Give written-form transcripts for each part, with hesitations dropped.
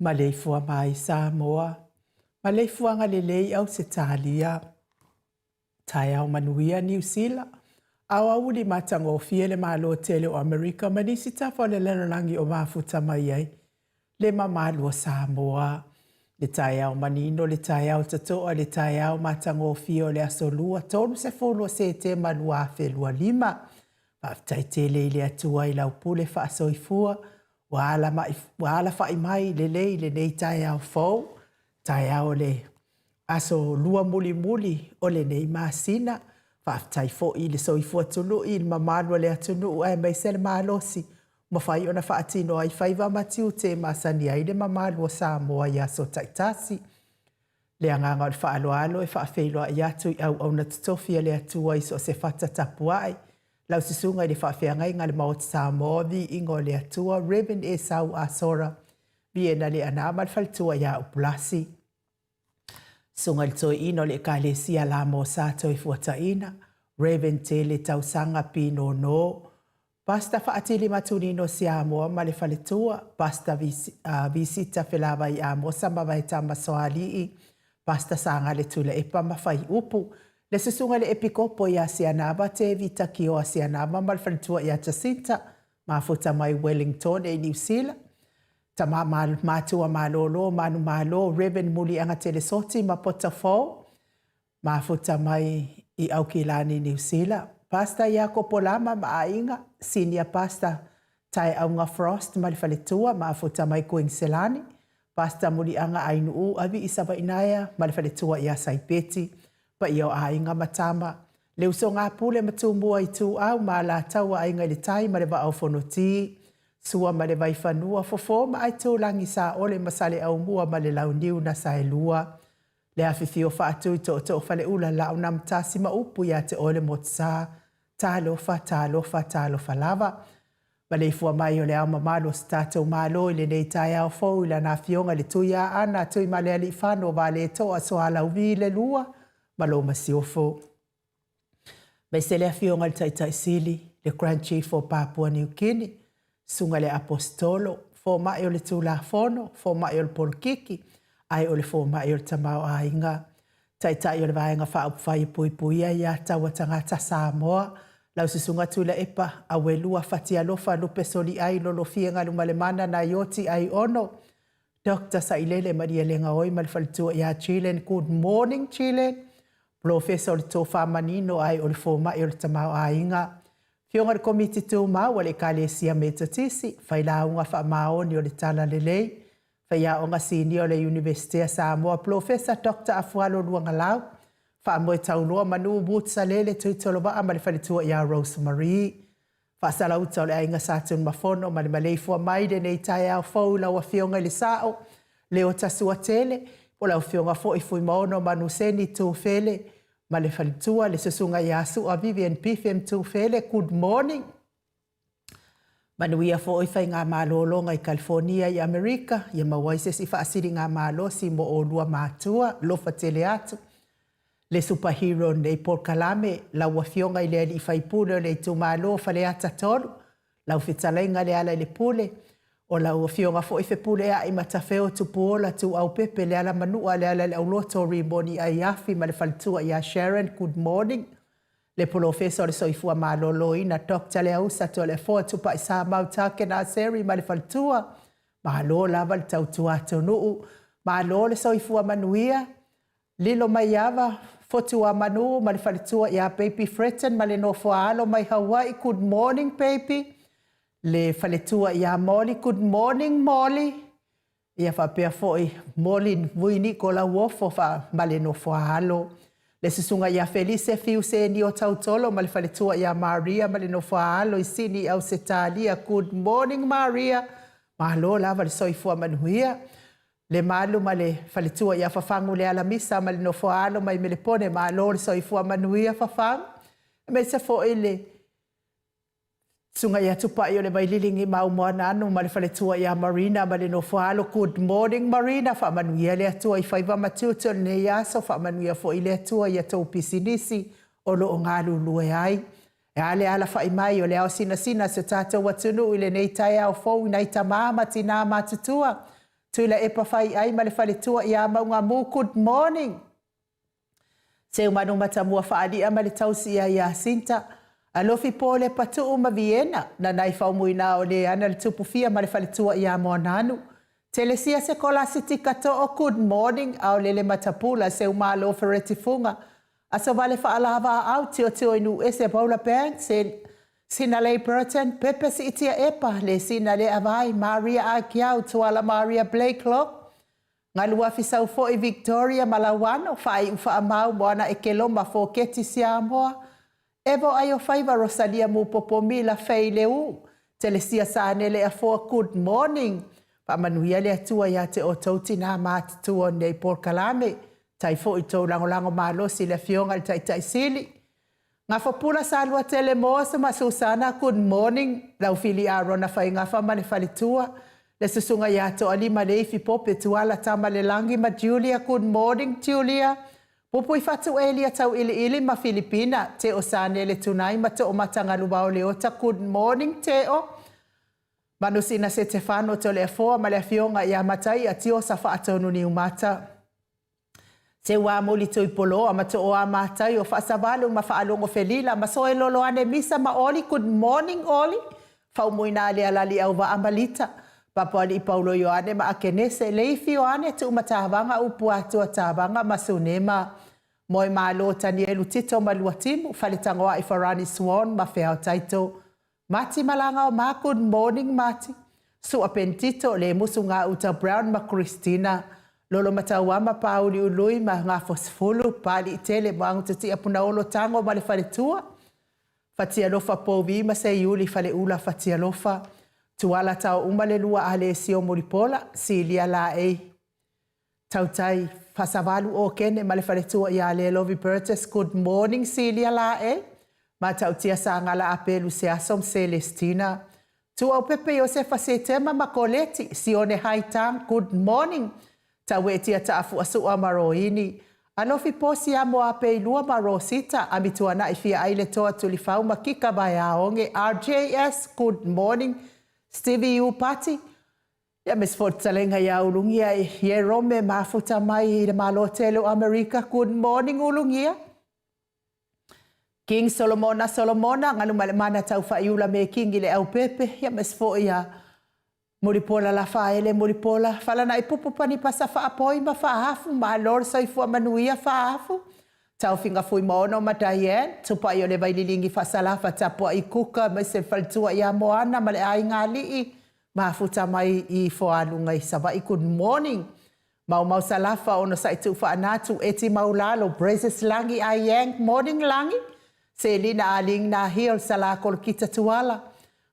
Maleifua mai Samoa. Maleifua ngalelei au se talia. Tai au manuia New Zealand. Awa uli matango fiele malo tele o Amerika manisi tafa le lelangi o mafuta mai ai. Le mamalu o Samoa. Le tai au manino, le tai au tatoa, le tai au matango fio le asolua. Tonu se folo se te malua felua lima. Paftai tele ile atua ila upule fa soifua. Wala fai mai le nei tai au fau. Tai au le aso lua muli o le nei masina. Whaftai fo i le soifua tunu i le mamalua le atunu e mai se le malosi. Mawhai ona whaatino ai whaiva matiu te masani ai le mamalua Samoa i aso taitasi. Le anganga o le whaaloalo e whaafeiloa i atu i au na tutofia le atua i so se whata tapuai. Lau sisunga i le whaafeangai ngā le maoti Samoa vi ingo le atua Reverend e sau asora. Vi e na le anama le whalitua i au plasi. Sunga le toi ino le kalesia la mo sato i fuataina. Reverend te le tausanga pino no. Pasta whaatili matunino si Samoa ma le whalitua. Pasta visita whelava i amo samawai tama soalii. Pasta sanga le tula e pa mawhai upu. Le susunga le epikopo ia Sianaba te vita ki o Sianaba ma le whalitua ia Jacinta. Mafuta mai Wellington e New Zealand. Tama matua malolo, manu malo, Reverend muli anga telesoti ma potafo. Mafuta mai i Aukilani New Zealand. Pasta Iako Polama ma ainga, senior pasta Tai Aunga Frost ma le whalitua, mafuta mai Kuingselani. Pasta muli anga ainu avi isaba inaya ma le whalitua ia Saipeti. Pa iau ainga matama. Le uso ngā pule matumua i tu au ma la taua ainga le tai ma le wa au fonoti. Sua ma le vai whanua fofo ma ai tūlangi sa ole masale au mua ma le launiu na sa elua. Le awhiwhio whaatu i to whale ula lau na mtasi ma upu ia te ole motsa. Talofa lava. Maleifua mai o le au mamalo stato malo i le nei tai au fau ila na fionga le tuia ana tui ma le ali whano va le toa so ala uvi le lua. Malo masiofo. Mai se le afionga le taitai sili, le Grand Chief o Papua New Guinea. Sunga le apostolo, fo mai o le tula fono, fo mai o le polkiki, ai o le fo mai o le tamau a inga. Tai o le vaenga wha upwhai puipuia i a tawa tangata Samoa, lau susunga tula epa, a welua whati alofa lupe soli ai lolo fienga lumalemana na yoti ai ono. Dr. Sailele Maria Lenga oi malfalitua i a Chilen, good morning Chilen. Professor le tō whamanino ai o le fo mai o le tamau a inga. Fionga le komiti tū mau le kalesia me tatisi, whai launga wha maoni o le tala lelei, whai aonga sini o le Universitea Samoa, Professor Dr. Afualo Luangalau, wha moe taunua manu butsa lele tui toloba a male whalitua i a Rosemary, wha salauta o le ainga satun mafono, male Maleifua maide nei tai au fau lau a fionga le sao, le o tasua tele, o lau fionga fo i fui maono manu seni tū fele, ma le whalitua le susunga i asu a Vivian PFM tūwhele, good morning. Manuia fo i whai ngā mālolonga i California i Amerika, ia mawaises i whaasiri ngā mālosi mo o lua mātua, lofa tele atu. Le superhero nei Paul Kalame, lau a fionga i le ali i whaipule o le tu mālo whale ata tolu, lau whitalainga le ala i le pule, o lau a fionga fo i whepule a i matawheo tupuola tu au pepe le ala manua le ala le auloto rimoni a iafi ma le whalitua i a Sharon, good morning. Le professor le soifua malolo ina Dr. le ausa to le foa tupa i sa mautake na seri ma le whalitua. Mahalo lava le tautua atonuu. Mahalo le soifua manuia. Lilo mai ava fotua manu ma le whalitua i a baby Fretten ma le no foalo mai Hawaii, good morning baby. Le whaletua i a Molly, good morning Molly. Ia whapea foi Molly vuini ko la wofo wha male no whaalo. Le susunga i a Felice fiu se ni o tautolo ma le whaletua i a Maria male no whaalo i sini au se talia, good morning Maria. Mahalo lava le soifua manuia. Le malu ma le whaletua i a whafangu le alamisa male no whaalo mai me le pone mahalo le soifua manuia whafangu. Me se foi le sunga ia tupa i o le maililingi mau moana anu ma le whaletua i a Marina ma le no whaalo. Good morning Marina, whaamanuia le atua i whaiva matuto le nei aso, whaamanuia fo i le atua i a tau pisinisi o lo o ngā lulue ai. E ale ala whai mai o le ao sina se tātou atunu i le nei tai au fau i nei tamama tina matutua. tuila e pawhai ai ma le whaletua i a maunga mu. Good morning. Se umanu matamua whaadia ma le tausi ia Sinta. Alofi po le patu ma Vienna. Na nai whaumuina o le ana le tupufia ma le whaletua i a moananu. Telesia se kola siti kato o good morning au lele matapula se umalo feretifunga. Aso vale whaalava au tio inu ese Paula Bank se Sinale Burton, Pepe si itia epa le sinale avai Maria Akiau tuala Maria Blakelock. Ngalua fisau fo i Victoria Malawano fai ufa amau moana ekeloma fo keti Samoa. Evo ayo faiva Rosalia Mupopomila fei leu. Telesia saanele a fo good morning. Pamanuia le atua ia te o tauti nā mātua nei Port Kalame. Tai fo i tau langolango malosi le fionga le tai sili. Ngā whapula sa alua tele moa sa masusana, good morning. Lau fili a rona whai ngā whamane whalitua. Le susunga ia to ali Maleifi pope tuala tama le langi ma Julia, good morning Julia. Popo i whatu elia tau ili ma Filipina. Te o sane le tunai ma te o matanga lubao le ota, good morning te o. Manusina se te whano to le foa ma le fionga ia matai a tio sa whaatonu ni umata. Se ua moli to i polo ma to o a matai o whaasavalu ma whaalongo felila ma soe lolo ane misa ma Oli, good morning Oli. Whaumoina le alali au wa amalita. Papa ali Paulo Ioane ma akenese leifi Ioane tu matavanga upu atua tavanga ma sunema. Moi malo tani elu tito ma luatimu whalitangoa i Farani Swan ma whea taito. Mati malanga o ma good morning Mati. Sua pentito le musunga uta Brown ma Christina. Lolo matawama pauli ului ma ngā fosfulu pali itele mo angu tati apuna olo tango ma le whaletua. Fatia lofa povi ma se iuli whale ula fatia lofa. Tuala tau umale lua ale sio moripola silia la ei. Tautai fasavalu o kene ma le whaletua i ale Lovi Burtis, good morning silia la ei. Ma tautia sa ngala apelu se asom Celestina. Tu au pepe Josefa se tema ma koleti sione haitang, good morning. Tawetia taafu asua maroini. Alofi posi amo ape ilua marosita. Amituana ifia aile toa tulifau makika baya onge. RJS, good morning. Stevie Upati. Ya misfortalenga ya ulungia. Ye rome mafuta mai ile malotelo Amerika. Good morning ulungia. King Solomona. Ngalumalemana taufa iula me king ile au pepe. Ya misfo ya... Muripola la faele muripola fala na ipupu pani pasa fa apoi ma fa hafu ma lor sai fu manuia fa hafu tau finga fui mono ma Diane tupa yo le baililingi fa salafa tapo ikuka ma se faltua ya moana ma le ai ngali ma futa mai I fo alunga I saba I good morning mau salafa ono sai tu fa anatu eti maulalo braces langi ayang morning langi selina aling na hill salakol kita tuala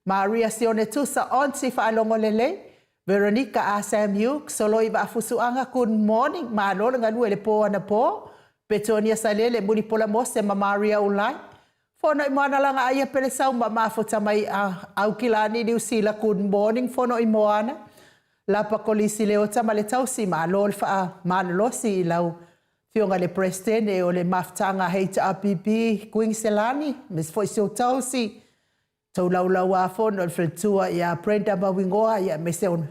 Maria Sione Tusa onsi whaalongo lele. Veronica ASMU, soloi wa afusuanga, good morning. Maalola ngalue le po ana po. Petonia salele, muripola mose ma Maria ulai. Fono imoana langa aya pele sau ma mafuta mai au kilani ni usila, good morning. Fono imoana. Lapa kolisi leota ma le tausi maalol fa maalolosi ilau. Fionga le prestene o le maftanga HRPP, Quingselani, mis foisio tausi. Tau lau a fono al fretua ia Brenda Mawingoa ia meseon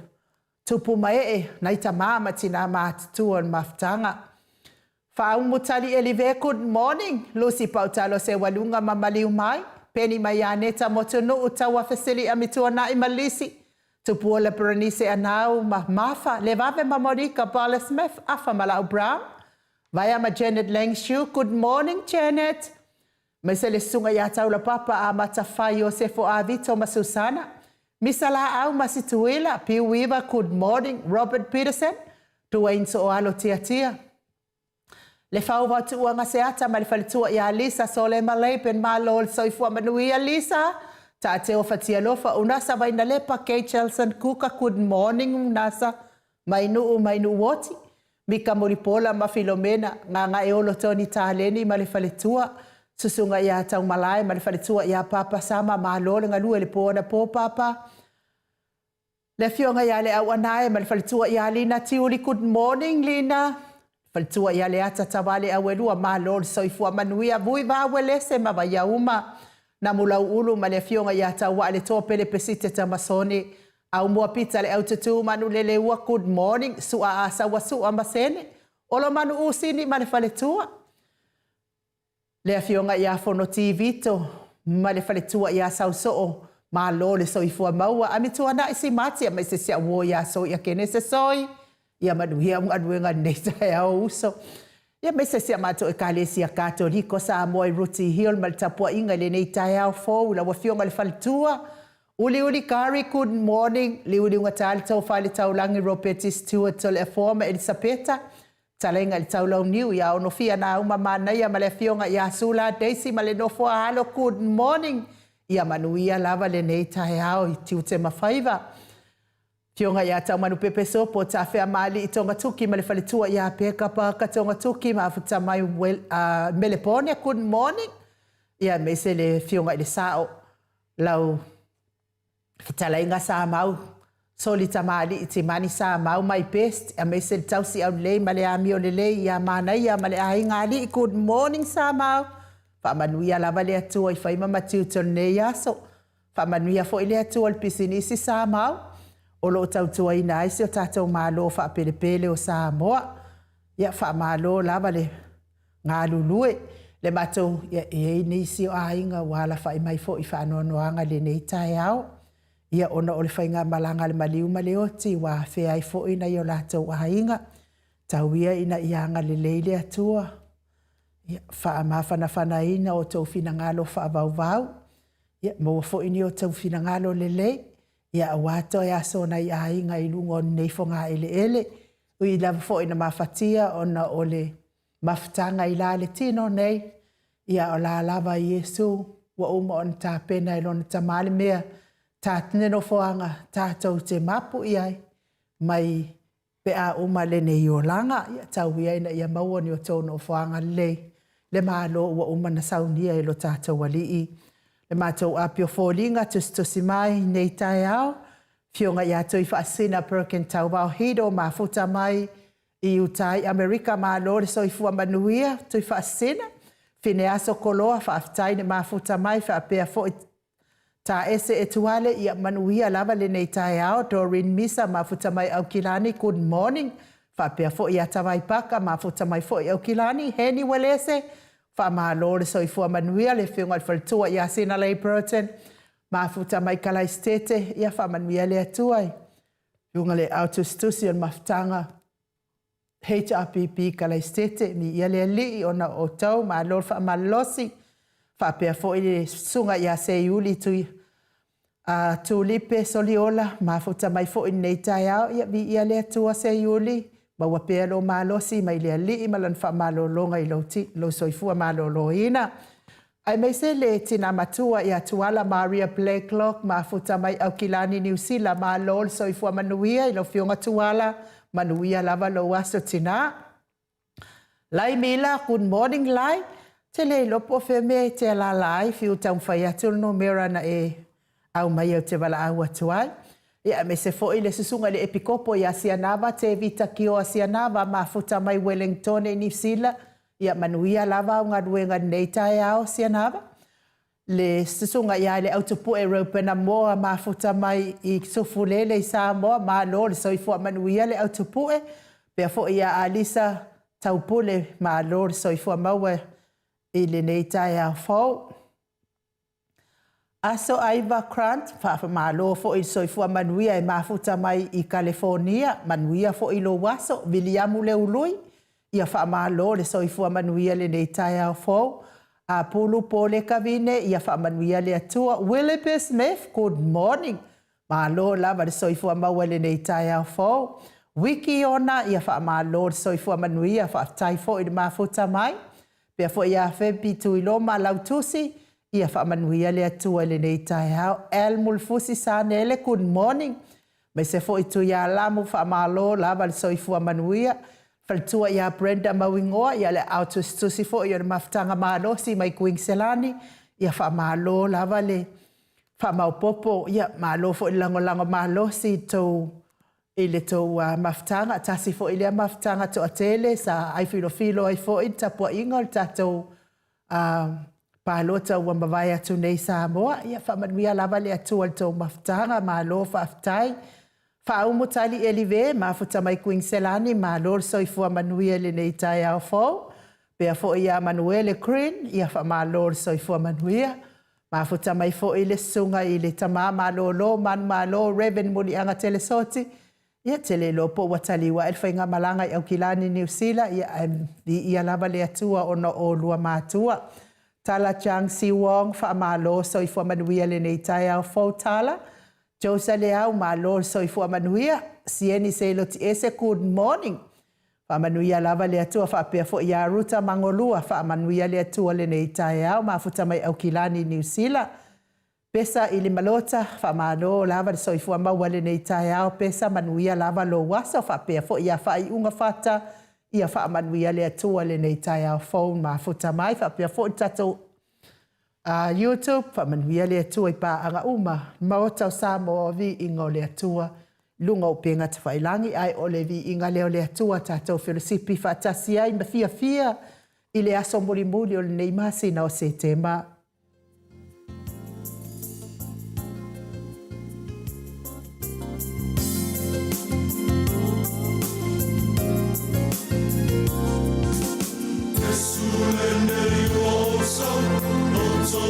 tupu mae naita mama tina matutua maftanga. Whaumutali elive, good morning. Lucy Pautalo se walunga mamaliu mai. Penny Mayaneta motono utawa fesili amitua na imalisi. Tupu ola peranise anau mafa. Levave mamorika Bala Smith afa malau Brown. Vaya ma Janet Langshu, good morning Janet. Mesele sunga ya taula papa a matafai Josefo Avito ma Susana. Misala au masituila Piu Weaver, good morning. Robert Peterson, Dwayne so alo tia. Le fau watu uanga seata ma le falitua ia Lisa sole malei pen malol soifua manuia Lisa. Ta te ofatia lofa unasa vaina lepa Kay Chelson Kuka, good morning unasa. Mainu woti. Mika muripola ma Filomena nga eolo toni taleni ma le falitua. Susunga ia tau malai ma le falitua ia papa sama malol ngalue le pona po papa. Le fionga ia le au anae ma le falitua ia Lina Tiuli, good morning Lina. Falitua ia le ata tawale awelua malol soifua manuia vui va welese ma vaya uma. Na mulau ulu ma le fionga ia tawa le toa pele pesite tamasone. Au mua pizza le au tutu manu lele ua good morning. Sua asa wa sua masene. Olo manu usini ma le faletua. Le afionga ia fono TV to. Ma le faletua ia sausoo. Ma lo le soifua maua. Amitua na isi mati. Ma isi sia uo ia so ia kene se soi. Ia manu hia ungaduenga neita ya uso. Ia me se sia mato e kalesia katoliko Samoa Ruti Hill ma le tapua inga le neita ya fo. La wafionga le faletua. Uli kari, good morning. Uli unga tali tau whale tau langi Robert Stewart tole e forma Elisabeta. Talenga li tau lau niu ia ono fia na uma mana ia male fionga ia sula Daisy male nofo halo good morning. Ia manu ia lava le nei tae hao i tiu te mawhaiva. Fionga ia tau manu pepe sopo ta whea mali i tonga tuki male whale tua ia peka paka tonga tuki ma afuta mai Meleponia good morning. Ia mese le fionga i le sao lau Kitalainga sa mau soli tamali iti mani sa mau my best a mesel tausi au lei male amio lele ia mana ia male ai ngali good morning sa mau fa manuia lava le atua I fai mama tiuton ne yaso fa manuia fo ile atua al pisinisi sa mau o lo tautua ina isi o tatou malo fa pelepele o Samoa ia fa malo lava le ngalulue le matou ia nisi o ainga wala fa mai fo I fa nonoanga le nei tai au ia ona o le whainga malanga le maliu maleoti wa whea I fo ina i o lātou ahinga. Tauia ina ianga le leile atua. Ia wha mawhana ina o tau whina ngalo wha vau. Ia maua fo ini o tau whina ngalo le lei. Ia awato e aso na I ahinga I lungo nei fonga ele. Ui lava fo ina mawhatia ona o le mawhtanga I la le tino nei. Ia o la lava Yesu wa uma on ta pena ilona tamale mea. Tātene no whoanga tātou te mapu iai, mai pe a uma le nei o langa, ia tau ia ina ia maua ni o tau no whoanga le maalo ua uma na saunia I lo tātou walii. Le mātou apio fōlinga tustosi mai nei tai au, fionga ia tui whaasina perken tau wau hido ma futa mai I utai Amerika maalo le soifua manuia tui whaasina, fine aso koloa whaafitai ne ma futa mai whaapea fo Ta ese e tuale ia manuia lava le nei tae ao, Doreen Misa mafuta mai au kilani, good morning. Whapea fo ia tawai paka, mafuta mai fo au kilani, heni walese. Wha maa lore soifua manuia le whiunga whalitua ia sina lei Burton. Mafuta mai kalai stete, ia wha manuia le atuai. Whiunga le autostusi on mafutanga. HRPP kalai stete, mi ia le li ona o tau, maa lore wha malosi. Whapea fo ile sunga ia se iuli tulipe soliola, mafuta mai fo in nei tai au, ia vi ia lea tua se iuli, ma wapea lo malosi, mai lea li malan wha malolonga I lo soifua malolo ina. Ai mai se le tina matua ia tuala Maria Blakelock, mafuta mai au kilani New Zealand, malol soifua manuia, I lo whiunga tuala, manuia lava lo waso tina. Lai Mila, good morning Lai. Te le lopo fe me te la lai fiu tau whai atul no mera na au mai au te wala au atuai. Ia me se fo ile susunga le epikopo ia sianava te vita ki o sianava ma futa mai Wellington New Zealand. Ia manuia lava unga duenga neita e ao sianava. Le susunga ia le autopu e raupena moa ma futa mai I sufulele I Samoa ma lo le soifua manuia le autopu e. Pea fo ia Alisa taupule ma lo le soifua maua I le nei tae a fau. Aso Aiva Grant, whaafa malo fo I soifua manuia e mafuta mai I California, manuia fo I lo waso, Williamu le ului, ia wha malo le soifua manuia le nei tae a fau. A pulu po le kavine, ia wha manuia le atua, Willoughby Smith, good morning. Malo lava le soifua maua le nei tae a fau. Wiki ona, ia wha malo le soifua manuia, wha tai fo I le mafuta mai. Pea fo ia whepi tui loma lautusi, ia wha manuia le atua le nei tae hao. El mulfusi sanele, good morning. Me se fo I tui a lamu wha malo lava le soifua manuia. Faltua ia Brenda mawingoa, ia le autostusi fo ia le maftanga malosi mai Queensland. Ia wha malo lava le wha maupopo, ia malo fo I lango malosi tau ile tau maftanga, tasi fo ile maftanga to atele, sa ai filo ai fo I tapua inga o tatou Palota ua mawai atu nei Samoa, ia whamanuia lava le atua le tau mafutanga, malo whaftai. Whaumu tali elive, mafuta mai Queenselani, malo soifua manuia le nei tai au fau. Pea fo ia Manuele Green, ia whamalo soifua manuia. Mafuta mai fo ile sunga ile tama malo malo Reven muli anga telesoti. Ia tele lopo wataliwa elfainga malanga au kilani New Zealand, ia lava le atua ona o lua matua. Tala Chang Si Wong whamalo soifua manuia le nei tai au fau tala. Josa le au malo soifua manuia. Sieni seilo ti ese good morning. Whamanuia lava le atua whapea fo ia ruta mangolua whamanuia le atua le nei tai au mafuta mai au kilani New Zealand. Pesa ili malota whamalo lava le soifua maua le nei tai au pesa manuia lava lo wasa whapea fo ia whai unga whata ia whamanuia le atua le nei tai au phone mafuta mai whapea fo tato YouTube whamanuia le atua i pā anga uma maotau Samoa vi ingo le atua lunga o penga te whailangi ai o le vi inga leo le atua tātou whirisipi whatasi ai ma fia i le aso muri o le nei masi na o September. So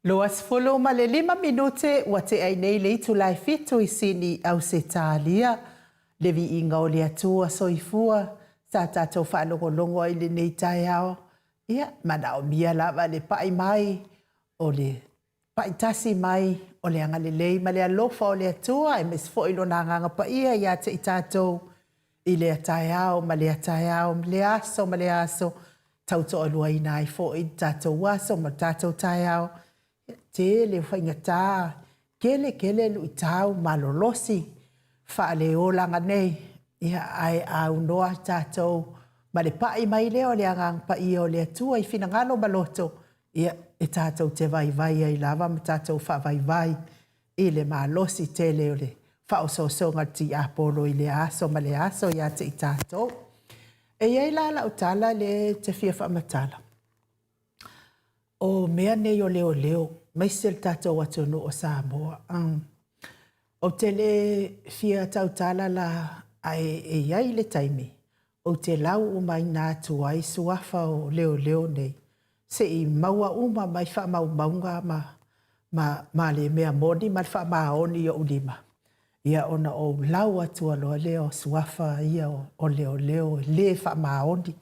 Loasfolo ma le 5 minute ua te ai nei le itu lai fitu I sini au se tālia. Le vi inga o le atua soifua. Sa tātou whanongolongo I le nei tai ao. Ia, mana o mia lava le pai mai. O le pai tasi mai. O le anga le lei ma le alofa o le atua. E mes fo ilo na nganga pa ia ia te I tātou. I le tai ao ma le tai ao. Le aso ma le aso. Tauto alua I nai fo I tātou waso ma tātou tai ao. Te le whaingata, kele lu I tau malolosi, wha le olanga nei, ia ai au noa tātou, ma le pai mai leo le angang pa I o le atua I whina ngalo maloto, ia e tātou te vai ai lava ma tātou wha vai, I le malosi te leo le, wha o so ngati apolo I le aso ma le aso ia te I tātou. E iei la la utala le te fia wha matala. O mea nei o leo, mai sel tātou atu no o Samoa. O te le fia tautala la ai e iai le taimi. O te lau uma I nā tuai suafa o leo nei. Se I maua uma mai wha maunga ma le mea moni ma wha maoni o ulima. Ia ona o lau atu aloa leo suafa ia o leo le wha maoni.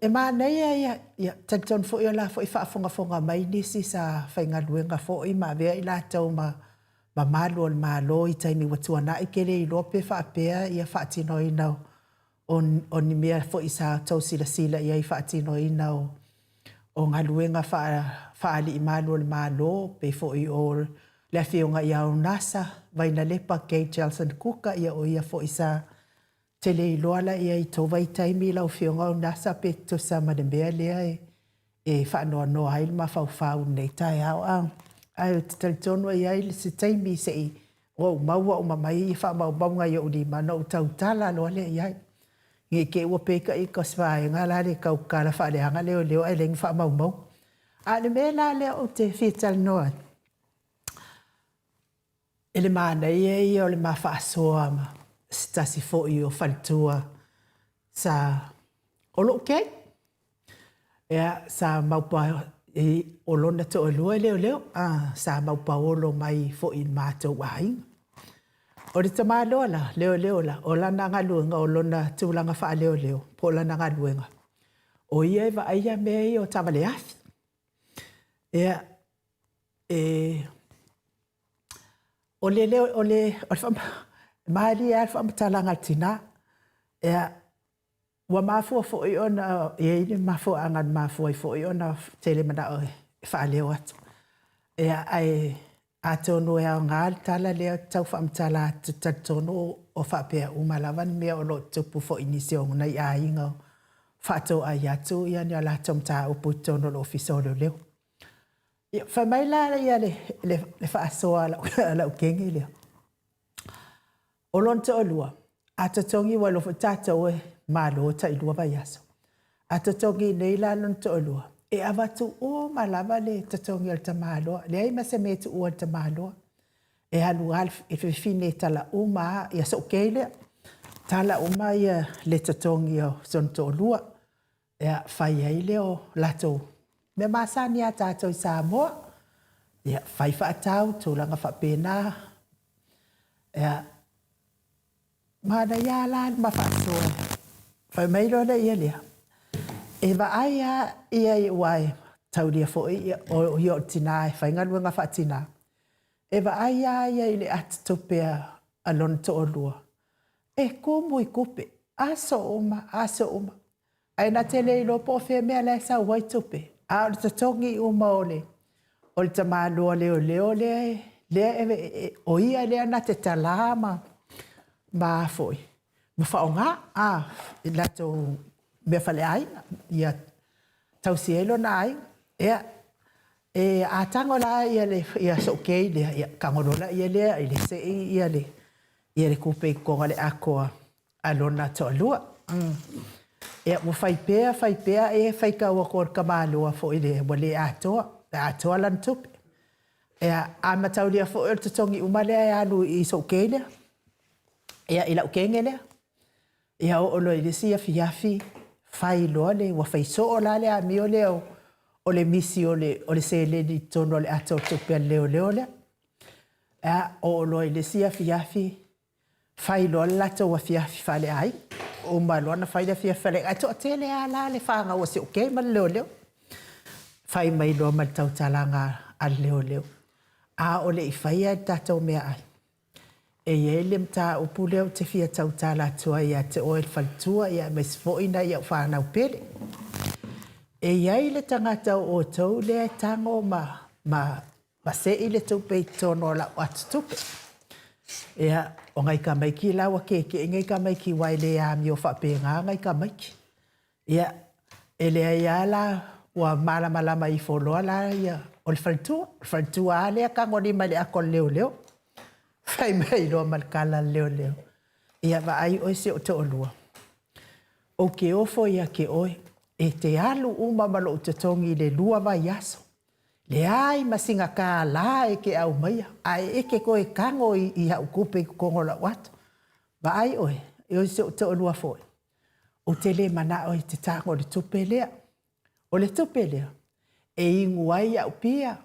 E mānei ia tanton fo I la fo I whaafonga mai nisi sa whaingaluenga fo I ma vea I lātou ma malu o malo I taimi watuana I kere I lope whaapea ia whaatino I nau o ni mea fo I sa tau sila ia I whaatino I nau o ngaluenga whaali I malo o malo pe fo I o le whionga I au nasa vaina lepa Kate Jelson Kuka ia o ia fo I sa te le loala ia I tova I taimi lau whionga o nasa pe to sa madembea lea e whaanoa noa haile ma whau nei tai au au. Ai o te talitono ia I se taimi se I o maua o mamai I wha maunga I o ni mana o tau tala loa lea ia. Nge ke ua peka I koswai ngā la le kau kala wha leanga leo ai lengi wha mau. A le mea la lea o te whital noa. Ele maana ia o le ma wha asoa ma. Stasi fo I o whalitua sa olo kei. Ea sa maupa o lona to o lua leo. Sa maupa olo mai fo I mātou wahinga. O le tama loa la, leo la. O lana ngā luenga o lona tūlanga wha leo. Po lana ngā luenga. O ia eva aia mea I o tamale afi. Ea o le leo o le Mahali e alfa matalanga tina. Ea, wa mafua fo I ona, ni mafua angan mafua I fo I ona tele mana o wha leo atu. Ea, ai atono e au ngal tala leo tau wha matala tatono o wha pea umalawan mea o lo tupu fo inisi o ngai a inga o whato ai atu ia ni ala tom ta upu tono lo ofisoro leo. Ia, wha maila ia le wha asoa la ukengi leo. O lonta o lua, a tatongi wa lofa tātou e malo ta I lua vai aso. A tatongi nei la lonta o lua. E awatu o malava le tatongi al tamaloa. Le ai mase metu o al tamaloa. E hanu alf e whiwhine tala uma ia so keile. Tala uma ia le tatongi o sonto o lua. E whai ai leo lato. Me masani a tātou I Samoa. Ia whai whaatau, tūlanga whapena. Ia Mana ia la ma whaasua. Whai meiro na ia lea. E wa aia ia I wai tauria fo o hio tina e whainganua ngā whaatina. E wa aia ia I le atitopea alon to o lua. E ko mui kupe. Aso oma. Ai na te lei lopo whea mea lai sa wai tupe. A o le tatongi uma ole. O le tamaloa leo lea. Lea o ia lea na te talama. Ma foi. Ma whaonga, I lato mea whale ai, ia tausielo na ai, e a tango la ia so kei lea, ia kangorola ia lea, i le se ia le kupe I konga le akoa alona to lua. Ia mo whaipea, e whaikaua kor kamaloa fo I le wale atoa lan tupe. Ia a mataulia fo il tatongi umalea e alu I so kei lea. Ia ila ukenge lea. Ia o lo I le sia fiafi whai loa le wa whai so o la le a mio leo o le misi o le seleni tono le ato tupe leo leo le. O loi le sia fiafi, fai lo lato wa fiafi fale ai, o malona fai le fiafi fale ai, to tele ala le whanga o se okay ma leo leo. Fai mai lo ma tau talanga a leo leo. O le i fai ai tatou mea ai. E ye le mta upu leo te fia tau tala tua ia te oe faltua ia me sfoina ia whanau pele. E iai le tangata o tau le tango ma se i le tupe i tono la watu tupe. Ea, o ngai ka maiki lawa keke, e ngai ka maiki wai le a mi o whapenga ngai ka maiki. Ea, e le ia la wa malama i foloa la ia o le faltua a lea ka ngoni ma le ako leo leo. Fai mai loa malkala leo leo. Ia wa ai oi se o te olua. O ke ofo ia ke oi. E te alu uma malo o te tongi le lua vai aso. Le ai masinga ka la e ke au maia. Ai e ke koe kango i hau kupe i kongo la watu. Ba ai oe, e oi se o te olua foi. O te le mana oi te tango le tupe lea. O le tupe lea. E ingu ai au pia.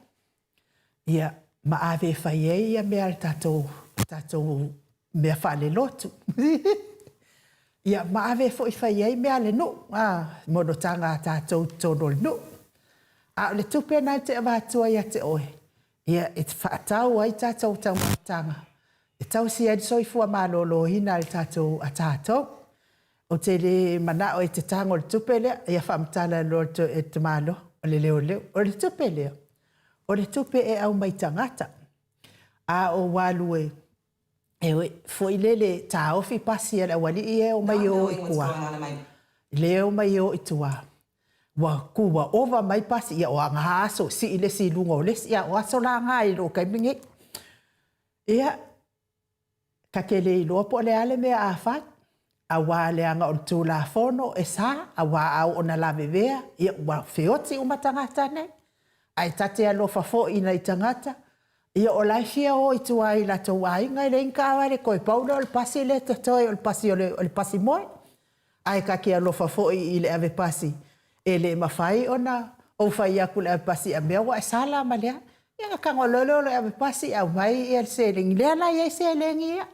Ia ma ave fai e ia mea le tatou mea whale lotu. Ia maave fo i fai ei mea le no. Mono tanga tātou tono le no. Le tupe nai te avatua ia te oe. Ia e te whaatau ai tātou tau matanga. E tau si edi soifua malolo hina le tātou a tātou. O te le mana o e te tango le tupe lea. Ia whaamtala lo e te malo. O le leo leo. O le tupe lea. O le tupe e au mai tangata. O walu e. Ewe, foi lele ta ofi pasi ala wali e o mai o kua. Leo mai o itua. Wa kua ova mai pasi ia o anga aso si ile si lunga o les ia o aso la ngai lo kai mingi. Ia ka kele i lopo le ale me a fat. A wa le anga o tu la fono e sa a wa au ona la vevea ia wa feoti o matangata ne. Ai tate alo fa fo ina i tangata. Ia o lai fia o i tua i la tau ai ngai le inka aware koe pauna o le pasi le te toi o le pasi o le pasi moe. Ai ka kia lofa fo i le ave pasi. E le mawhai ona o whai aku le ave pasi a mea wa e sala ma lea. Ia kango lolo le ave pasi au mai i el selengi. Lea la ia i selengi ia.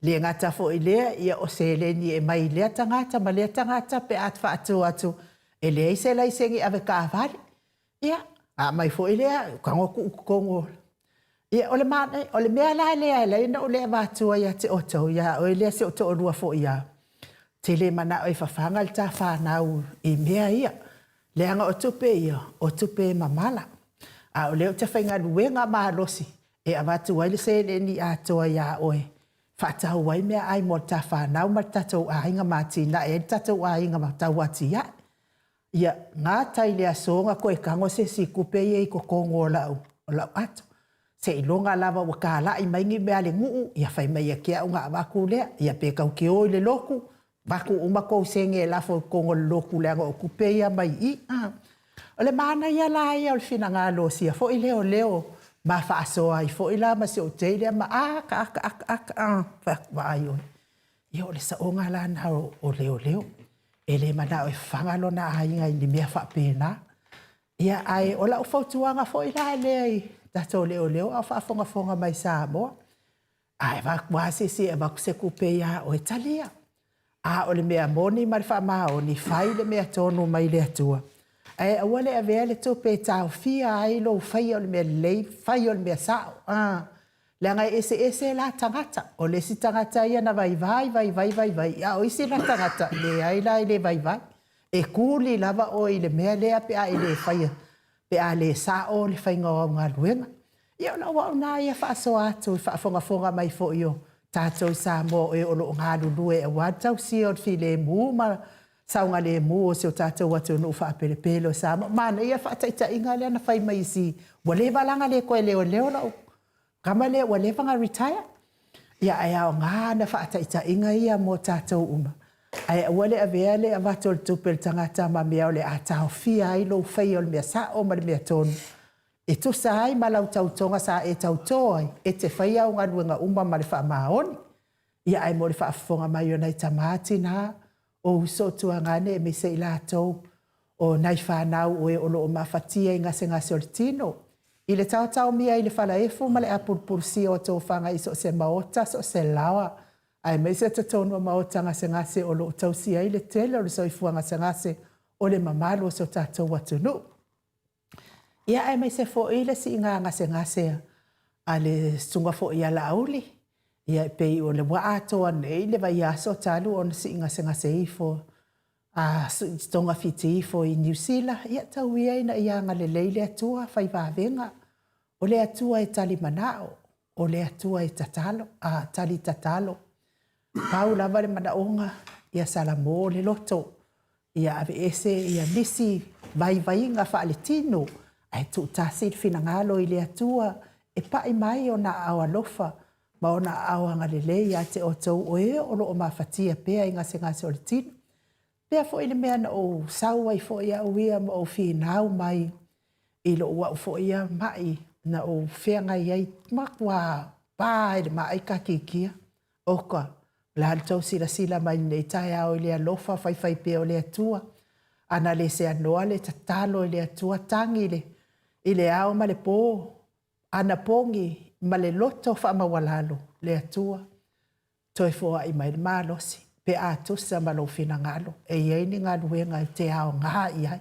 Le ngata fo i lea ia o selengi e mai lea tangata ma lea tangata pe atfa atu. E lea i sela i sengi ave ka avare. Ia, a mai fo i lea kango kongo. Ia ole mane, ole mea la lea ina ole avatua ia te oto ia o lea se o te orua fo ia. Te le mana o i whawhanga le ta whanau i mea ia. Leanga o tupe ia, o tupe mamala. A o leo te whainga luenga mahalosi. E avatua ile se le ni atoa ia oe. Whatau wai mea ai mo ta whanau ma tatou ainga matina e tatou ainga ma tau ati ia. Ia ngā tai lea songa koe kango se si kupe ia i kokongo o lau ato. Se ilonga lava wa ka la i maingi mea le nguu, ia whai mai a kia unga a waku lea, ia pe kau ke oi le loku, waku umako senge e lafo kongo le loku lea o kupe ia mai i. O le mana ia la ia o le fina ngā lo sia, fo i leo, ma wha asoa i fo i la ma se o te lea, ma aka, wa ai oi. Ia o le sa o ngā la na o leo, e le mana o e whangalo na ainga i ni mea wha pēna. Ia ai, o la o fautuanga fo i la lea i, tato leo a whaafonga mai Samoa. Ai wasi si e waku se kupe ia o Italia. O le mea moni ma le whamao ni whai le mea tonu mai le atua. Ai aua le avea le tupe tau fia ai lo whai o le mea lei, whai o le mea sao. Le ngai ese la tangata. O le si tangata ia na vai. O isi la tangata le ai la le vai. E kuli lava o i le mea lea pe a i le whai. Pe a le sa o le whainga o ngā luenga. Ia ona wau nā ia whaaso atu i whaafonga mai fo i o tātou Samoa e olo ngā lulue e watau si o fi le mū ma saunga le mū o se o tātou atu no whaapelepele o Samoa. Mana ia whaataita inga lea na whai mai si wale walanga le koe leo na o kama le wale wanga retire. Ia ai au ngā na whaataita inga ia mo tātou uma. Ai wale avea le avato le tupel tangata ma mea o le atao fia ai lo whai o le mea sa o ma le mea tonu. E tu sa ai ma lau tautonga sa e tautoa ai e te whai au ngā ruenga uma ma le wha maoni. Ia ai mo le wha afonga mai o nei tamati nā o uso tua ngane e me se i lātou o nai whanau o e o loo mawhatia i ngase o le tino. I le tau mia i le whalaefu ma le apurpursi o tō whanga iso se maota so se lawa. Ai meise te tonu maota ngase o loo tausia i le tele o le soifua ngase o le mamalu o so tātou watunu. Ia ai meise fo i le si inga ngase a le sunga fo i ala auli. Ia e pei o le wa atoa nei le vai aso talu o si ngase ifo. A tonga fiti ifo i New Zealand. Ia tau ia ina ia nga le leile atua fai vavenga. O le atua e tali manao. O le atua e tatalo. Tali tatalo. Pau lava le manaonga. Ia salamo le loto. Ia ave ese ia nisi vai inga fa le tino. Ai tu tasi finangalo i le atua. E pai mai o na awa lofa. Ma o na awa nga le lei a te o tau oe o lo o mawhatia pea i ngase o le tino. Pea fo ile mea na o saua i fo ia uia ma o whiinau mai i lo ua o fo ia mai na o whenga iai makua pā ele mai ka kikia. Oka, la tau sila mai nei tai au i lea lofa whai pea o lea tua. Ana le se anoa le tatalo i lea tua tangi le. I le au ma le pō. Ana pongi ma le loto wha mawalalo lea tua. Toi fo ai mai le malosi. Pe a tusa ma lo fina ngalo. E iei ni ngā luenga te ao ngā iai.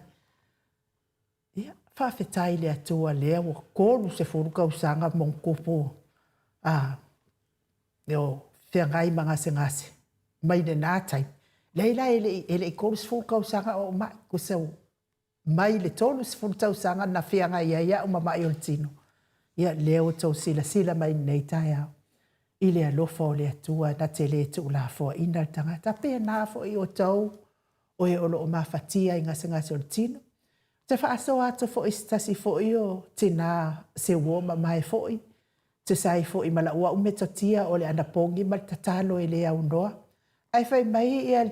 Ia, whawhetai le atua lea o kōru se furuka usanga mong kupu. Neo, whia ngai ma ngase. Mai ne nātai. Leila ele i kōru se furuka usanga o mai kusau. Mai le tolu se furuka usanga na whia ngai ia o mamai o le tino. Ia leo tau sila mai nei tai ao. I le alofa o le atua na te le tu la fo ina tangata pe na fo i o tau o e olo o mawhatia i ngase o le tino. Te whaaso ato fo i stasi fo i o tina se woma mai fo i. Te sai fo i mala ua umetotia o le anapongi ma tatalo i le au noa. Ai fai mai i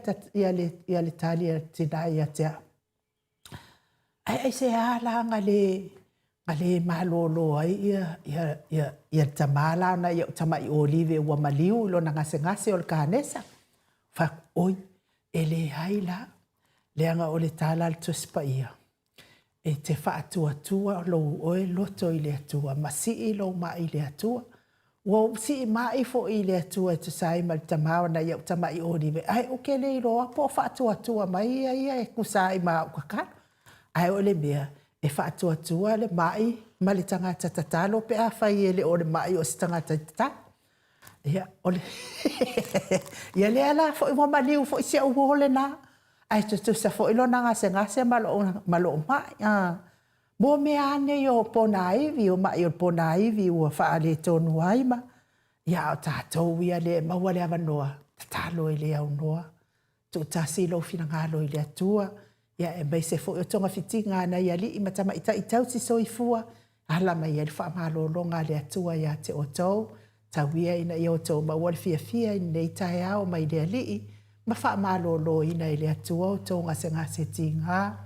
le tali a tina i a tea. Ai se ala ale malolo ai ia tamala na ia tamai olive ua maliu lo na ngase o le kanesa. Fa oi ele haila leanga o le tala le tuspa ia. E te whaatua lo oe loto i le atua. Ma si lo mai le atua. Wa si mai fo i le atua e tu sai mal tamawa na ia tamai olive. Ai oke le roa po whaatua mai ia e kusai ma ukakana. Ai o le mea. E whaatua le mai, ma le tangata tatalo, pe a whai ele o le mai o si tangata tatalo. Ia, ole. Ia le ala, fo i wamaliu, fo i sia uole na. Ai tu sa fo i lo na ngase malo mai. Mo me ane yo pona iwi, o mai o pona iwi, ua whaale tonu aima. Ia o tātou ia le maua le avanoa, tatalo i le au noa. Tu tāsilo fina ngalo i le atua. Ia e mai se fo o tonga fitinga na ia li i matama i tau si soifua. Ala mai e wha malolonga le atua ia te o tau. Tauia ina i o tau mawari fia i nei tae ao mai le li. Ma wha malolo ina i le atua o tau ngase tinga.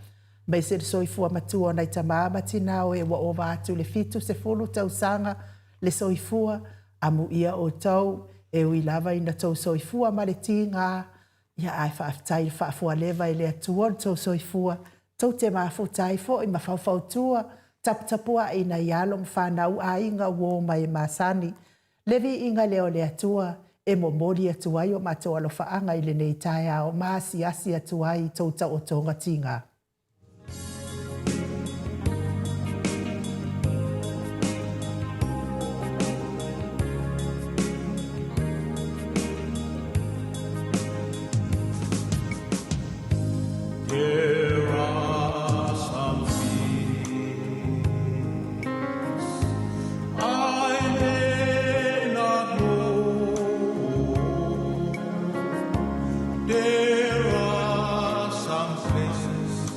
Mai se soifua matua na i tamama tina o e wa o vātu le fitu se fulu tau sanga le soifua. Amu ia o tau e ui lava ina tau soifua ma le tinga. Ia ai whaafitai whaafua lewa i le atua tau soifua. Tau te mafutai fo i mawhautua. Taputapua i na ialo mwhanau a inga wo mai masani. Levi inga leo le atua e mo mori atuai o mato alofaanga i le nei tae ao maasi atuai tau tau o tonga tinga. There are some places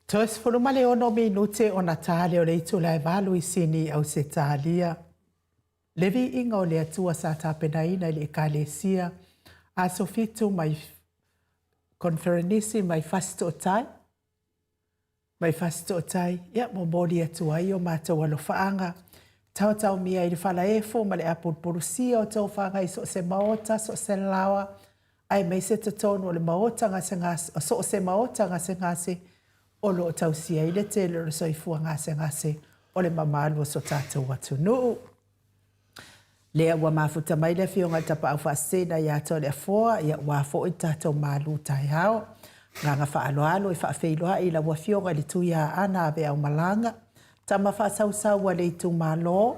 Tos fulumale ono minute o Natale o le itu lai valu I sini au se talia. Levi inga o le atua sa tapenaina le ekalesia. A sofitu mai conferenisi mai fasto tai. Mai fasto tai. Ia mobodi atua I o mata walo faanga. Tau mia I le fala efo ma le apulpurusia o tau faanga I so se maota, so se lawa. Ai mai se tatonu o le maota ngase ngase, so se maota ngase ngase. O lo tau sia I le tele o soifua ngase o le mamalu o so tātou atu nuu. Lea ua mafuta mai le fionga tapa au whaasena I ato le afoa ia ua fo I tātou malu tai hao. Nganga whaaloalo I whaafeiloa I la ua fionga le tuia ana ave au malanga. Tama whaasau le tu malo,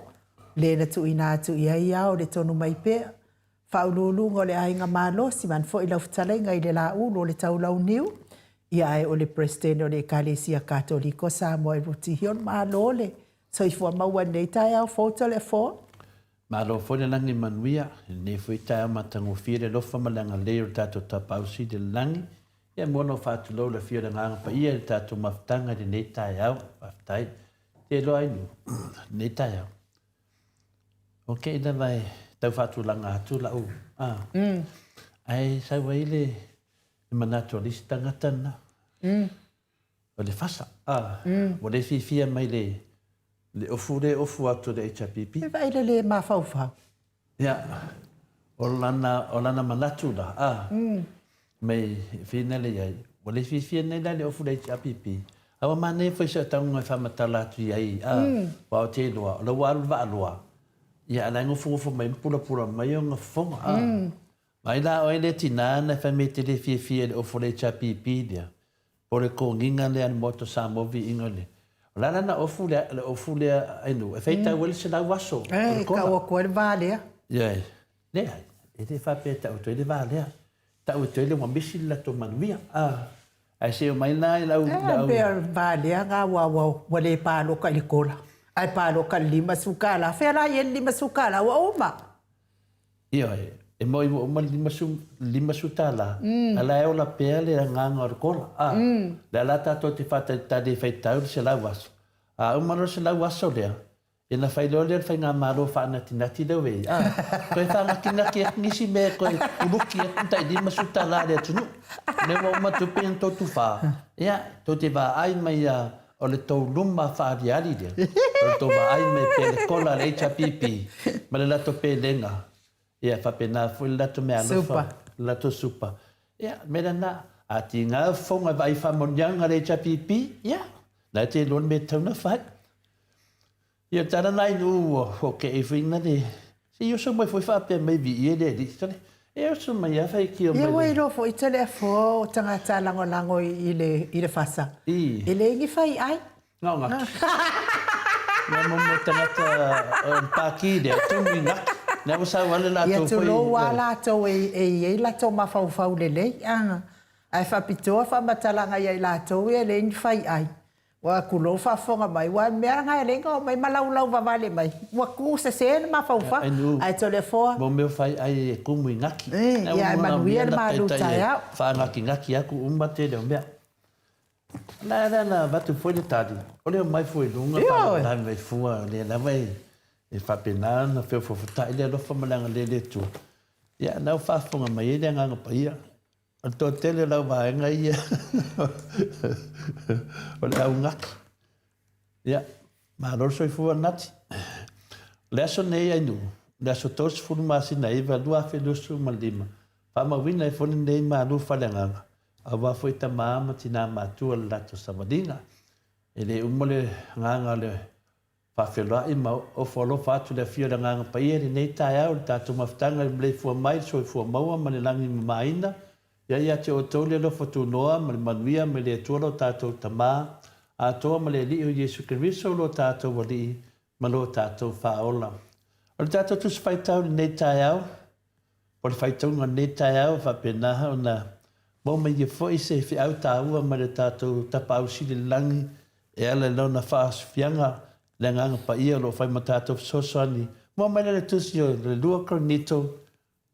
le na tu ina atu ia ia o le tonu mai pea. Whaululunga o le ainga malo, si man fo I lau futalenga I le la ulo le tau lau niu. Ia ai o le presidente o le Ekalesia Katoliko Samoa I rutihion malole. So I fua maua nei tai au foto le fo. Malo fo le langi manuia, ne fo I tai au matango fire lofa malanga leo tato tapausi de langi. Ia mono fatu lo le fio le nganga pa ia le tato maftanga de nei tai au, maftai. Te lo ainu, nei tai au. Ok, ina vai, tau fatu langa atu la u. Ai, sai wai le manaturalista ngatana. O le fasa. O le fifia mai le ofu atu le HPP. E vai le mafau. Ia. O lana manatula. Mai fina le iai. O le fifia nei le ofu le HPP. Awa mane foi sa taunga whamatala atu iai. Wa o te loa. O le waru wa aloa. Ia ala ngofu mai pula mai o ngafonga. Mai la o ele tina na famete le fifia le ofu le HPP dia. O le konginga le an moto Samoa vi ingole. O la na ofu le ainu. E feita wele se la waso. Ka o ko le vale. Ia. Le ai. E te whapeta o to le vale. Ta o to le wambisi la to manuia. Ai se o mai na lau. Be vale nga wa le palo ka likola. Ai palo ka lima sukala. Fera ye lima sukala wa oma. Ia. E moi mo lima sutala. Ala e o la pele nganga o kola. La lata to te fata tade feitau se la was. O mano se la waso lea. E na failo lea fai ngā maro whaana tinati leo wei. Koe whaanga kinaki e nisi me koe uruki e kuntai lima sutala lea tunu. Ne wa uma tupe en totu wha. Ia, to te wa ai mai o le tau luma whaariari lea. O le tau wa ai mai pele kola le HPP. Ma le lato pe lenga. Ia, whapena fui lato mea alofa. Lato supa. Ia, mera na, a ti ngā whonga vai whamonianga re HPP. Ia, nā te lon me tauna whai. Ia, tara nai nu o ke e whina re. Si yoso mai fui whapea mai vi ie re. E yoso mai a whai ki o mai. Ia wai rofo i tele fo tangata lango I le fasa. I le ingi whai ai. Ngā ngaki. Ngā momo tangata pāki rea, tūmi ngaki. Nā wasa wale la tō Ia tō lo wā la tō e la tō mawhau le lei. Ai whapitoa whamatalanga i la tō e le ni whai ai. Wa kulo whafonga mai. Wa mea ngai renga o mai malaulau wawale mai. Wa ku se na mawhau wha. Ai tō le fōa. Mo meo whai ai e kumu I ngaki. Ia manuia le malu tai au. Wha ngaki aku umate leo mea. Nā, watu foi le tadi. O leo mai foi lunga. Nā mai fua. Le la vai. E whapena na wheo whawhatai lea lofa malanga le tu. Ia, nau whafonga mai e lea nganga pa ia. O tō tele lau waenga ia. O le au ngaki. Ia, maa roso I fua nati. Lea so nei ainu. Lea so tōsi furu masina iwa lua whelusu malima. Whama wina e foni nei maa lu whalenganga. A wafo I ta maama tina mātua le lato samadinga. E le umole nganga le whawheloa I mau o wholo whātu le whio le nganga pa ia nei tai au le tātou mawhtanga le Maleifua mai so I fua maua ma le langi mamaina. Ia te o tau le lofo tū noa ma le manuia ma le atua lo tātou tamā. A toa ma le li o Jesu Keriso lo tātou wali ma lo tātou whaola. O le tātou tusi whaitau le nei tai au. O le whaitau ngā nei tai au whapenaha o na mo mai e fo I se whi au tāua ma le tātou tapa au si le langi e ala launa whaaswhianga. Le nganga pa ia lo fai matato sosani. Mo mai le tusi o le lua kornito.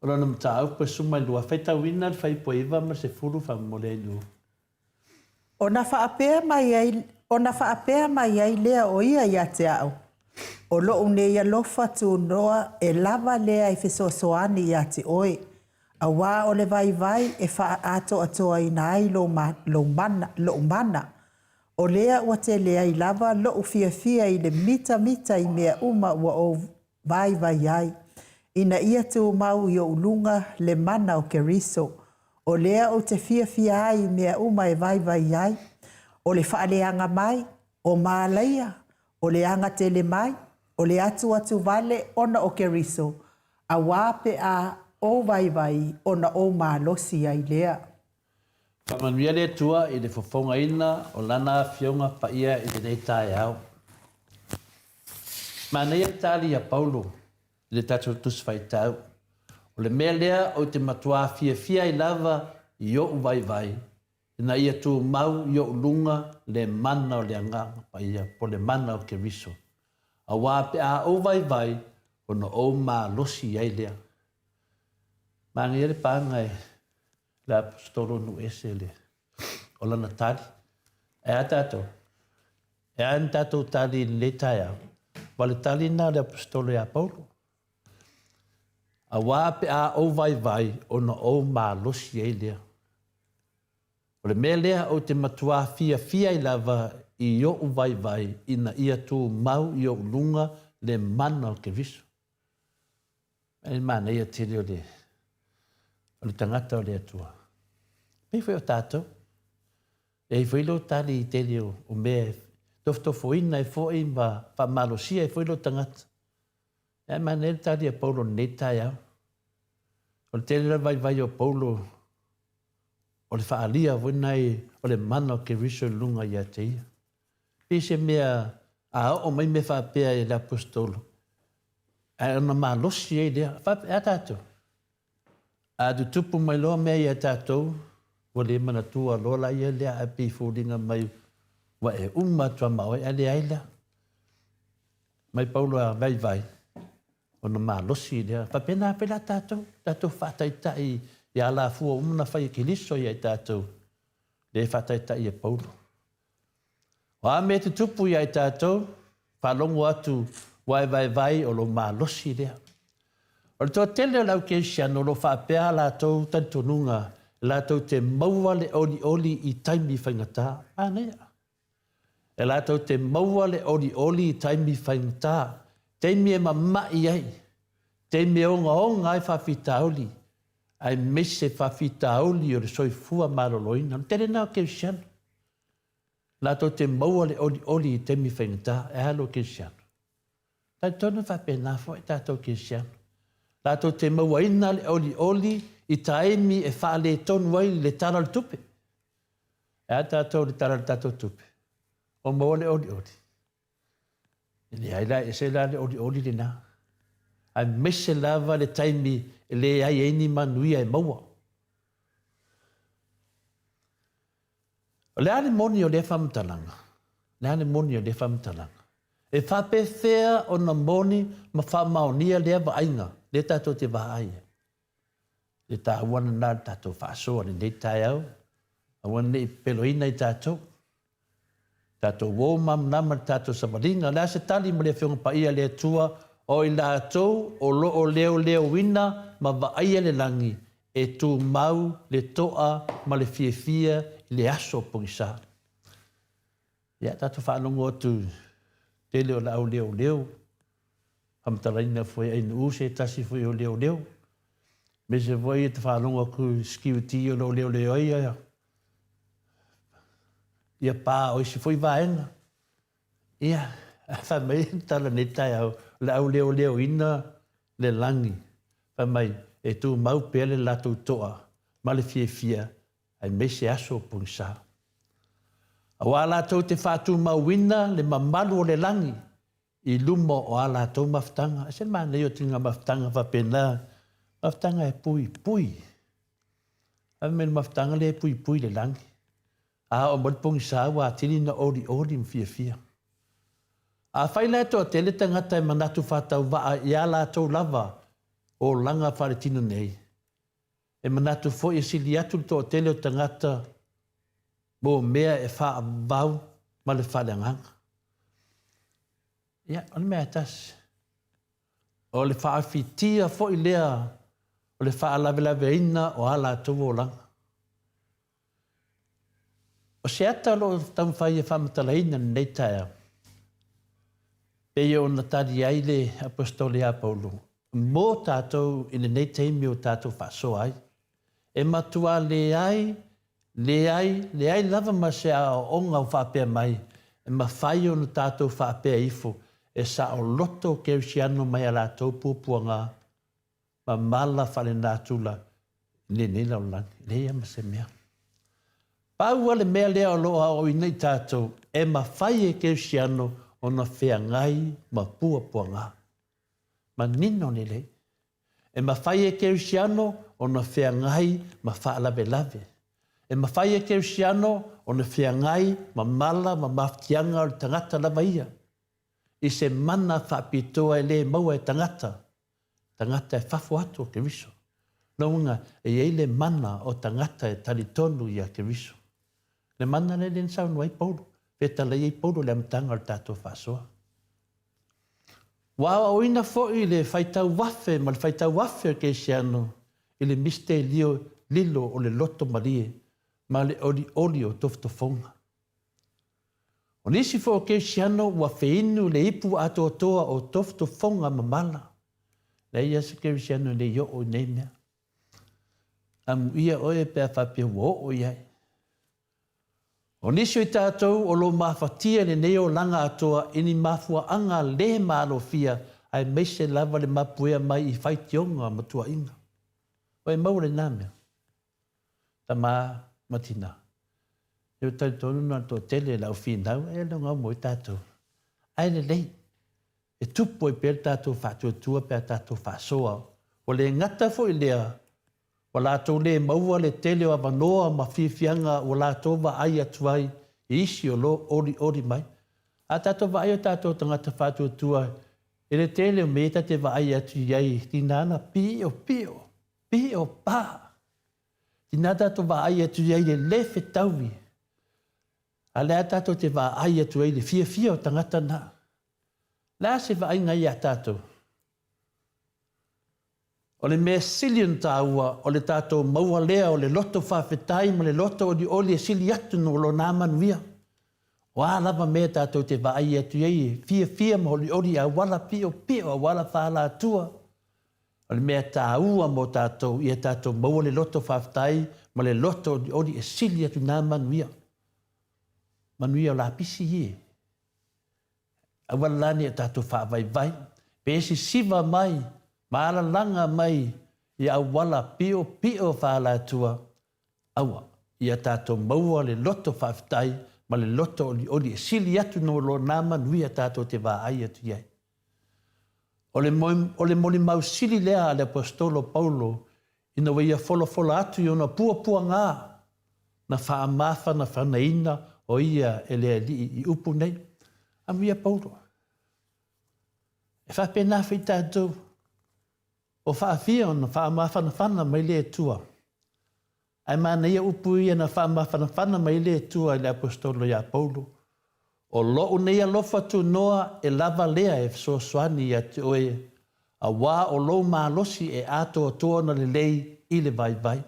O lana mata au pa sumai lua. Fai tau ina fai po iwa ma se furu fa mo le nu. Ona whaapea mai ai lea o ia ia te au. O lo une ia lofa tu noa e lava lea i fesoasoani ia te oe. A wā o le vai e wha ato atoa i nai lo mana. O lea ua te lea i lava lo fia i le mita i mea uma ua o vai ai. Ina ia tu mau i o ulunga le mana o Keriso. O lea o te fia ai mea uma e vai ai. O le whaaleanga mai, o Maleifua, o le anga tele mai, o le atu vale ona o Keriso. A wape a o vai ona o malosi ai lea. Whamanuia le tua i le whafonga ina o lana fionga pa ia i te nei tae au. Manei a tali a Paulo i le tatu tus whai tau. O le mea lea o te matua fia i lava i o vai. Ina ia tu mau i o lunga le mana o le anganga pa ia po le mana o Keriso. A wape a o vai ona o malosi ai lea. Manei le pangai le apostolo nu esele. O lana tali. E a tato. E a tato tali le taia. Wale tali na le apostolo e a Paulo. A wape a o vai ona o malosi ai lea. O le mea lea o te matua fia i lava i o vai ina ia tu mau i o lunga le mana o Keriso. E mana ia tiri o le tangata o le atua. Pei foi o tātou. E foi lo tali i tiri o mea tofo ina e foi ma whamalosia e foi lo tangata. E mana e tali a Paulo nei tai au. O le tele vai o Paulo o le whaalia wunai o le mana o Keriso lunga ia te ia. Pei se mea a o mai me whaapea e le apostolo. A ona malosi e lea. Whaapea tātou. A du tupu mai loa mea ia tātou. Wa le mana tua lola ia lea a pi fōringa mai. Wa e tua maoi a lea ila. Mai Paulo a vai. Ona malosi lea. Whaapea nā pela tātou. Tātou whaataitai i ala fua umana whai Keriso ia i tātou. Le whaataitai e Paulo. O a me te tupu ia i tātou. Whalongo atu wai vai o lo malosi lea. O le toa tele o lau keisiano lo whaapea lātou tantonunga. Lātou te maua le oli i taimi whaingatā. Anea. E lātou te maua le oli i taimi whaingatā. Teimi e mamai ai. Teimi e onga ai whawhitaoli. Ai mese whawhitaoli o le soifua maroloina. Tere nao keisiano. Lātou te maua le oli i taimi whaingatā. E halo keisiano. Tai tonu whapena fo e tātou keisiano. Lātou te mauaina le oli i taimi e whaale tonu ai le tara le tupe. E a tātou le tara le tātou tupe. O maua le oli. Ni aila e se la le oli le nā. Ai mese lava le taimi le ai eini manuia e maua. O le ane moni o le whamtalanga. Le ane moni o le whamtalanga. E whapewhea o na moni ma whamaonia lea ainga. Le tātou te wahaaia. Le tā wana nā tātou whaasoa ni nei tai au. A wana nei peloina i tātou. Tātou wōmam nama tātou samaringa. Lea se tali ma le whionga pa ia le tua o i lātou o loo leo wina ma waaia le langi e tū mau le toa ma le fia le aso pongisa. Ia tātou whaanongo atu tele o lau leo. Hamtaraina foi ai nu se tasi foi o leo. Me se voi te whanonga ku skiuti o lo leo ia. Ia pā o isi foi vaenga. Ia, whamai tala netai au lau leo ina le langi. Whamai e tu mau pele latou toa. Ma le fia ai me se aso pungsa. Awa latou te whātu mauina le mamalu o le langi. I lumo o ala tau maftanga. Se mana yo tinga maftanga whapena. Maftanga e pui. Amen maftanga le pui le langi. A o modpong sa wa tini na ori mfia. A whaila to tele tangata e manatu whatau waa i ala tau lava o langa wharetino nei. E manatu fo i sili atu to tele o tangata Mo mea e wha vau ma le whaleanganga. Ia, o le mea tasi. O le wha awhitia fo i lea, o le wha alawe ina o ala tuwo langa. O se ata lo tau whai e whamatala ina nei taia. Pei o na tari aile apostole a Paulo. Mō tātou ina nei teimi o tātou whasoa ai. E matua le ai lava ma se a onga o whapea mai. E ma whai o na tātou whapea ifo. E sa o loto keusiano mai a la tau pupuanga. Ma mala whale nātula. Le nila o lani. Le ia ma se mea. Pau ale mea lea o loa o inei tātou. E ma whai e keusiano o na whea ngai ma puapuanga. Ma nino ni le. E ma whai e keusiano o na whea ngai ma whaalawe lave. E ma whai e keusiano o na whea ngai ma mala ma maftianga o tangata lava ia. I se mana whapitoa e le maua e tangata. Tangata e whafo atu o ke riso. Naunga e eile mana o tangata e talitonu ia ke riso. Le mana le len sau nuai Paulo. Peta le i Paulo le amtanga o tātou whasoa. Wā o ina fo'i le whaitau wafe, ma le whaitau wafe o ke siano, i le miste lilo o le loto marie, ma le oli o toftofonga. O nisi fo o ke siano, wa feinu le ipu ato toa o toftofonga mamala. Le ia se ke siano le yo o nei mea. Amu ia oe pēr whapia wo o iai. O nisi o i tātou o lo mawhatia le neo langa atoa ini mafua anga le malo fia ai meise lava le mapuea mai i whaitionga matua inga. O e maure nā mea. Ta mā matina. Eo tautonu na tō tele lau whinau e lo ngau mo i tātou. Ai le lei. E tupo i pēr tātou whātua pēr tātou whāsoa. O le ngata fo i lea. O lātou le maua le tele o avanoa ma whiwhianga o lātou wa ai atuai i isi o lo ori mai. A tātou wa ai o tātou tangata whātua tua. E le tele o meta te wa ai atu iai. Tinana pio pā. Tina tātou wa ai atu iai le lefe tauwi. A lea tātou te wa ai atu iai le fia o tangata nā. Lā se wa ai ngai a tātou. O le mea silion tāua, o le tātou maua lea, o le loto whawhetai, ma le loto o di oli e sili atu no lo nāmanuia. O ālava mea tātou te waai atu iei, fia ma oli a wala pio a wala whala atua. O le mea tāua mo tātou, ia tātou maua le loto whawhetai, ma le loto o di oli e sili atu nāmanuia. Manuia o la pisi ie. A wala lani e tātou whawai, pēsi siva mai, Maala langa mai i au wala pio whala atua. Awa, ia tātou maua le loto whawhetai, ma le loto oli e sili atu no lo nāma nui a tātou te wā ai atu iai. O le moli mau sili lea ale apostolo Paulo, ina waia fola atu i ona pua ngā, na wha mafa na whana ina o ia e lea li i upu nei. Amia Paulo. E whapena whi tātou, o whaafia ona whaamawhana mai le tua. Ai mana ia upu ia na whaamawhana mai le tua i le apostolo ia Paulo. O loo nei alofa tu noa e lava lea e soaswani ia te oe. A wā o lo mālosi e ato toa na le lei i le vai.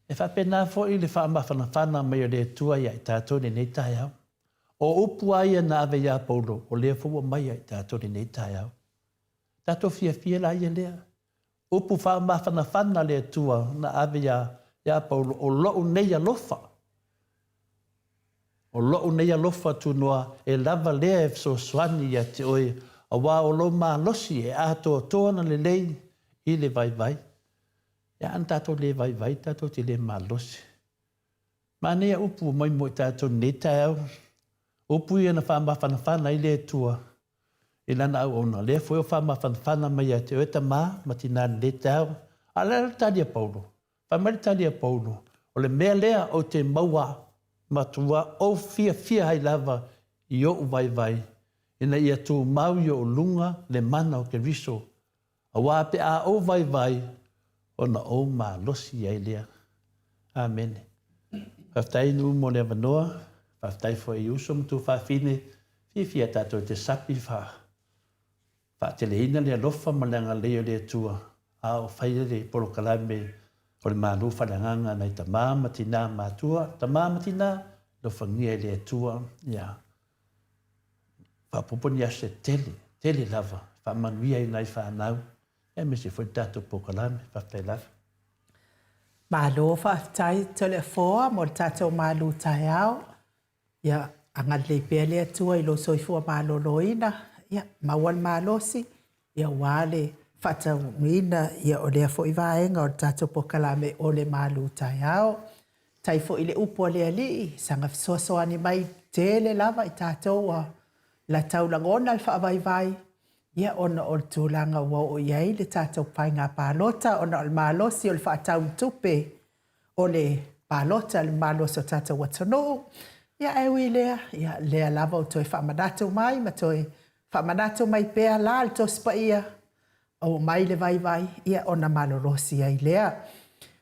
E whapena fo i le whaamawhana mai le tua ia i tātou ni nei tai au. O upu aia na ave ia Paulo o lea fua mai ia i tātou ni nei tai au. Tato fia la ia lea. Upu whaamawhana lea tua na ave ia Paulo o loo nei alofa. O loo nei alofa tu noa e lava lea e so swani ia te oe. A wā o lo mālosi e ato toana le lei i le vai. Ia an tato le vai, tato te le mālosi. Ma nea upu moi tato nei tau. Upu ia na whaamawhana i le tua. E lana au ona, lea foi o whaamawhana mai a te oeta ma tinani le tau. A lea talia Paulo, whamari talia Paulo, o le mea lea o te maua matua o fia hai lava i o vai. Ina ia tū mau i o lunga le mana o ke riso. A wāpe a o vai, o na o mā losi ai lea. Amen. Whaftai nu mo le wanoa, whaftai fo i uso mtu whawhine, whiwhia tātou te sapi wha te leina le alofa malanga leo le tua, a o whaia le porokalame o le malu whananganga nei ta māma tina mātua, ta māma tina lo whangia le tua, ia. Whapoponi ase tele lava, whamanuia i nei whanau, e me se fwoi tātou porokalame, whaftai lava. Malo whaftai tole fōa mo tātou malu tai au. Ia, angat le pēr le atua i lo soifua malo loina. Ia, mauan malosi. Ia wale whatau ngina. Ia o lea fo i vaenga o tātou pokalame o le malu tai au. Tai fo i le upo le ali. Sanga fisosoani mai tele lava i tātou a la taulangona le whaavai vai. Ia ona o le tūlanga ua o iai le tātou pai ngā pālota, ona o le mālosi o le whaatau tupe o le pālota, le mālosi o tātou watono. Ia ewi lea, ia lea lava o toi whaamanatou mai, ma toi whaamanatou mai pēr la le tospa ia o mai le vai vai, ia ona malorosi ai lea.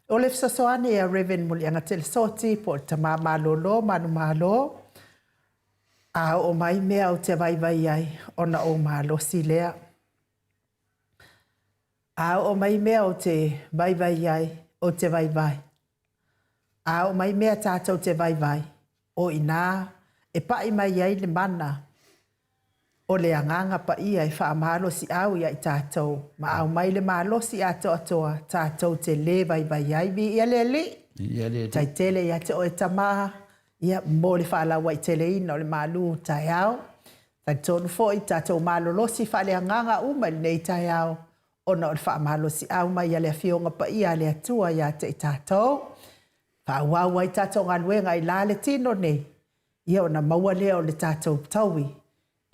O le fisosoane ia Reverend Mulianga Telesoti, po le tamā malolo, manu malo, a o mai mea o te vai vai ai, ona o malosi lea. A o mai mea o te vai vai ai, o te vai vai. A o mai mea tātou te vai vai, o ina, e pai mai ai le mana, o le anganga pa ia e wha malosi au ia i tātou, ma au mai le malosi ato atoa, tātou te le vai vai ai, vi ia le li. Tai tele ia te o e tamaha, ia mo le whaalawa i teleina o le malu tai au. Tai tonu fo i tātou malolosi whale anganga uma nei tai au. Ona o le wha malosi au mai ia le fionga pa ia le atua ia te i tātou. Whaauaua i tātou nganuenga i la le tino nei. Ia ona maua lea o le tātou taui.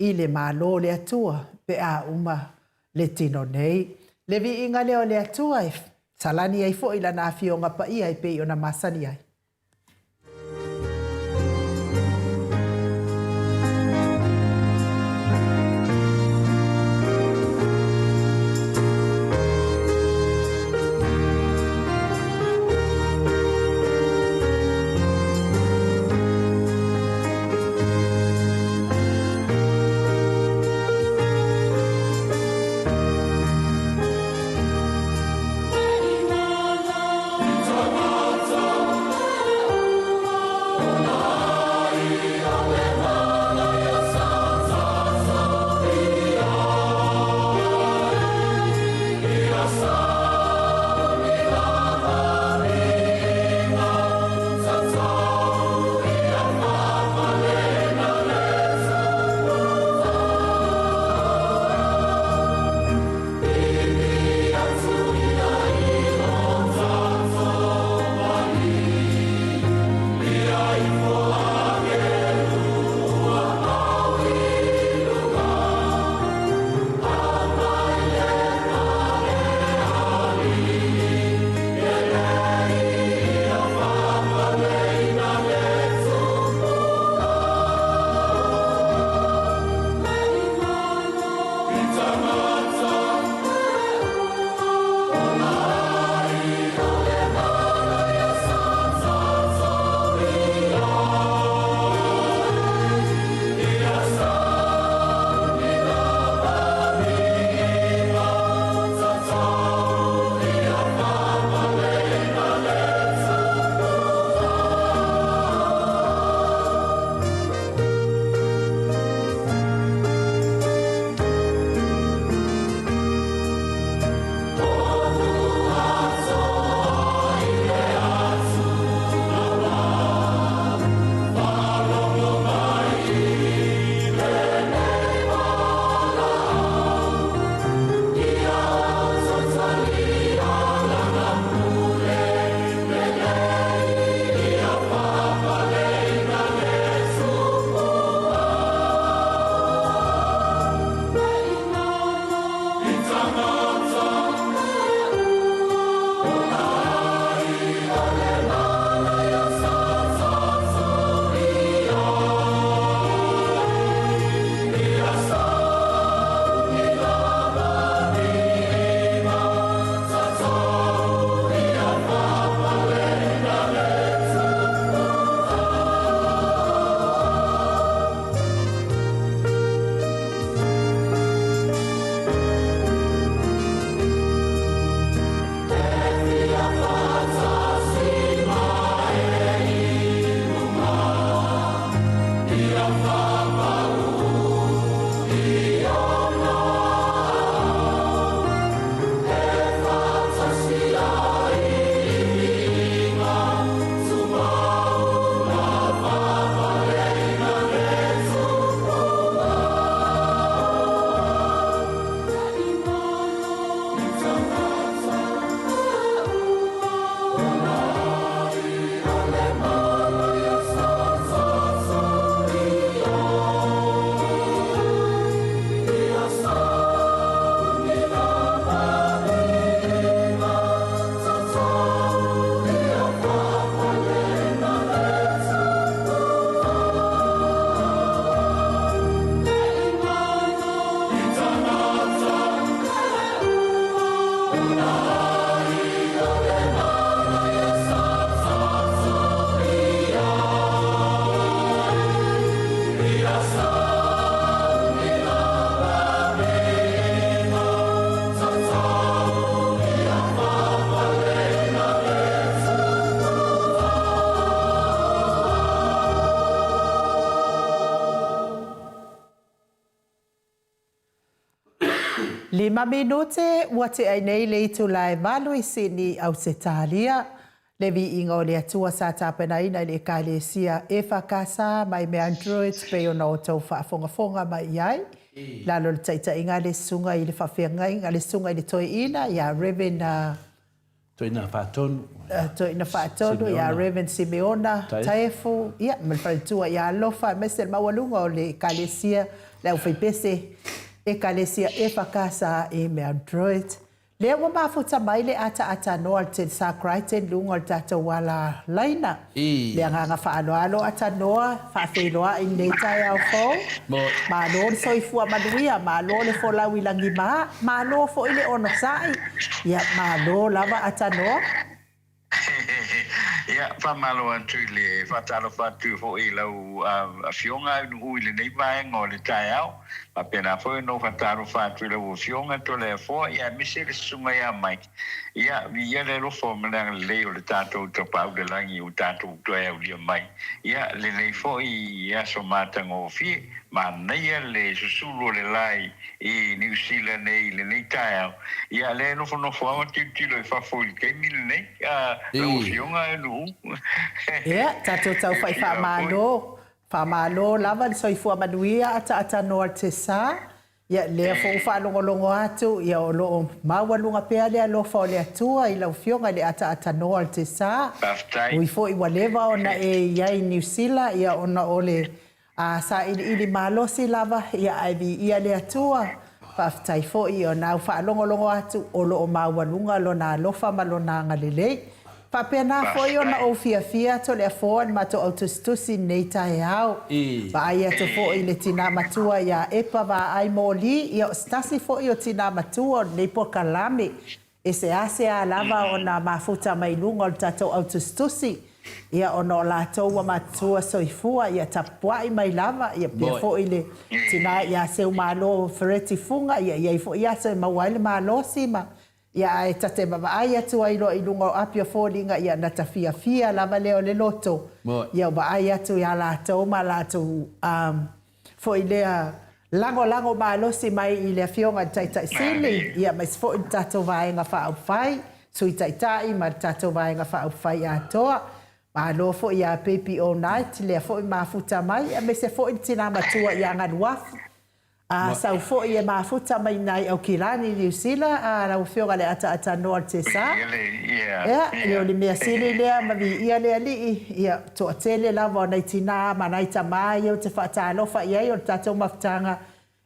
I le malo le atua pe a uma le tino nei. Le vi inga leo le atua e salani ai fo i la na fionga pa ia i pe i ona masani ai. 5 minute ua te ai nei le itu lai malu I sini au se talia. Le vi inga o le atua sa tapena ina le kalesia e whakasa mai me Android pe o na o tau whaafonga mai iai. Lalo le taita inga le sunga I le whawhianga inga le sunga I le toi ina ia Reverend Toina whaatonu. Toina whaatonu ia Reverend Simeona Taefu. Ia malwhaitua ia alofa mesel mawalunga o le kalesia le au whaipese e kalesia e whakasa e me Android. Lea wa mafuta mai le ata noa te sakraiten lunga o tata wala laina. Lea nganga whaanoalo ata noa, whaafeinoa I nei tai au fo. Ma lo le soifua manuia, ma lo le fo lau ilangi maa, ma lo fo ile ono sai. Ia ma lo lava ata noa. Ia whamalo atu le whatalo whatu ho I lau a fionga ui le nei vaenga o le tai au. Ma pena fo no whatalo whatu I lau fionga to le fo ia mise le sunga ia mai. Ia ia le rofo mananga le o le tātou topau le langi o tātou toi au lia mai. Ia le nei fo ia so matanga o fie. Ma neia le susulu le lai I New Zealand nei le nei tai au. Ia le no awa titilo I whafoi kei mil nei. Lau fionga nu. Ia, tatou tau whai whamalo. Whamalo lava le soifua manuia ata noa te sa. Ia lea fo whalongolongo atu. Ia o loo mawalunga pea lea lofa o le atua I lau fionga le ata noa te sa. Ui fo I waleva ona e iai New Zealand. Ia ona o le sa ili malosi lava. Ia aivi ia le atua. Whaftai fo I o nau whalongolongo atu. O loo mawalunga lo na lofa malona ngalelei. Papena foi ona o fia to le fo ma to autostusi nei tai au. Ba ia to fo I le tina matua ia epa va ai moli ia stasi fo I o tina matua nei po kalame. E se ase a lava ona mafuta mai lunga o tato autostusi. Ia ona la toa matua soifua ia tapua I mai lava ia pia fo I le tina ia se malo fereti funga ia fo ia se mawaile malo sima. Ia e tate baba ai atu ai lo I lunga o apia fōringa ia na tawhia lava leo le loto. Ia ba ai atu ia la tau ma la tau fo I lea lango maalosi mai I lea fionga taitai sili. Ia mais fo I tato vaenga wha whai. Sui taitai ma tato vaenga wha whai atoa. Ma lo fo ia pepi all night lea fo I mafuta mai. Ia me se fo I tina matua ia nganuafu. Sau fo I e mafuta mai nai au kilani New Zealand rau fionga le ata noa te sa. Ia le mea sili lea ma vi ia lea li ia toa tele lava o nei tina ma nai tamai o te whaatalofa ia o tatou mafutanga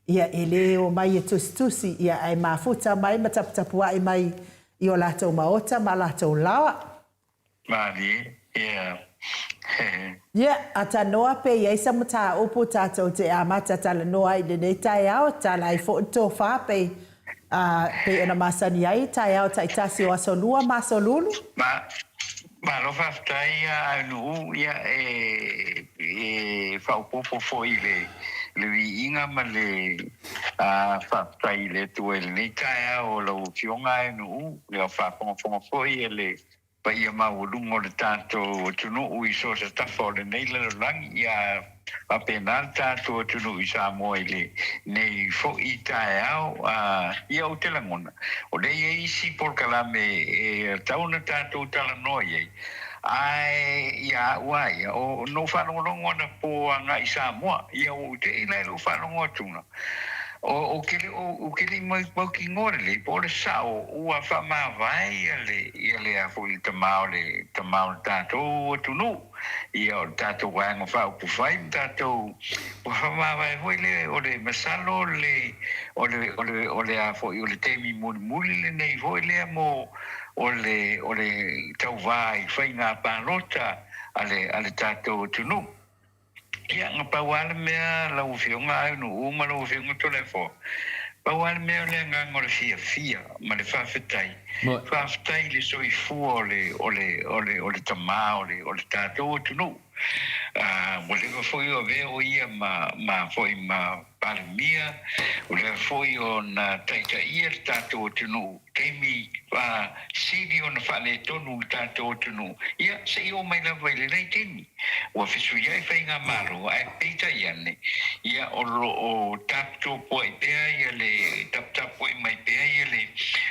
ia e leo mai e tustusi ia ai mafuta mai ma taputapua I mai I o latou maota ma latou lawa. Mani, ia. Ia, ata noa pe ia isa mata upu tatou te amata tala noa I le nei tai au tala I fo to fa pe ona masani ai tai au tai tasi o asolua masolulu. Ma lo whaftai anu ia e whaupopo fo I le vi inga ma le whaftai le tue le nei tai au o lau fionga anu le whaponga fo I le pa ia maulungo le tātou tunu ui so se tafa o le nei le langi ia a penal tātou tunu I Samoa I le nei fo I tae au ia o te langona. O le ia isi por kalame e tauna tātou tala noa iei. Ai ia wai o no whanongongo na po anga I Samoa ia o te ilai lo whanongo tuna. O kele mai ki ngore le po le sao ua whama vai ia le a fo I tamao le tātou tunu ia o tātou wanga whao pufai tātou whama vai hoi le o le masalo le o le a fo I o le temi muli le nei hoi le mo o le tau vai whai ngā pālota ale tātou tunu. Ia nga pawale mea lau fionga ai no uma lau fionga tole fo. Pawale mea le nga ngore fia ma le whawhetai. Whawhetai le soifua o le tama o le tātou tunu. Mo le foi o ve o ia ma foi ma palmia o le foi ona taita ia tato tunu temi sidi ona fale tonu tato tunu ia se o mai la vai le nei temi o fisu ia e fainga maro ai peita iane ia o tato po e pea ia le tap po e mai pea ia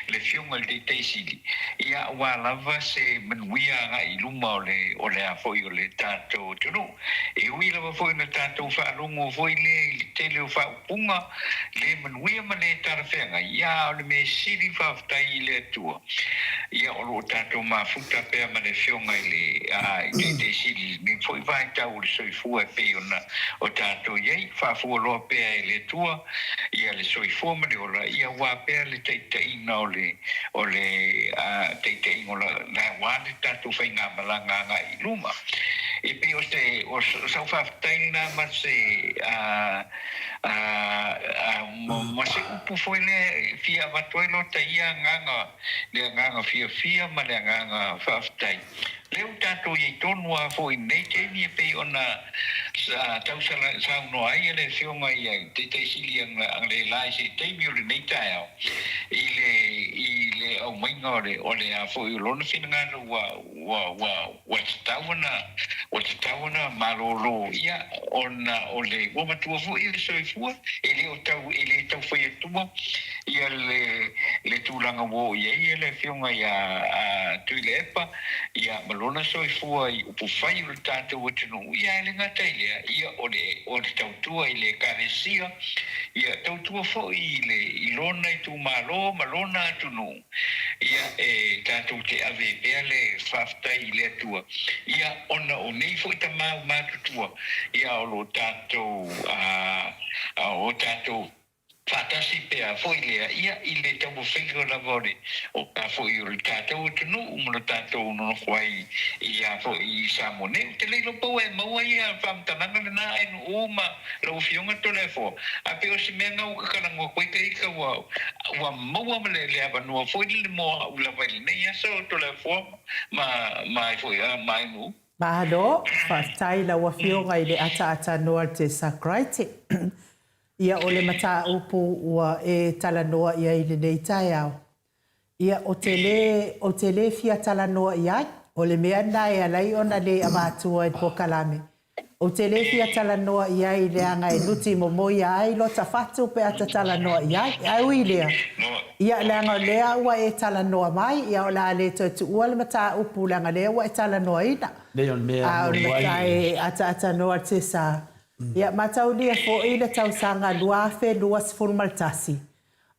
le fiunga le te sili ia wa lava se menuia nga iluma o le a foi o le tato tunu e ui lava foi na tato fa longo foi le tele o fa punga le manuia mane tarafenga ia o le me siri fa tai le tua ia o lo tato ma futa pe mane fionga ile te siri me foi vai ta o soifu e pe ona o tato ia fa fu lo pe ile tua ia le soifu mane ora ia wa pe le te ina o le te ina la wa le tato fa nga malanga nga iluma e pe o sa fa tai na ma se ma se upu foi le fia vatuelo ta ia nganga fia ma le nganga faftai le utato i tonu a foi nei te mi pe ona sa tau sa no ai le fionga ia te sili ang le lai se te mi le nei tao ile au mainga ole a foi lona finanga wa tawana malolo ia ona ole o matua fu ile soifua ele tau foi tuma ia le tulanga wo ia le fionga ia tuilepa ia malona soifua i upu fai o tato wotunu ia le ngata ia ole tau tua ile karesia ia tau tua fo ile ilona i tu malona tunu ia tato te ave pele fafta ile tua ia ona o nei fo ta ma tua ia o tato o tato fatasi pe a foi le ia ile tamo fego la vore o ka foi o tato tunu mo tato no foi ia foi samone te le lo poe mo ia fam tananga na en uma lo fionga telefo a pe o si menga o ka ngo ko ke wa mo le aba no foi le mo la vai ne ia so telefo ma foi mai mu Mahalo, whaatai la wawhionga i le ata noa te sakraiti. Ia o le mata upu ua e tala noa ia i le nei tai au. Ia o te le fia tala noa ia, o le mea nai alai ona le amatua i pokalame. O te le fia tala noa ia i le anga e nuti momo ia ai lo ta fatu pe ata tala noa ia, ai ui lea. Ia le anga lea ua e tala noa mai, ia o la le tu ua le mata upu le anga lea ua e tala noa ina. Leon mea o le mata e ata noa te sa. Ia matau lia fo i le tau sanga luafe luas fulmaltasi.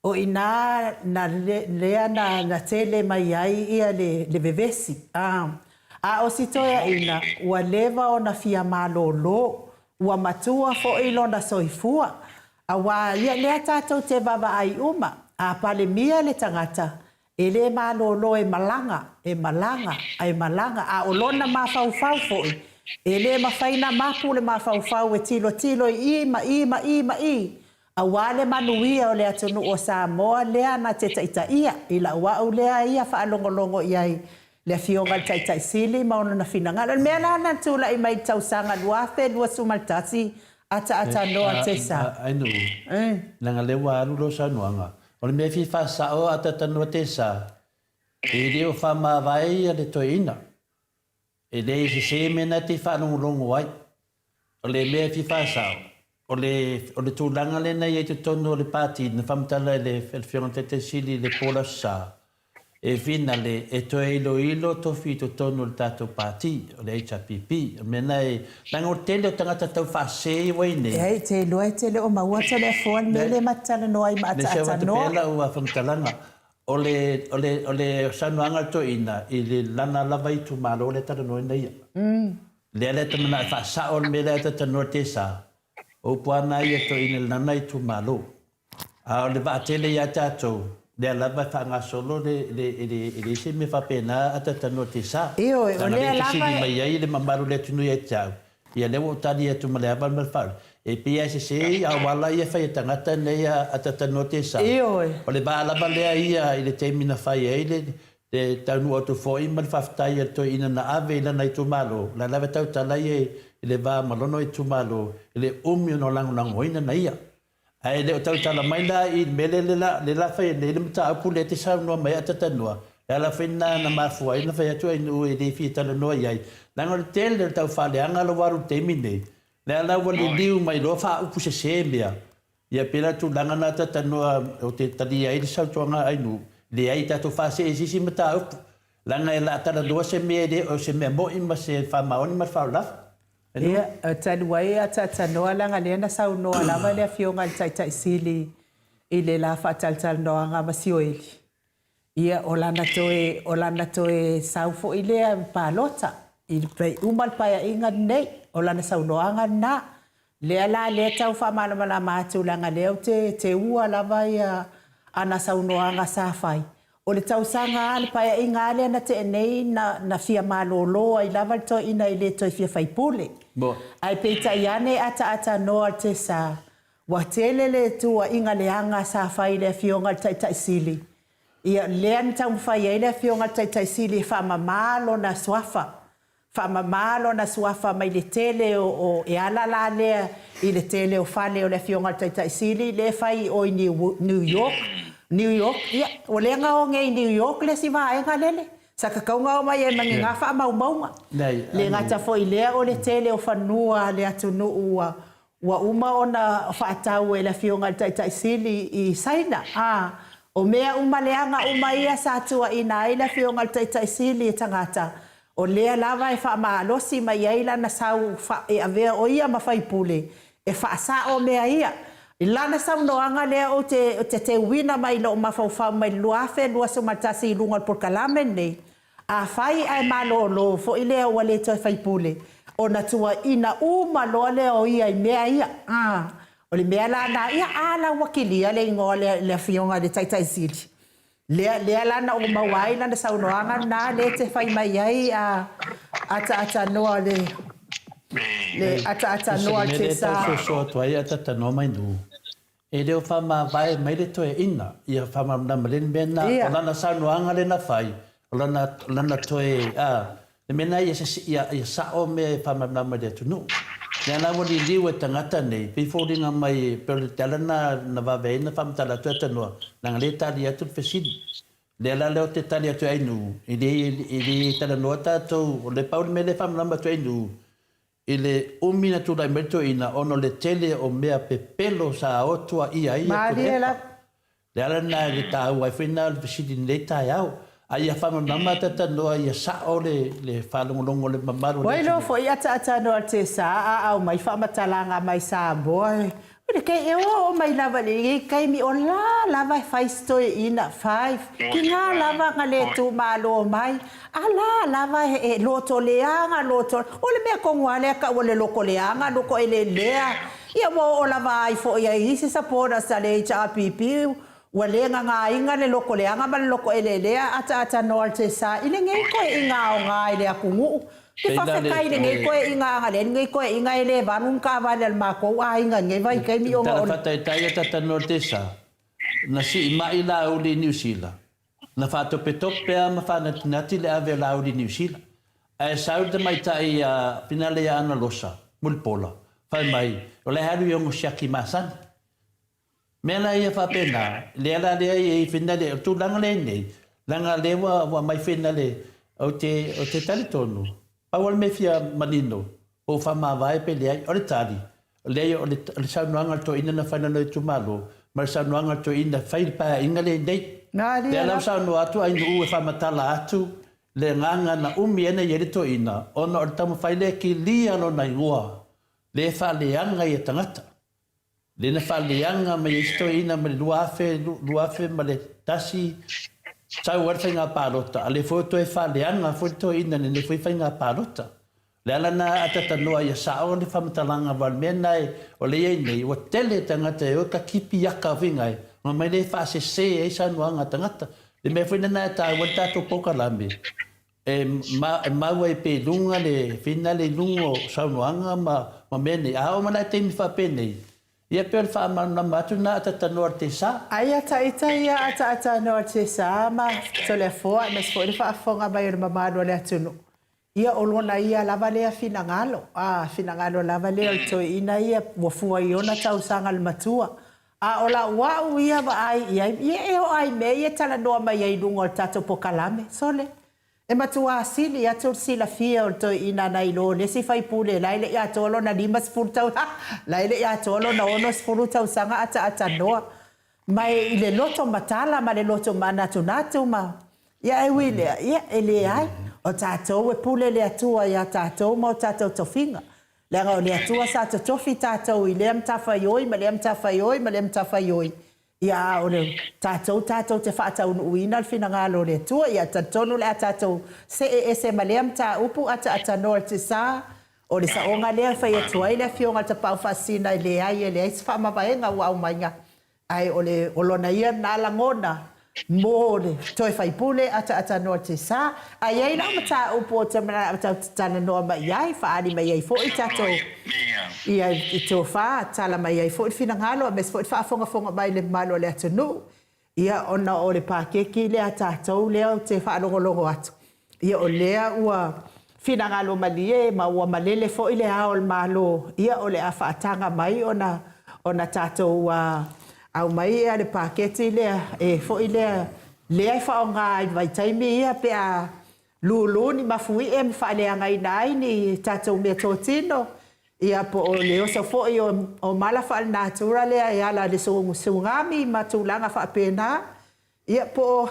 O ina na lea na tele mai ai ia le vevesi. A o sitoia ina, ua lewa o na fia malolo, ua matua fo i lona soifua. A wa ia lea tātou te baba ai uma, a pale mia le tangata, e le malolo e malanga, a o lona mafaufau fo i. E le mawhaina mapu le mafaufau e tilo i. A wale manuia o le atunu o Samoa lea na te taitaia, i la wau lea ia whaalongolongo iai. Le fionga tai sili mauna na finanga. Mea na tula i mai tausanga luafe lua sumaltasi ata noa te sa. Ainu. Nanga lewa alu lo sa nuanga. O le mea fi fa sao ata noa te sa. E leo fa ma vai a le toina. E le se mena te fa longo ai. O le mea fi fa sao. O le tūlanga le nei e te tono le pāti na whamtala le fionga te sili le pola sa. E vina le e to ilo tofi to tonu le tato pati o le HPP mena e nanga tele o tangata tau whase wai ne e te loa te le o maua le fon mele matala noa i mata ata noa le ua whamtalanga o le sanuanga to ina i le lana lava i tu malo le tata noa ina ia le le tamana whasa o le mele tata noa te sa o puana ia to ina lana i tu malo a o le vaatele ia tatou le lava fanga solo le se me fa pena ata tano te sa io o le lava mai ai le mamaru le tunu e tau ia le o tali e tu male aba mal fa e pia se a wala ia fa tangata nei ata tano te sa io o le ba lava le ia i le temina fa ia le te taunu o tu foi mal faftai e to ina na ave ina na tu malo la lava tau talai e le va malono e tu malo le no lang lang hoina na ia ai le tau tala mai la I mele le la fa le mta apu le te sa no mai atata no la fa na mafua ina fa tu no e de fi tala no ia la ngol tel le tau fa le anga lo waru te mine le la wali liu mai lo fa upu se sembia ia pela tu langa na tata no o te tali ai sa tu anga ai nu le ai tato fase e sisi mata upu. Langa e la tala doa se mea de o se mea mo ima se whamaoni ma whaulaf. Ia, tanu ai a tatanoa langa lea na sau noa lama lea fionga le taitai sili I le la whataltal noa ngā masioeli. Ia, o lana toe sau fo I lea pālota. I pei umal paya inga nei, o lana sau noa ngā na. Lea la lea tau whamanamana mātu langa lea te ua lava ia ana saunoanga sa fai. O le tausanga ale paia inga ale na te enei na fia malolo ai lava to ina I le toi fia fai pule. Ai peita iane ata noa te sa. Wa tele le tua inga le anga sa fai le fionga tai sili. Ia lea ni tau fai ai le fionga tai sili fa mamalo na swafa. Fa mamalo na swafa mai le tele o e ala la lea I le tele o fale o le fionga tai sili le fai o New York. New York, ia, o le nga o ngai New York le si va nga lele. Sa ka kaunga o mai e mangi nga fa mau maunga. Le nga ta foi lea o le tele o fanua le atunu ua uma ona whaatau e la fionga tai sili I saina. O mea uma leanga uma ia sa tua ina I la fionga tai sili e tangata. O lea lava e wha maalosi mai aila na sau e avea o ia mawhai pule. E wha sa o mea ia. I lana saunoanga lea o te wina mai lo mawhauwhau mai luafe lua sumatasi I lunga por kalame nei. A whai ai malolo fo I lea ua le toi whai pule. O na tua ina uma loa lea o ia I mea ia. O le mea lana ia ala wakilia le ingoa le fionga le taitai sili. Lea lana o mawai lana saunoanga na le te whai mai ai ata noa le ata noa te sa. So tuai ata noa mai nu. E reo whama vai mai le toe ina. Ia whama na malen mena. O lana saunoanga le na whai. O lana toe le mena ia sa o me whama na mai le tunu. Ia na wali liu e tangata nei. Pifo ringa mai pero tala na waweina whama tala toe tanoa. Nanga le tali atu whesini. Le ala leo te tali atu ainu. I le tala noa tātou. O le pauli me le whama nama tu ainu. I le umina tu lai merito ina ono le tele o mea pepelo sa otua ia. Mariela. Le ala na le tāu ai whina le visiti le tai au. Ai a whama nama tata noa ia sa o le whalongolongo le mamaru. Wailo fo ia ata noa te sa au mai whamatalanga mai sa boy. Ure kei e o mai lava le kei mi o lava fai stoi ina 5. Ki ngā lava ngā le tu malo mai. Ala lava e loto leanga loto. O le mea kongua lea ka o le loko leanga loko e le lea. Ia o lava ai fo ia isi sa pora sa le HRPP. Ua lenga ngā inga le loko leanga ma le loko e le lea ata noa te sa. Ile ngei koe inga o ngā i le akungu. Te whawhekai le ngei koe inga ngale, ngei koe inga e le vanun ka wale al mako a inga ngei vai kei mi o ngā Tala whatai ata noa te sa. Na si I mai la uli New Zealand. Na whātope a ma whanatinati le ave la uli New Zealand. E sau te mai tai pinale a ana losa, mulpola. Whai mai, o le haru i ongo siaki masani. Mena ia whapena, le ala lea I whinale, o tū langa le nei, langa le wa mai whinale o te talitonu. Pawal me fia manino, o whamawai pe lea, o le tari. Lea o le saunoanga to ina na whanano I tumalo, ma le saunoanga to ina whairipa inga le nei. Le ala sauno atu ai nu e whamatala atu, le nganga na umi ena I to ina, ona o le tamu whaile ki lia no na ingoa, le whaleanga I tangata. Le na whaleanga mai isto ina ma le luafe ma le tasi sau warwhai ngā pārota. A le foto e whaleanga foto ina ne le whai ngā pārota. Le ala na atata noa ia sao le whamatalanga wal mena e o le ei nei. Wa tele tangata e o ka kipi aka wingai. Ma mai le whaase se e sanuanga tangata. Le mea whina na e tā wata to pokalame. E maua e pe lunga le whina le lungo saunuanga ma mene. A o mana e teimi whapenei. Ia pe fa mana matu na ta nor te sa. Ai ata ia ata no te sa ma telefona mas foi fa fonga mai o mamado le atunu. Ia olona ia lava le finangalo. Finangalo lava le to ina ia mo fua iona tau sanga le matua. Ola wa ia ba ai ia ai me ia tala no mai ai lungo tato pokalame. Sole. E matua sili ya to sila fia o to ina na ilo le si fai pule laile ya tolo na limas furtau laile ya tolo na ono furtau sanga ata noa mai ile loto matala ma le loto mana tunatu ma ya e wile ya ele ai o tato we pule le atua ya tato mo tato tofinga le nga le atua sa to tofi tato ile am tafayoi ma le am tafayoi ma le am tafayoi ia o le tatou te whaataunuina al finangalo le tua ia tatonu le tatou se maleam ta upu ata no te sa o le saonga lea whai atua i le fionga ta pau whasina i le ai e le aisi whaamawaenga ua mainga ai o le olona ia na langona mo le toi whaipule ata no te sa ai ai na mata upu o te mana tana noa mai ai whaani mai ai fo i tatou ia i tō wha, tala mai ai fo i finangalo, mes fo i whaafonga mai le malo le atunu. Ia ona o le pākeki lea tātou lea o te whaalongolongo atu. Ia o lea ua finangalo malie, ma ua malele fo i le ao le malo. Ia o le a whaatanga mai ona tātou au mai ia le pāketi lea, fo i lea i whaonga i vai taimi ia pe a lulu ni mafui e mwhaalea ngai nai ni tātou mea tōtino. Ia po o leo sa fo o mala fa natura le ia la de sungami matulanga fa pena ia po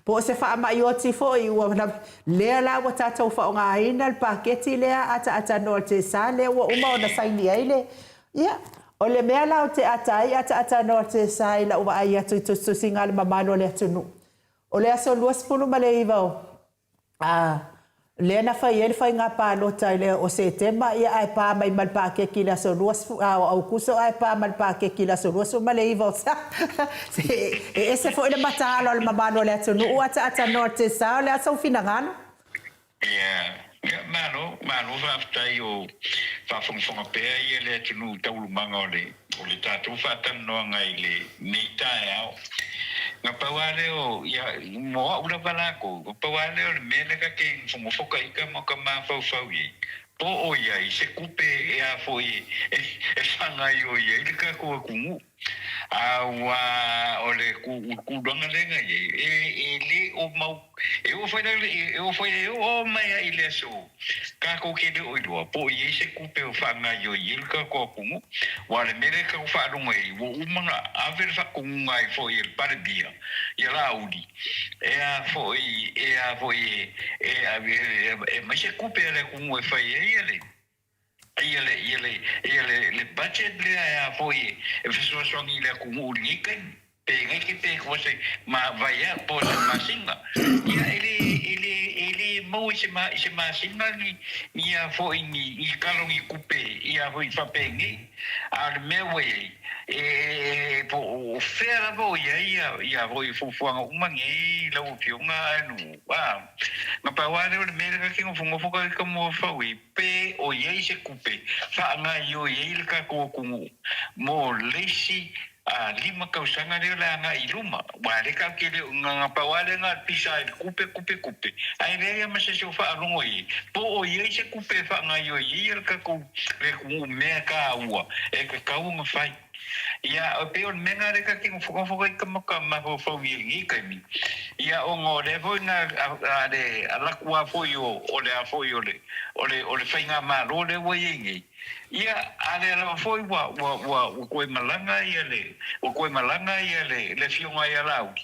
po se fa mai o ti fo i o le la o tata fa nga ina el paketi le ata no te sa le o uma na sai ni ile ia o le mea la o te ata no te sa ila o ai atu to singa le mamalo le tunu o le aso luas pulu male iva Lena fai ele fai ngā pālota ele o se tema ia ai pā mai malpake ki la so ruas au kuso ai pā malpake ki la so ruas o male iwa sa se fo ele matalo le mamano le atunu o ata no te sa le aso finangano ia mano whaftai o whafonga pēa ia le atunu taulumanga o le tātou whatanoa ngai le meitai au nga pawale o ya mo ula balako pawale o mele ka ke fongo foka ika mo ka ma fau ye po o ya i se kupe e a foi e fanga yo ye ile ka ko kumu awa o le ku donga lenga ye le o mau o foi o mai ile so ka ko ke le o do po ye se kupe o fanga yo ye ka ko kumu wa le mele ka fa do ngai wo umanga ave fa kumu ngai foi el pardia ia laudi e a foi mas se kupe le kumu e fai ele le budget le a foi e fiso songi le kumu ni kai pe ngai ke pe ko se ma vai a po se masinga ia ele mo se masinga ni a foi ni kalo ni kupe ia foi fa pe ngi a me we po fera bo ia voi fuanga uma ngi lo fiunga no ma pa wale o me ka kingo fungo foka como fawi pe o ye se kupe fa nga yo ye ka ko kumu mo lesi lima kausanga le la nga iluma wale ka kele nga pa wale nga pisa kupe ai le ma se fa alongo ye po o ye se kupe fa nga yo ye ka ko le kumu me ka ua e ka unga fai ia o pe on menga re ka kingo foka ka ma fo ngi ka mi ia o ngore vo na ale ala kwa fo yo o le fainga ma ro le wo yengi ia ale la fo wa ko malanga ia le fionga ia lau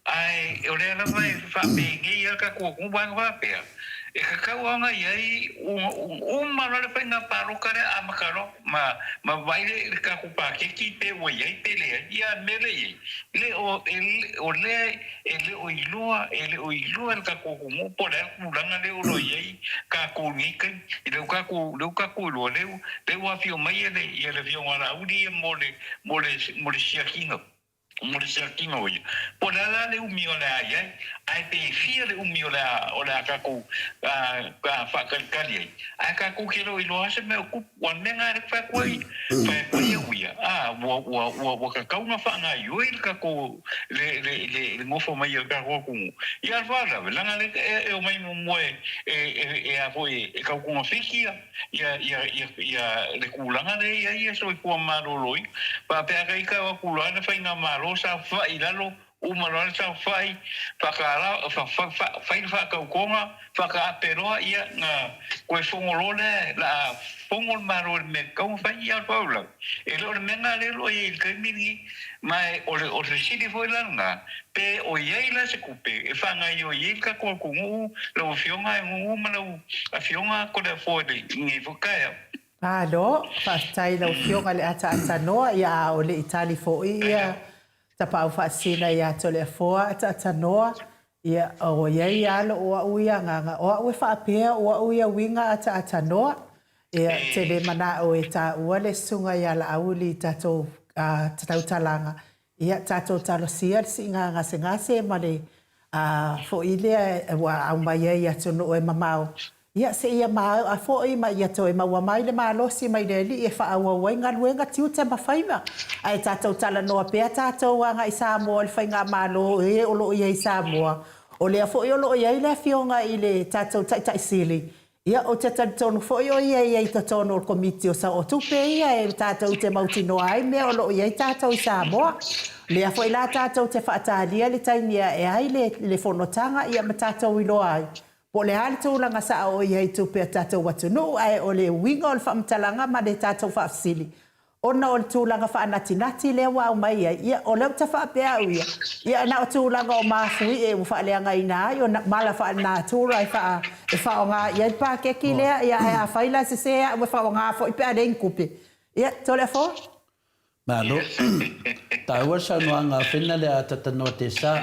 ai o le la mai fa be ngi ia ka ko va pe e ka wanga ia uma le fainga pa ro kare amakaro ma vai le ka ku pa ke ki pe wo ia pe le ia mele le o ilua ka ko mo po le ku langa le o ye ka ko ni ka le ka ko le wa fio mai le fio wala udi mo le sia kinga mo le kinga o po la le umi o la ai ai pe fia le umi o la ka ku ka fa ka kali ai ka ku kilo i lo ase me ku wan menga le fa ku fa ia wo ka ka una fa nga yo il ka ku le mo fo mai ka ku ia fa la nga le o mai mo a foi ka ku ma fikia ia le ku langa le ia so ku ma loi pa pe ka ku la na fa nga ma sa fa ilalo umalona sa fai fakara fa ka konga fa ka pero ia na ko fongolone la fongol maro me ka fa ia paula e lo menga le lo i ka mini mai o sidi foi langa pe o ia la se kupe e fa nga yo i ka ko ngu lo fionga ngu malo a fionga ko da foi ni fokaya lo fa tai lo fionga le ata no ia o le itali fo ia tapau faasina ia toleafoa taatanoa ia o ia lo o uia nganga o faapea o uia winga ataatanoa ia tele mana o ua le sunga ia la auli tatou talanga ia tatou talosia le siʻigaga segase ma le foʻi lea ua aumaia ia tonu e mamao ia se ia ma a foʻi ma ia toe maua mai le malosi mai le alii e faauauai galuega tiu te mafaiga ae tatou talanoa pea tatou aga i Samoa le faiga malo e o loo ia i Samoa o lea foʻi o loo ia i le afioga i le tatou taʻitaʻisili ia o te talitonu foʻi o ia i totonu o le komiti o sao o tupe ia e tatou te mautinoa ai mea o loo ia i tatou i Samoa lea foʻi la tatou te faatalia le tainia e ai le fonotaga ia ma tatou iloa ai po le hali tūlanga sa o ia i tūpea tātou watunu ai o le winga o le whaamtalanga ma le tātou whaafsili. Ona o le tūlanga whaanatinati le wau mai ai. Ia o leo ta whaapea au ia. Ia na o tūlanga o maafui e whaaleanga i nā i o mala whaana tūra e whaonga ia i pākeki lea ia e a whaila se sea e whaonga fo i pēa rein kupe. Ia, tōle a fo? Malo, tāua sa noanga whina le a tatanoa te sa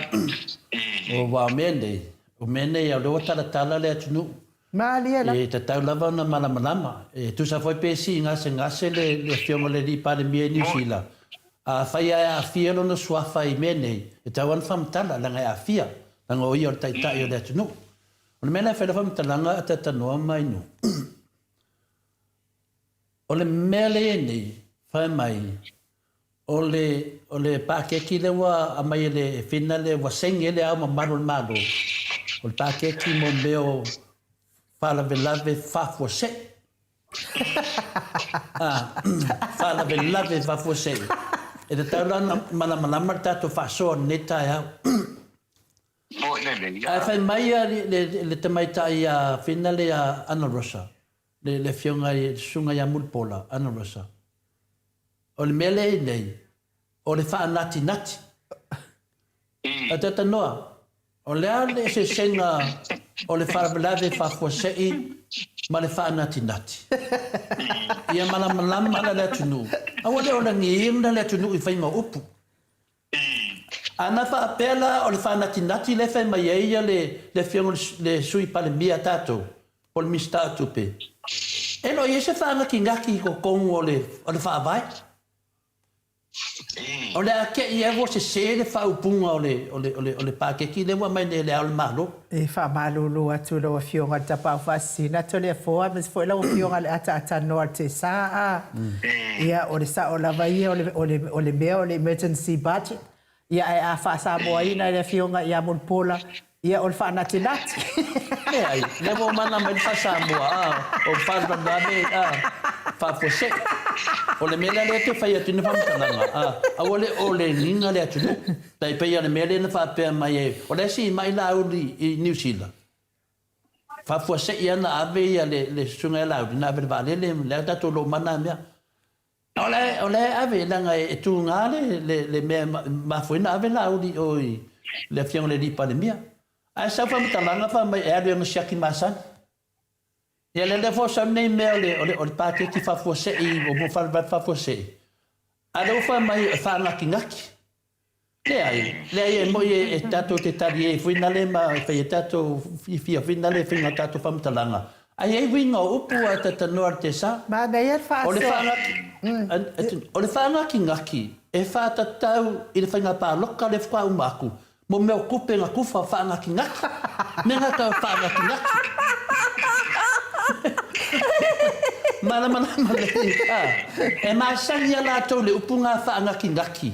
o wā mene. O mene ia leo tala le atunu. Maalia la. E te tau lava na malama. E tu sa foi pesi ngase le fiongo le di pare mie New Zealand. A whai a fia lo na suafa i mene. E tau an whamtala langa a fia. Langa o ia o taitai o le atunu. O le mena whaila whamtalanga a te tanoa mai nu. O le mele e nei, whai mai. O le pākeki le wa a mai le whina le wa sengi le au ma maro le maro. O le pākeki mo meo whalawelave whafose. Whalawelave whafose. E te taurana malamalama tātou whasoa netai au. Ai whai mai le tamaitai a whina le a Ana Rosa. Le fionga i sunga i a Mulpola, Ana Rosa. O le mele e nei, o le whaanati nati. A te tanoa. O lea le se senga o le wharawelave whafosei ma le whaanati nati. Ia malamalama ala le atunu. Awa le o le ngiina le atunu i whainga upu. Ana whaapela o le whaanati nati le whai mai eia le fionga le sui pale mia tātou. O le mista atupe. E no i ese whaanga ki ngaki ko kongu o le whaavai. O le ake i evo se le whaupunga o le pākeki le wa mai ne le au le malo. E whaamalo atu lo a fionga tapau whaasina to le foa mes foi lau fionga le ata noa te saa. Ia o le sa o lava ia o le mea o le emergency budget. Ia e a whaasamoa ina le fionga i a Mulpola. Ia o le whaanatinati. E ai, le mo mana mai whaasamoa. O whaarandane, whaafose. O le mele le te whai atu na whamtananga. A o le ninga le atu. Tai pei le mele na whaapea mai e. O le si mai la auri i New Zealand. Whaafose i ana ave ia le sunga e la auri. Na ave le vale le tato lo mana mea. O le ave langa e tu ngā le mea mafuina ave la auri o le fiong le ripa le mea. Ai sa whamtalanga wha mai e o siaki masani. Ia le fo sa nei mea o le pākeki whafosei o mo whafosei. A rau wha mai whaangaki. Le ai e moi e tato te tari e whina le ma whai e tato fia whina le whinga tato whamtalanga. Ai e winga o upu a te tanoa te sa. Ma nei e whaase. O le whaangaki ngaki. e whātatau i le whainga pāloka le whakau maku. Mo mea kupe ngā kufa whaangaki ngaki. Me ngā kau whaangaki ngaki. Mana e māsangi a lātou le upunga whaangaki ngaki.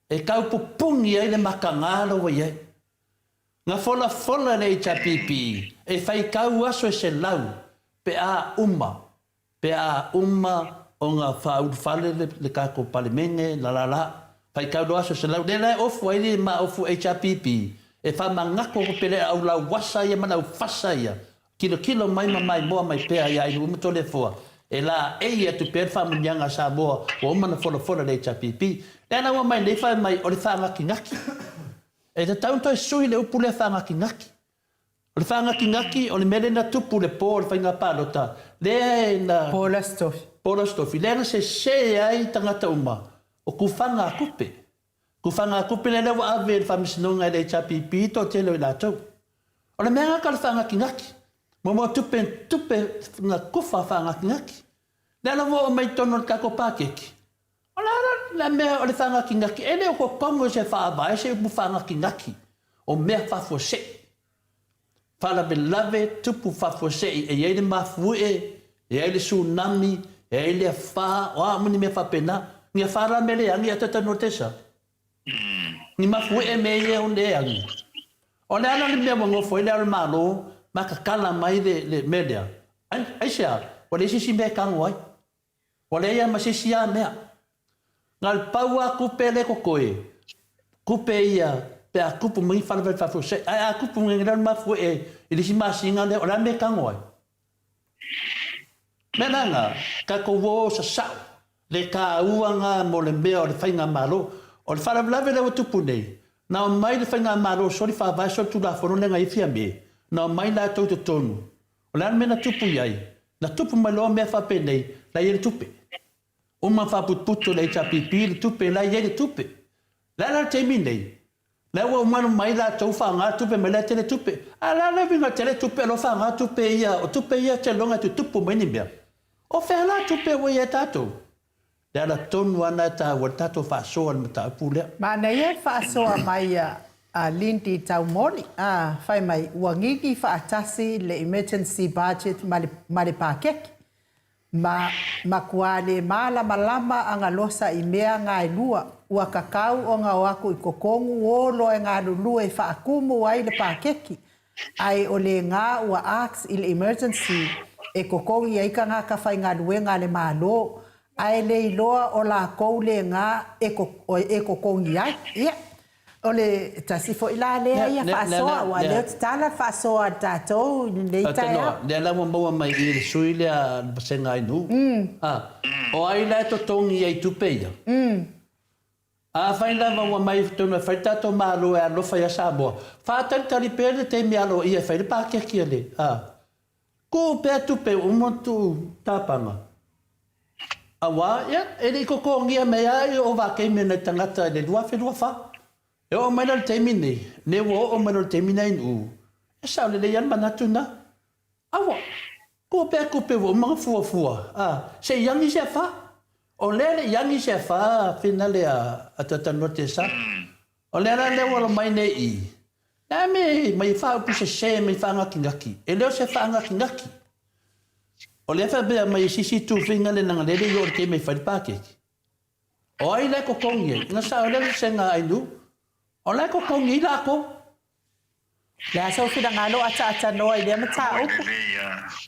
E kau pupungi ai le makangalo wa iei. Ngā fola le HPP e whai kau aso e se lau pe a uma. Pe a uma o ngā whauwhale le kako palemenge, la. Pai kau doa so se lau. Nela e ofu ai le ma ofu HPP. E wha mangako ko pele au lau wasa ia mana au whasa ia. Kilo mai moa mai pea ia i umato le fua. E la e ia tu pēr wha munyanga Samoa o umana fola le HPP. Nena ua mai leifa mai o le whaangaki ngaki. E te taunto e sui le upu le whaangaki ngaki. O le whaangaki ngaki o le mele na tupu le pō o le whainga pālota. Lea na... Pola stofi. Pola stofi. Lea na se ai tangata uma. O kufanga kupe. Kufanga kupe le lewa ave le whamisinonga le HPP to telo i lātou. O le mea ka le whaangaki ngaki. Mo tupe ngā kufa whaangaki ngaki. Lea na wo o mai tono le kako pākeki. O la mea o le whaangaki ngaki. E leo ko kongo se whaavai se upu whaangaki ngaki. O mea whafo se. Whala me lave tupu whafo se. E iei le mafue, e iei le tsunami, e iei le wha, o a muni mea whapena. Ngia whara me le angi atata no tesa. Ni mafue e me ie o le angi. O le ana le mea wangofo, e le ala malo, maka kala mai le melea. Ai sea, o le sisi mea kango ai. O le ia ma sisi a mea. Ngal paua kupe le kokoe. Kupe ia, pe a kupu mui whanawai whafose. Ai a kupu mui ngiran mafue e, i lisi masinga le, o le mea kango ai. Menanga, kako wo sa sao. Le ka uanga mo le mea o le whainga malo. O le whanawai le tupu nei. Na o mai le whainga malo, sori whawai so tu la whono lenga i fia me. Na o mai la tau te tonu. O le ana mea na tupu iai. Na tupu mai loa mea whape nei, la i le tupe. Uma whaputputo le HPP, le tupe, la i le tupe. La la te minei. La ua umanu mai la tau whanga tupe, mai la te le tupe. A la vinga te le tupe, lo whanga tupe ia, o tupe ia te longa tu tupu mai ni mea. O whea la tupe wa ia tātou. Le ala tonu ana ta wa tātou whaasoa na mata apulea. Ma nei e whaasoa mai a Lindy tau mori. Whai mai uangigi whaatasi le emergency budget ma le pākeki. Ma kua le malama anga losa i mea ngā lua. Ua kakau o ngā waku i kokongu o loe ngā lulua i whaakumu ai le pākeki. Ai o le ngā ua ax i le emergency e kokongi ai ka ngā ka whai ngā luenga le mālo. Ai le iloa o la kou le ngā e kokongi ai. Yeah. O le tasifo ila lea ia whaasoa, wa leo te tala whaasoa tātou, nei tai au. Lea lawa maua mai i le sui lea pasenga inu. O ai lea to tongi ai tupe ia. A whai lawa maua mai tonu whai tātou mālo e alofa ia Samoa. Whātari pere te mi alo ia whai le pākeki le. Ko pēr tupe umotu tāpanga. Awa, ia, e li kokongia mea i o wākei mena tangata le lua whenua wha. E o mai nal teimi nei, ne o mai nal teimi nei nu. E sao le leian manatu na. Awa, ko pēr kupe wo mga fua. Se yangi se wha. O lele yangi se wha, whina le a tatano te sa. O lele le wala mai nei i. Nā me, mai wha upu se mai wha ngaki ngaki. E leo se wha ngaki ngaki. O le wha bea mai sisi tu whinga le nanga lele i o ke mai whaipākeki. O ai le ko kongi, nga sao lele se ngā ainu. O lai ko kongi lako. Lea sau whina ngalo ata noa i lea mata upu.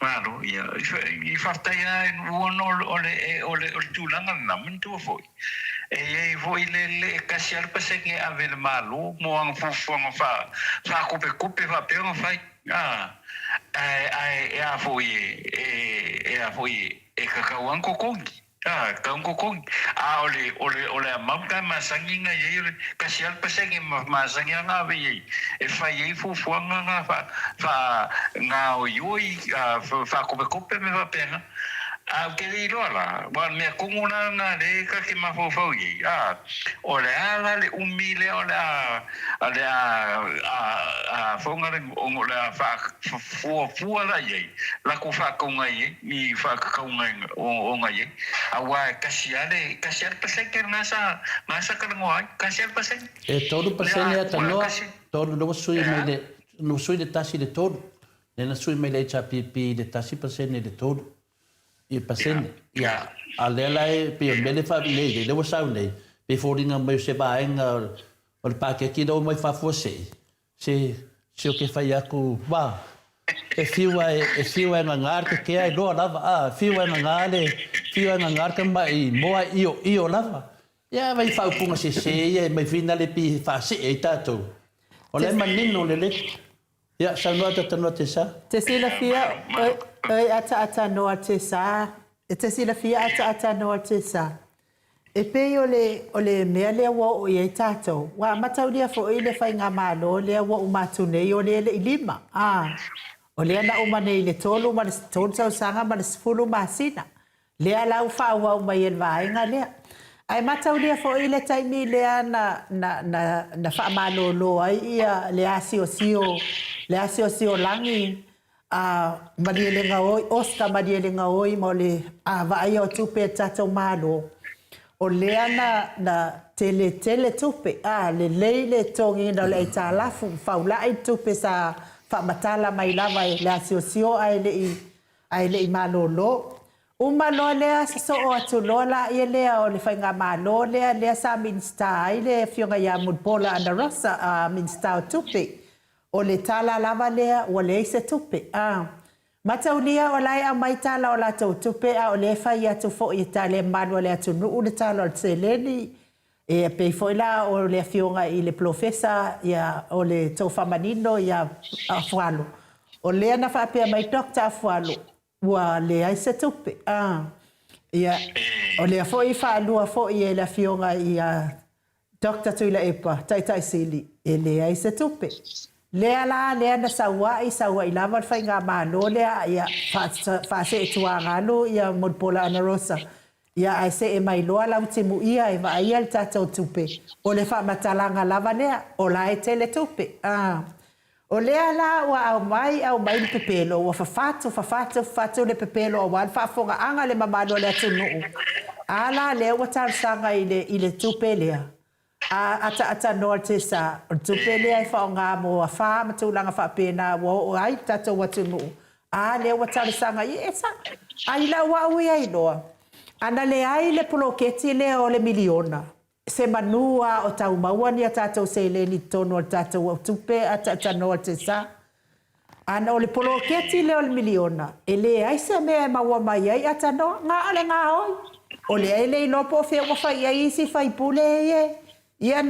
Maro, ia. I whaftai a uono o le tūlanga na mantua foi. E foi le kasi alpasenge a vele malo, mo ang fufuanga wha kupe wha peonga whai. E a foi e kakauan ko kongi. Kaung kokong. Ole amamka masangi nga ye kasi alpasenge masangi nga ve ye. E fa ye fufuanga nga fa nga oyoi fa kope me va pena. ke ro la wa me kunguna na le ka ke ma fo ye o le ala le umile o le a fonga o le fa fu la ye la ku fa ko ngai I fa ko ngai o ngai a wa kasiale pesen ke ngasa ka ngoi kasiale pesen e todo pesen ya tano todo no sui mai no sui de tasi de todo na sui mai le chapipi de tasi pesen de todo I pasene ya alela e pe mele fa le le was saune pe foringa mai se ba enga o pa ke ki do mai fa fosse se o ke fa ya ku ba e fiwa na ngar ke ai do lava fiwa na ngar ke mai moa io lava ya vai fa punga se e mai finale pi fa se e tato o le manino le ya sa no te sa te sila fia ata no te sa te sila fia ata no te sa e pe o le mea le wo o ye tato wa matau dia fo ile fai nga malo le wo umatu nei o le lima o le na umane le tolu ma le tolu sa sanga ma le fulu masina le ala u fa wa mai el vai nga le ai matau dia fo ile taimi le na fa malo lo ai ia le asio langi madielenga oi Oscar madielenga oi mo le va ai o tupe tato malo o le na tele tupe le tongi na le talafu faula ai tupe sa fa matala mai lava le asio ai le malo lo uma lo le so o atu lola ia le o le fainga malo le sa minsta ai le fionga ya mudpola ana rosa minsta tupe o le tala lava lea o le se tupe mataulia o lai a mai tala o la tupe o le fai atu fo I tale manu le atu nuu le tala o seleni e pe foi la o le fionga I le profesa ia o le tofa manino ia afualo o le na fa pe mai doctor afualo wa le ai se tupe ia o le foi fa lua foi le fionga ia doctor tuila epa tai sili e le ai se tupe le na sawa I lava fai nga malo le ia fa se tuanga no ia modpola na rosa ia ai se e mai loa la utimu ia e va ia ta tupe o le fa matalanga lava le o la e tele tupe o le ala wa au mai pepelo wa fatu le pepelo wa fa fonga anga le mamalo le tunu ala le wa tal sanga ile tupe le ata no te sa tupe le ai fa nga mo fa matulanga fa pena wo ai tato watu no le wa tal sanga esa ai la wa wi ai no ana le ai le poloketi le o le miliona se manua o tau mauani a tātou se le ni tono o tātou tupe a no te sa. Ana o le poloketi le o le miliona. E le ai se mea maua mai ai a tano, ngā ale ngā oi. O le ai le lopo fea wafai ai isi fai pule e. Ia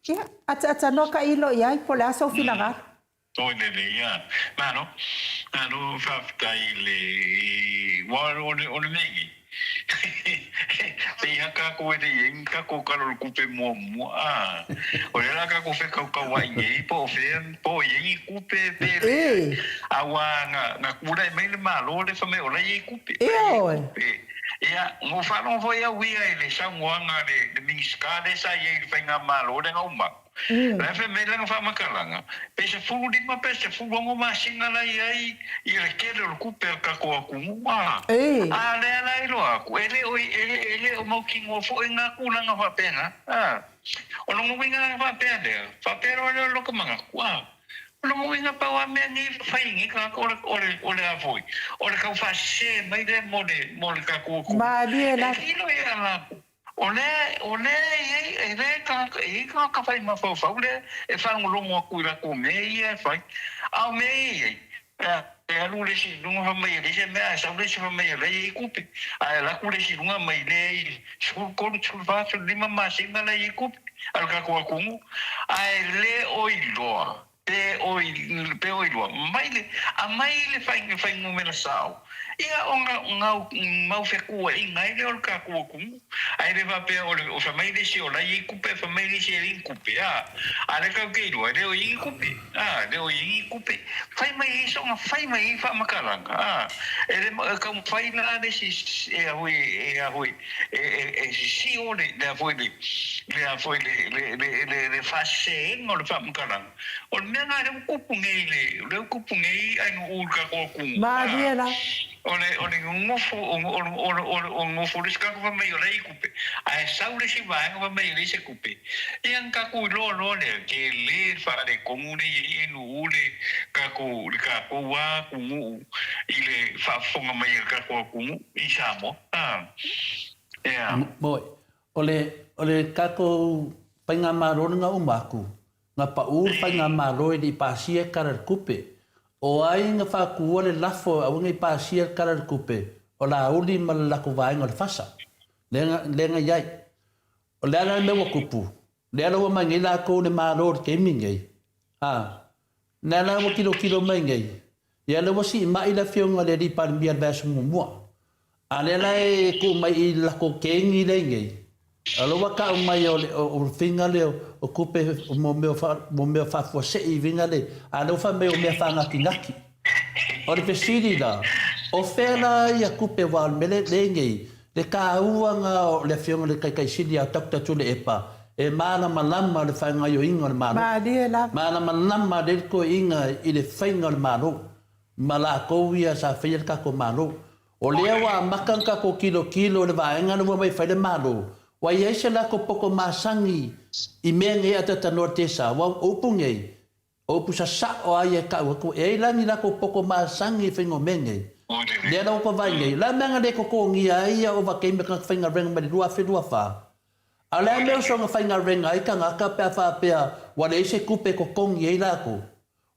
ia a tano ka ilo iai po le aso fina ngā. Toi le ia. Mano whaftai le o le mengi. Ia ka ko de yen ka ko ka lo kupe mo o le ka ko fe ka wa ye po ye kupe pe awa nga kura me le malo le fa me o le ye kupe ia mo fa no foi a wi ai le sa nga le minska de sa ye fa nga malo le nga uma la fe me la fa makalanga pe se fu di ma pe se fu ngo ma singa la ai I le kele o kupe ka ko ku ma le lo ku ele o mo ki ngo fo nga ku nga fa pena o no mo nga fa pena fa pero lo ko manga wa o no mo nga pa wa me ni fa ngi ka ko o le afoi o le ka fa se mai de mo le ka ku ma dia la lo ya la ole ka fai ma fo le e fa un longo ku la ku me ia fa a me e alu le si lunga fa mai le se me sa le se fa mai le kupi a la ku le si lunga mai le sul ko sul fa sul lima ma singa le kupi al ka ku ku a le o ilo pe oi lo mai le fai ngomela sao ia onga mau fe ku inga ile ol ka ku ai le va pe o fa mai le si o la i ku pe fa mai le si rin ku pe ale ka ke lo le o i ku pe le o i ku pe fai mai so ma fai mai fa makalanga ele ka fai na le si hui si o le le fa se no le fa makalanga o me nga le ku ngei ai no ka ku Mariela. Ole ngofo le ska ko mai ole ikupe ai saule si vai ko mai le se kupe ian ka ku lo le ke le fa le komune ye no ule ka ku wa ku mu ile fa fonga mai ka ku mu i Samoa yeah boy ole ka ko penga maro nga umaku nga pa u penga maro di pasie karar kupe o ai nga fa ku le lafo a ngai pasie karar kupe o la uli mal la ku vai ngol fasa lenga yai o le ala me kupu le ala ma ngai la ko ne maro ke mingai na la mo kilo mai ngai ya le wasi mai la fio ngale di par biar bas mo ale la ko mai la ko ke ngi le ngai alo waka mai o finga le o kupe mo me fa fo se i vinga le alo fa me o me fa ngaki o le pesidi la o fela ya kupe wa mele le ngai le ka uanga o le fionga le kai sidi a takta tu le epa e mana malama le fa ngai o inga le mana malama le ko inga i le finga le mano mala ko ia sa fer ka ko mano o le wa makanka ko kilo le va enga no mai fa le mano wa yesa la ko poko masangi i menge ata norte sa wa opungei opu sa o ai ka ko e la ni la ko poko masangi fingo menge le la ko vai ngai la menga de ko ngi ai o va ke me ka finga reng ma lua fa ala me so nga finga reng ai ka nga ka pa fa pe wa le se kupe ko ngi la ko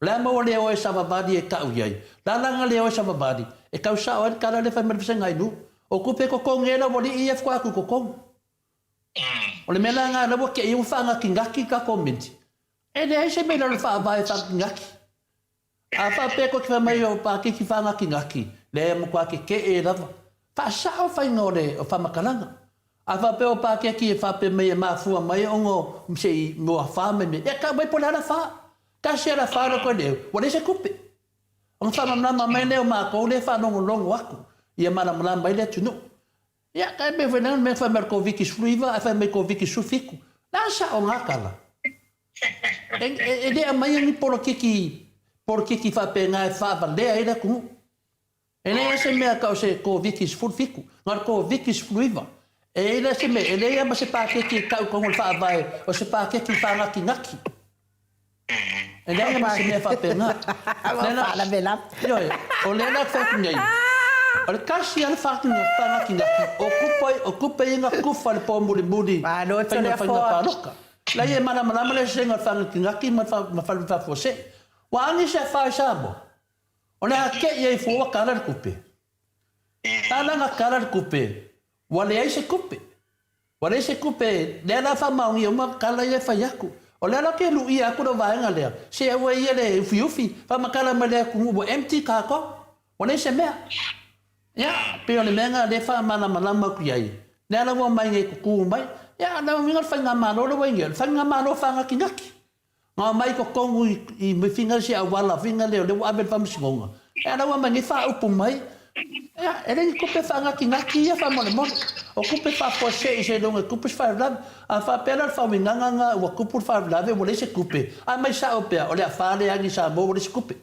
la mo le o sa babadi e ka uyai la nga le o sa babadi e ka sa o ka le fa me senga i nu o kupe ko ngi la mo di if ko ko o le mela nga na boke i ufanga kingaki ka komenti e le se me le fa vai fa kingaki a fa pe ko fa mai o pa ki fanga kingaki le mo kwa ke e lava fa sa o fa ngore o fa makalanga a fa pe o pa ki fa pe mai ma fu mai ongo mse mo fa me e ka mai pola fa ka se la fa ko le o le se kupe on fa ma mai le ma ko le fa no longo wako ia mana mana mai le tunu ya ka me venan me fa merkoviki fluiva fa merkoviki sufiku la sa o ngakala e de mai ni por kiki fa pena fa vale ai da ku ele se me ka se koviki sufiku ngar koviki fluiva ele se me ele ya ma se pa kiki ka ko fa vai o se pa kiki fa ngaki ele ya ma se me fa pena la bela yo o le na fa ngai o kasi al fakin kinga ocupa inga kufa le pombu le budi no tele fa la ye mana le senga fa kinga ki ma fa fose wa ani se fa sabo ona ke ye fu wa kala kupe ala nga kala kupe wale ai se kupe le la fa ma ngi ma kala ye fa yaku o le la ke lu ia ku do va nga le se we ye le fiufi fa ma kala ma le ku bo empty ka ko ona se me ya pero le menga de fa mana malama ku yai le la wo mai ngai ku mai ya na mi ngal fa nga malo lo wengel fa nga malo fa nga kinaki nga mai ko kongu i me finga si awala finga le wa abel fa msingonga ya na wo mai fa upu mai ya ele ko pe fa nga kinaki ya fa mo o ku pe fa po se lo ku pe fa la a fa pela fa mi nga wa ku pu fa la ve mo le se ku pe a mai sa o pe o le fa le ani sa mo le se ku pe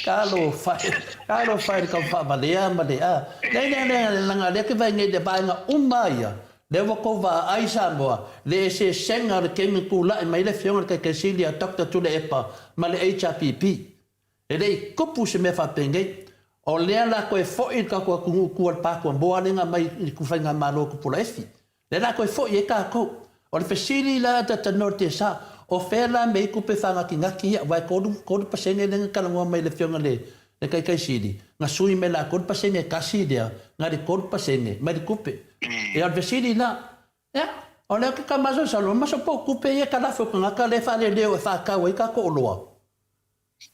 Kalau fai ka fa balea nei langa le ke vai nei de ba nga umaya le ko va ai Samoa le se senga le kemi kula mai le fiona ke silia doctor tu le epa ma le HPP e le kopu se me fa penge o le la ko e fo i ka ko ku pa ko boa nga mai ku fa nga malo ku pula efi le la ko e fo i ka ko o le fesili la ta norte sa o fela me ku pe fanga ki ngaki vai ko pasene le ka ngo mai le fiona le kai sidi nga sui me la ko pasene ka sidi nga de ko pasene mai ku pe e al vesidi la ya O le ka maso salo maso po kupe ye kala fo ka le fa le leo fa ka we ka ko loa.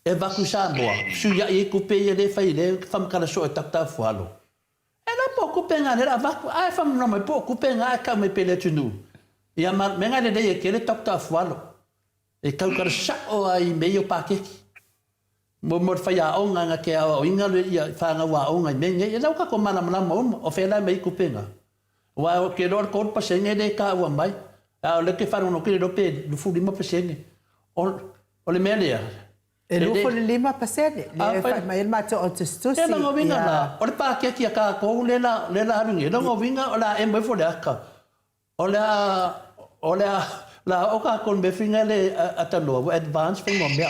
E va ku Samoa. Su ya e kupe ye le fa ile fam kala so takta fualo. E la po kupe nga le va ai fam no me po kupe nga ka me pele tunu. Ia ma menga le ye ke le takta fualo. E ka ka sa o ai me yo pa ke. Mo fa ya o nga ke o inga le ia fa nga wa o nga me ye la ka ko mana mo o fe la me kupe nga. Wa ke lor ko pa senge de ka wa mai a le ke fa no ke do pe du fu lima pa senge o le melia e lu fu lima pa senge le fa mai ma to otustu si e no vinga la o le pa ke ki ka ko le la haru no vinga o la e mo fu le ka o la la o ka kon be finga le atano advance fin mo me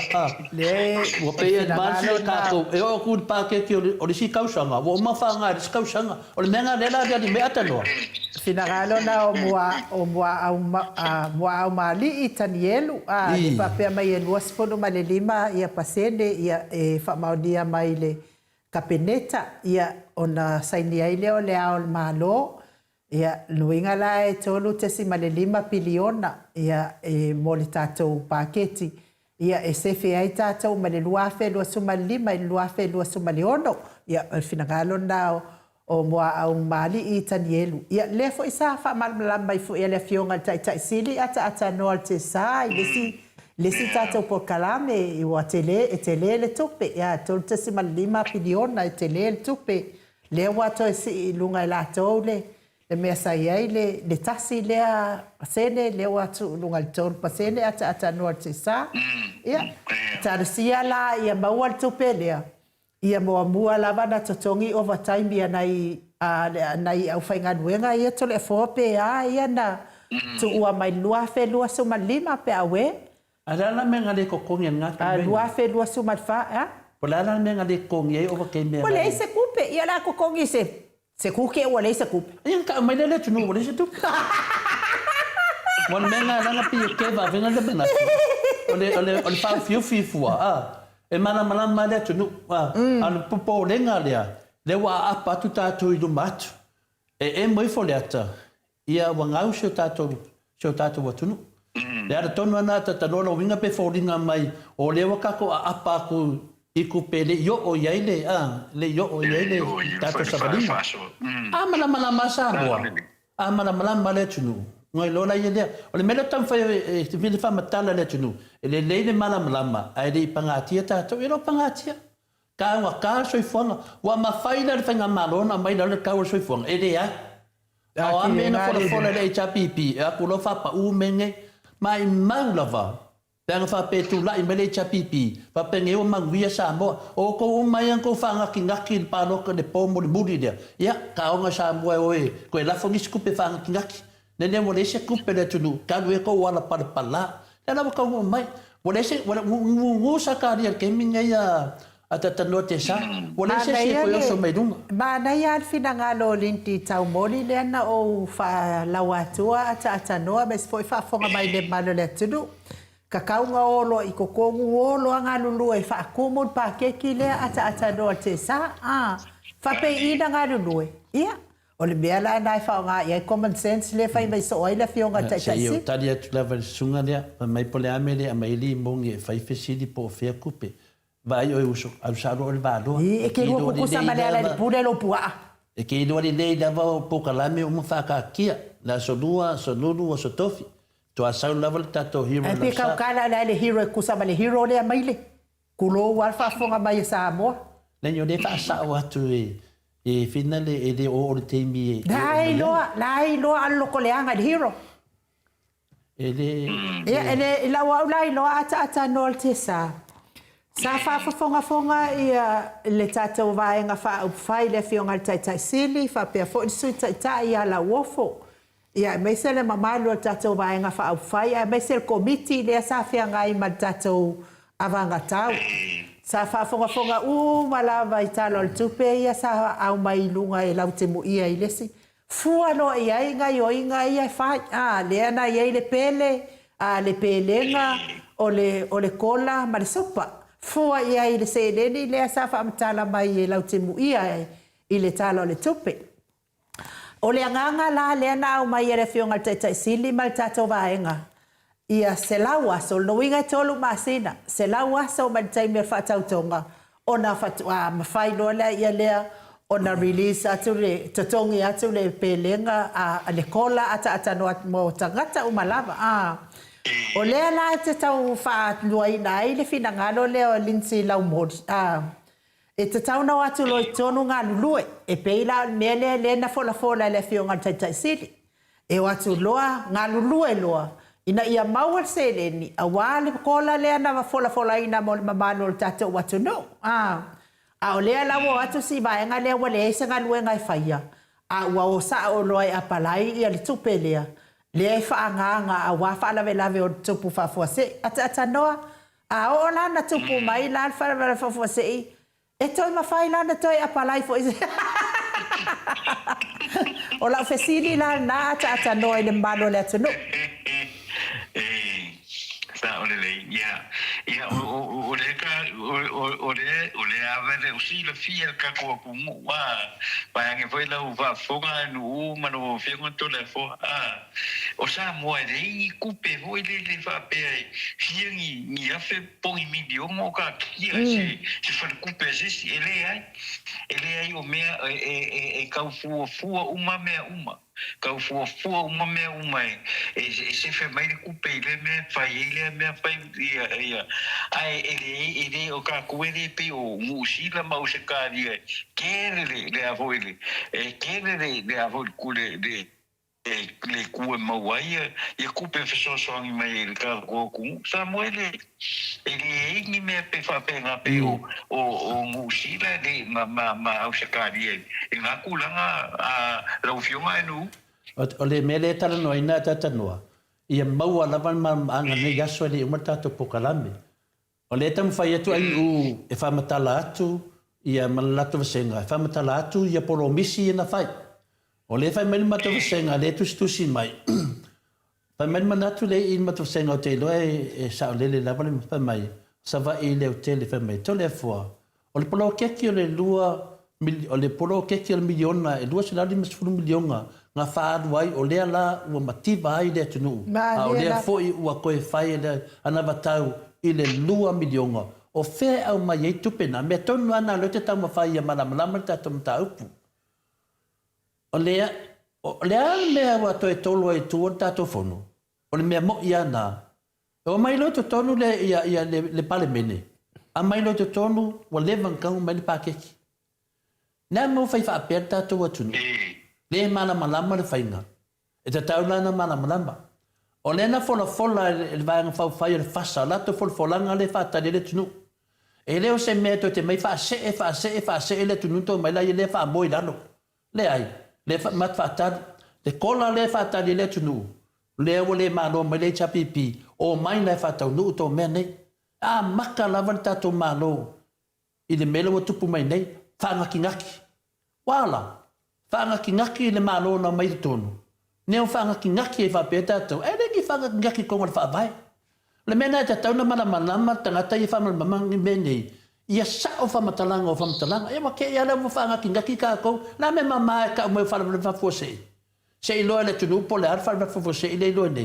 le o pe advance ka ko e o ku pa ke ki o le si kausanga o ma fa nga si kausanga o le menga le la di me atano finagalo na o mua au mali i tanielu i papea mai e luasfono ma le lima ia pasene ia e whamaunia mai le kapeneta ia ona saini ai leo le ao malo ia luinga la e tolu tesi ma le 5 piliona ia e mo le tātou paketi ia e sefe ai tātou ma le luafe lua suma le 5 i luafe lua suma le 1 ia finagalo na o mua au mali i tanielu. Ia le fo isa fa malamba i fo ia le fionga tai sili ata noa te sa i lesi tātou por kalame i wa tele le tupe. Ia tolu te si malima piliona i tele le tupe. Le wato e si lunga i lātou le mea sai ai le tasi lea sene le watu lunga i tolu pasene ata noa te sa. Ia tarisia la ia maua le tupe lea. Ia mua lava na totongi overtime ia nai au whainganuenga ia tole fope ia na tu ua mai luafe lua suma 5 pe awe. Alala menga le kokongi ngata. Luafe lua suma fa. Polala menga le kongi e over kembe. Wale se kupe ia la kokongi se kuke wale se kupe. Ia ka mai le tunu wale se tu. Mon menga langa pi ke va venga le bena. Ole fa fiu e mana le tunu anu popo lenga le wa apa tu tatu i do matu e moi fo le ata ia wangau se tatu watunu le ara tonu ana tata no winga pe fo linga mai o le waka ko apa ku iku pele yo o yaile le yo o yaile tatu sabalina amala masa boa amala le tunu ngai lola ia le o le mele tam fa te vile fa matala le tunu le le malama ai le pangatia tato e lo pangatia ka wa ka soifonga wa ma faina le fanga malona mai le ka wa soifonga e le ya o amena fo le chapipi a ku lo fa pa u menge mai maulava tanga fa pe tu la imele chapipi pa penge o mangwia Samoa o ko mai ko fanga kingaki pa lo ke de pomo de budi dia ya ka o Samoa oe ko la fongi skupe fanga kingaki nene mo le se kupe le tunu ka we ko wala pala la ka mo mai mo le se mo sa ka ria ke minga ya ata no te sa mo le se ko yo so mai dunga ma na ya finanga lo linti tau moli le na o fa la watua ata no mes foi fa fonga mai le malo le tunu ka kaunga olo i ko kongu olo anga lulu e fa kumo pa ke ki le ata no te sa fa pe ina nga lulu ia o le mea la nai whaonga ia common sense le whai mai so ai le whionga tai tai si. Ia tari atu lava le sunga lea, mai pole ame lea, mai li mongi e whai whesiri po whea kupe. Vai oi uso, au saro o le vāloa. E ke rua kukusa male ala le pure lo pua. E ke iloa li lei lava o pokalame o mawhaka kia, la sonua, sonunu o sotofi. To a sau lava le tato hero la sa. E pe kaukala ala le hero e kusa male hero lea maile. Kulo walfa fonga mai Samoa. Lenyo le wha sao atu e finale e de o le teimi e lai loa allo ko le anga de hero ele la wa lai loa ata no te sa fa fonga ia le tata va nga fa fai le fionga tai sili fa pe fo su tai ia la wofo ia me se le mama lo tata va nga fa fai me se el committee le sa fia nga i ma tata avanga tau sa fa fonga mala vai talo al tupe ia sa au mai lunga e lau te mo ia i lesi fua no ia inga ia fa le ana ia le pele le pelenga o le kola ma le sopa fua ia i le sedeni le sa fa mtala mai e lau te mo ia i le talo le tupe O le anganga la le na o mai ere fionga te sili mal tato vaenga. Ia se laua so no winga tolu masina. Se laua so man tai me fatautonga. Ona fatua mafai lola ia lea ona release atu le totongi atu le pelenga a le kola ata no mo tangata umalava. O lea la te tau fa luaina i le finangalo leo linsi lau mod. E te tauna watu loi tonu ngā lulue, e peila mele le na fola le fionga tai sili. E watu loa ngā lulue loa, ina ia maua se le ni, a wale kola lea na fola ina mo le mamano le tato watu no. A o lea lawa watu si vaenga lea wale eise ngā lue ngai whaia. A ua o sa o loa e apalai ia le tupe lea. Lea e whaanganga a wafa lave o tupu whafuase. Ata noa, a o la na tupu mai la whafuase i. E toi mawhai lana toi apalai fo ise. O la fesini la na ata noa i le mano le atu no. Sa o le lei, ia o le avele o si le fia ka ko kumu wa pa nge foi la uva fonga no mano fiengo to le fo o sa mo e kupe foi le fa pe fiengi ni afe pongi milio mo ka kia se fa kupe se ele ai o mea e ka fu uma mea uma ka fu uma mea uma e se fe mai kupe le me fa ile me fa ia ai ele o ka kuele pe o musila mau se ka dia kere le avoile le avol kule le kue mauaia e kupe fesoso ngi mai le ka ko ku samuele ele ngi me pe fa pe nga pe o musila de ma au se ka dia e nga kulanga la ufionga nu o le mele tala no ina tata noa ia maua lava ma anga nei aso le umata to pokalame o le tam fai atu ai e fa matala atu ia malato vasenga e fa matala atu ia polo misi ina fai o le fai mel mato vasenga le tu si mai fa mel manatu le in mato vasenga o te loe e sa le lava le fa mai sa va i le hotel fa mai to le fo o le polo keki o le lua o le polo keki o le miliona e lua sila mas fulu miliona nga faadu ai o lea la ua mativa ai le tunu o lea foi ua koe fai le ana vatau i le lua milionga o fe au mai ei tupena me tonu ana lo te tau mawhai ia malamalama le tato mta upu o lea mea ua toe tolu ai tua tato fono o le mea mo ia na o mai lo te tonu le pale mene a mai lo te tonu ua levan kau mai le pakeki nea mo fai wha apea tato wa tunu le mana malama le fainga e te tauna na mana malama o le na fola le vai nga fai le fasa la to fola nga le fata le tunu e le o se meto te mai fa se le tunu to mai la le fa moi lano le ai le fa mat fata le kola le fata le tunu le o le malo mai le chapipi o mai na fata nu to mene a maka lavanta to malo i le melo tupu mai nei fa ngaki wala fanga ki ngaki le malo na mai tonu neo fanga ki ngaki e fa peta to e le ki fanga ngaki ko fa vai le mena ta tau na mana tanga tai fa mamang ni bene ia sa o fa matalanga e ma ke ia le fanga ki ngaki ka ko la me mama ka mo fa fa fose se ilo le tunu po le fa fose ile ilo ne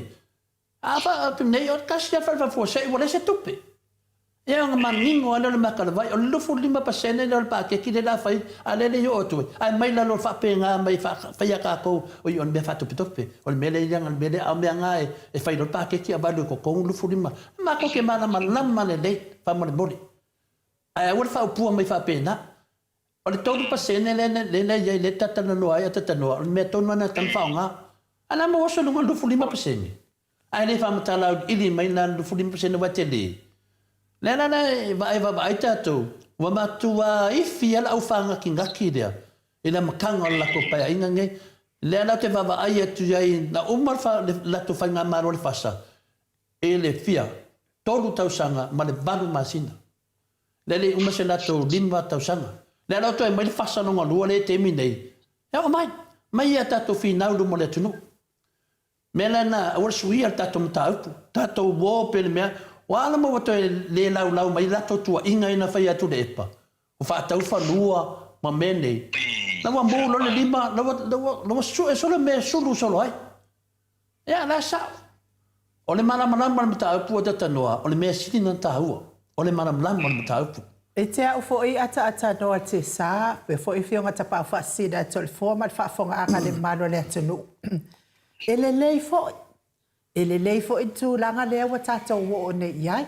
a fa ne o ka sia fa fose o le se tupe ia nga maningo ana le makala vai o lufu 5% le pa ke ki la fai ale le yo tu ai mai la lo fa pe nga mai fa ya ka ko o yo me fa tu pitope o me le yang me le am nga e fai lo pa ke ki aba ko ko lufu 5 ma ko ke mana malama le fa mo le boli ai o fa pu mai fa pe na o le tolu pasene le ya le tata no ai tata no me tonu na tan fa nga ana mo so no lufu 5% ai le fa matala ili mai na lufu 5% wa tele Lena vai tato wa matua ifi ala au fanga ki ngaki dea ina makanga la ko pa inga nge lena te va ai tu ai na umar fa la tu fanga maro le fasa ele fia tolu tau sanga ma le balu masina lele uma se la to limba tau sanga lena to mai fasa no ngolu le te minei e o mai ya tato final do mo le tunu melana o suia tato mtau tato wo pe me wala mo to le lau mai la to tua inga ina fai atu le epa o fa tau fa lua ma mene na wa mo lo le lima lo su e solo me solo ai ya la sa o le mana ma ta pu ta noa o le me siti na ta ua o le mana ma ta pu e te au fo i ata no te sa pe fo i fionga ta pa fa sida tol fo ma fa fonga anga le malo le atunu ele lei fo i tu langa le wa tata wo ne yai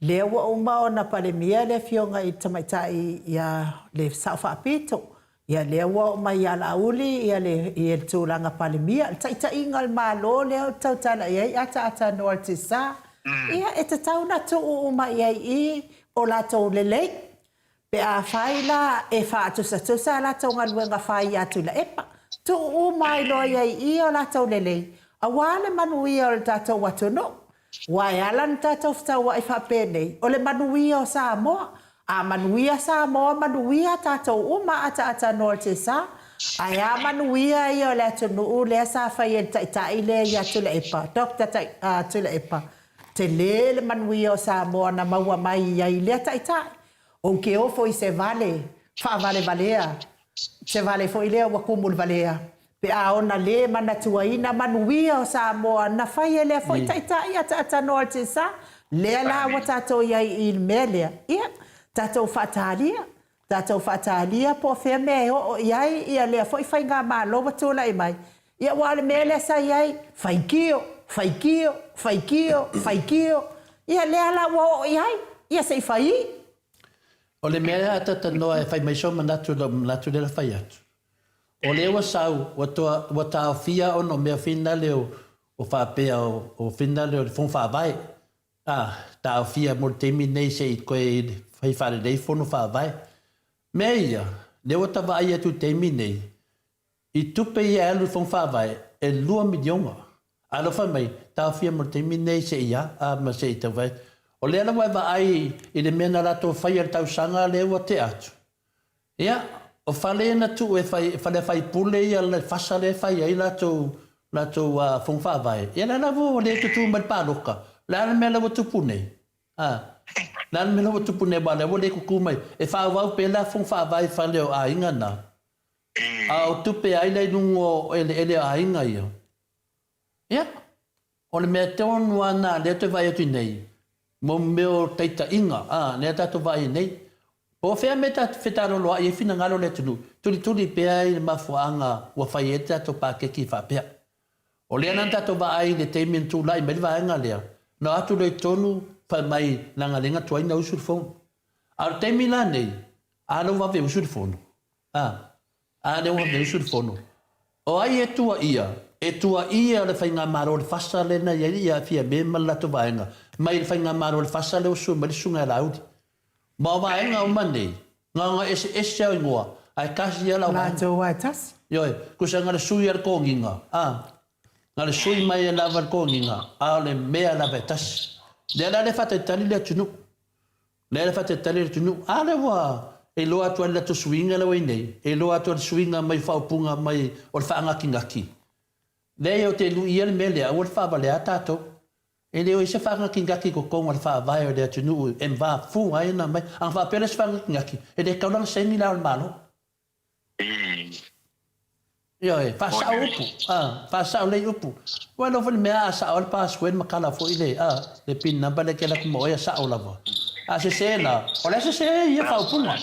le wa o ma ona pa le mia le fionga i tamaitai ia le sa fa pito ia le wa ma ia la uli ia le i tu langa pa le mia ta ingal malo le tau tala ia ata no te sa ia e te tau na tu o ma ia i o la tau lelei pe a faila e fa tu sa la tau ngaluenga fai atu la epa tu o mai lo ia i o la tau lelei a wale manuia o le tatou watu no. Wai alan tatou ftaua i whapene. O le manuia o Samoa. A manuia Samoa, manuia tatou uma ata no te sa. Ai a manuia i o le atunu u le sa fai e tai le i atu le epa. Dokta atu le epa. Te le manuia o Samoa na maua mai i le tai. O ke ofo i se vale. Fa vale valea. Se vale fo i lea wakumul valea. Pe a ona le mana tuaina manuia o Samoa na fai ele foi tai ata no te sa le la wa tato ia i melia ia tato fatalia po fe me o ia le foi fai nga malo wa tula i mai ia wa le mele sa ia faikio ia le ala wo ia sei fai o le mele ata no e fai mai so manatu le fai atu o le wa sau wa ta fia o no me fina le o fa pe o fina le fon fa vai ta fia mo temi nei se ko fai fa le fon fa vai meia le o ta vai tu temi nei i tu pe ia le fon fa vai e 2 miliona alo fa mai ta fia mo temi nei se ia ma se ta vai o le la va ai i le mena la to fai ta sanga le o te atu ia o fale na tu e fai pule ia le fasa le fai ai la tu fong fa vai ia la vo le tu mal paloka la me la tu pune la me la tu pune ba le vo le ku mai e fa va pe la fong fa vai fa le a inga na o tu pe ai le nungo ele a inga ia o le me te on wana le te vai tu nei mo meo taita inga ne ta tu vai nei o fea meta fetaro loa i fina ngalo le tunu. Tuli pea i mafuanga wa faieta to pa ke ki fa pea. O le ananta to va ai le temin tu lai me va nga lea. No atu le tonu pa mai langa lenga to ina usul fon. Al temila nei. Alo va ve usul fon. Ale va ve usul fon. O ai e tua ia le fainga maro le fasa le na ia fia be mala to va nga. Mai le fainga maro le fasa le usul ma le sunga laudi. Ma vai nga o mane nga ese o ngoa ai kasi ala la to watas yo ku sanga le sui ar konginga nga le sui mai la var konginga ale me ala vetas de la le fate tali le tunu le fate tali le tunu ale wa e lo atu la to swinga la wene e lo atu swinga mai fa punga mai o fa nga kingaki le yo te lu ia me le o fa vale atato e leo i se whanga ki ngaki ko konga le wha vai o lea tunu e mwa fu ai na mai ang wha pere se whanga ki ngaki e le kaulang semi la o malo yo e wha sao upu wha sao lei upu wano whani mea a sao al password makala fo i le le pin number le kela kumo e a sao lava se se na o le se ia wha upunga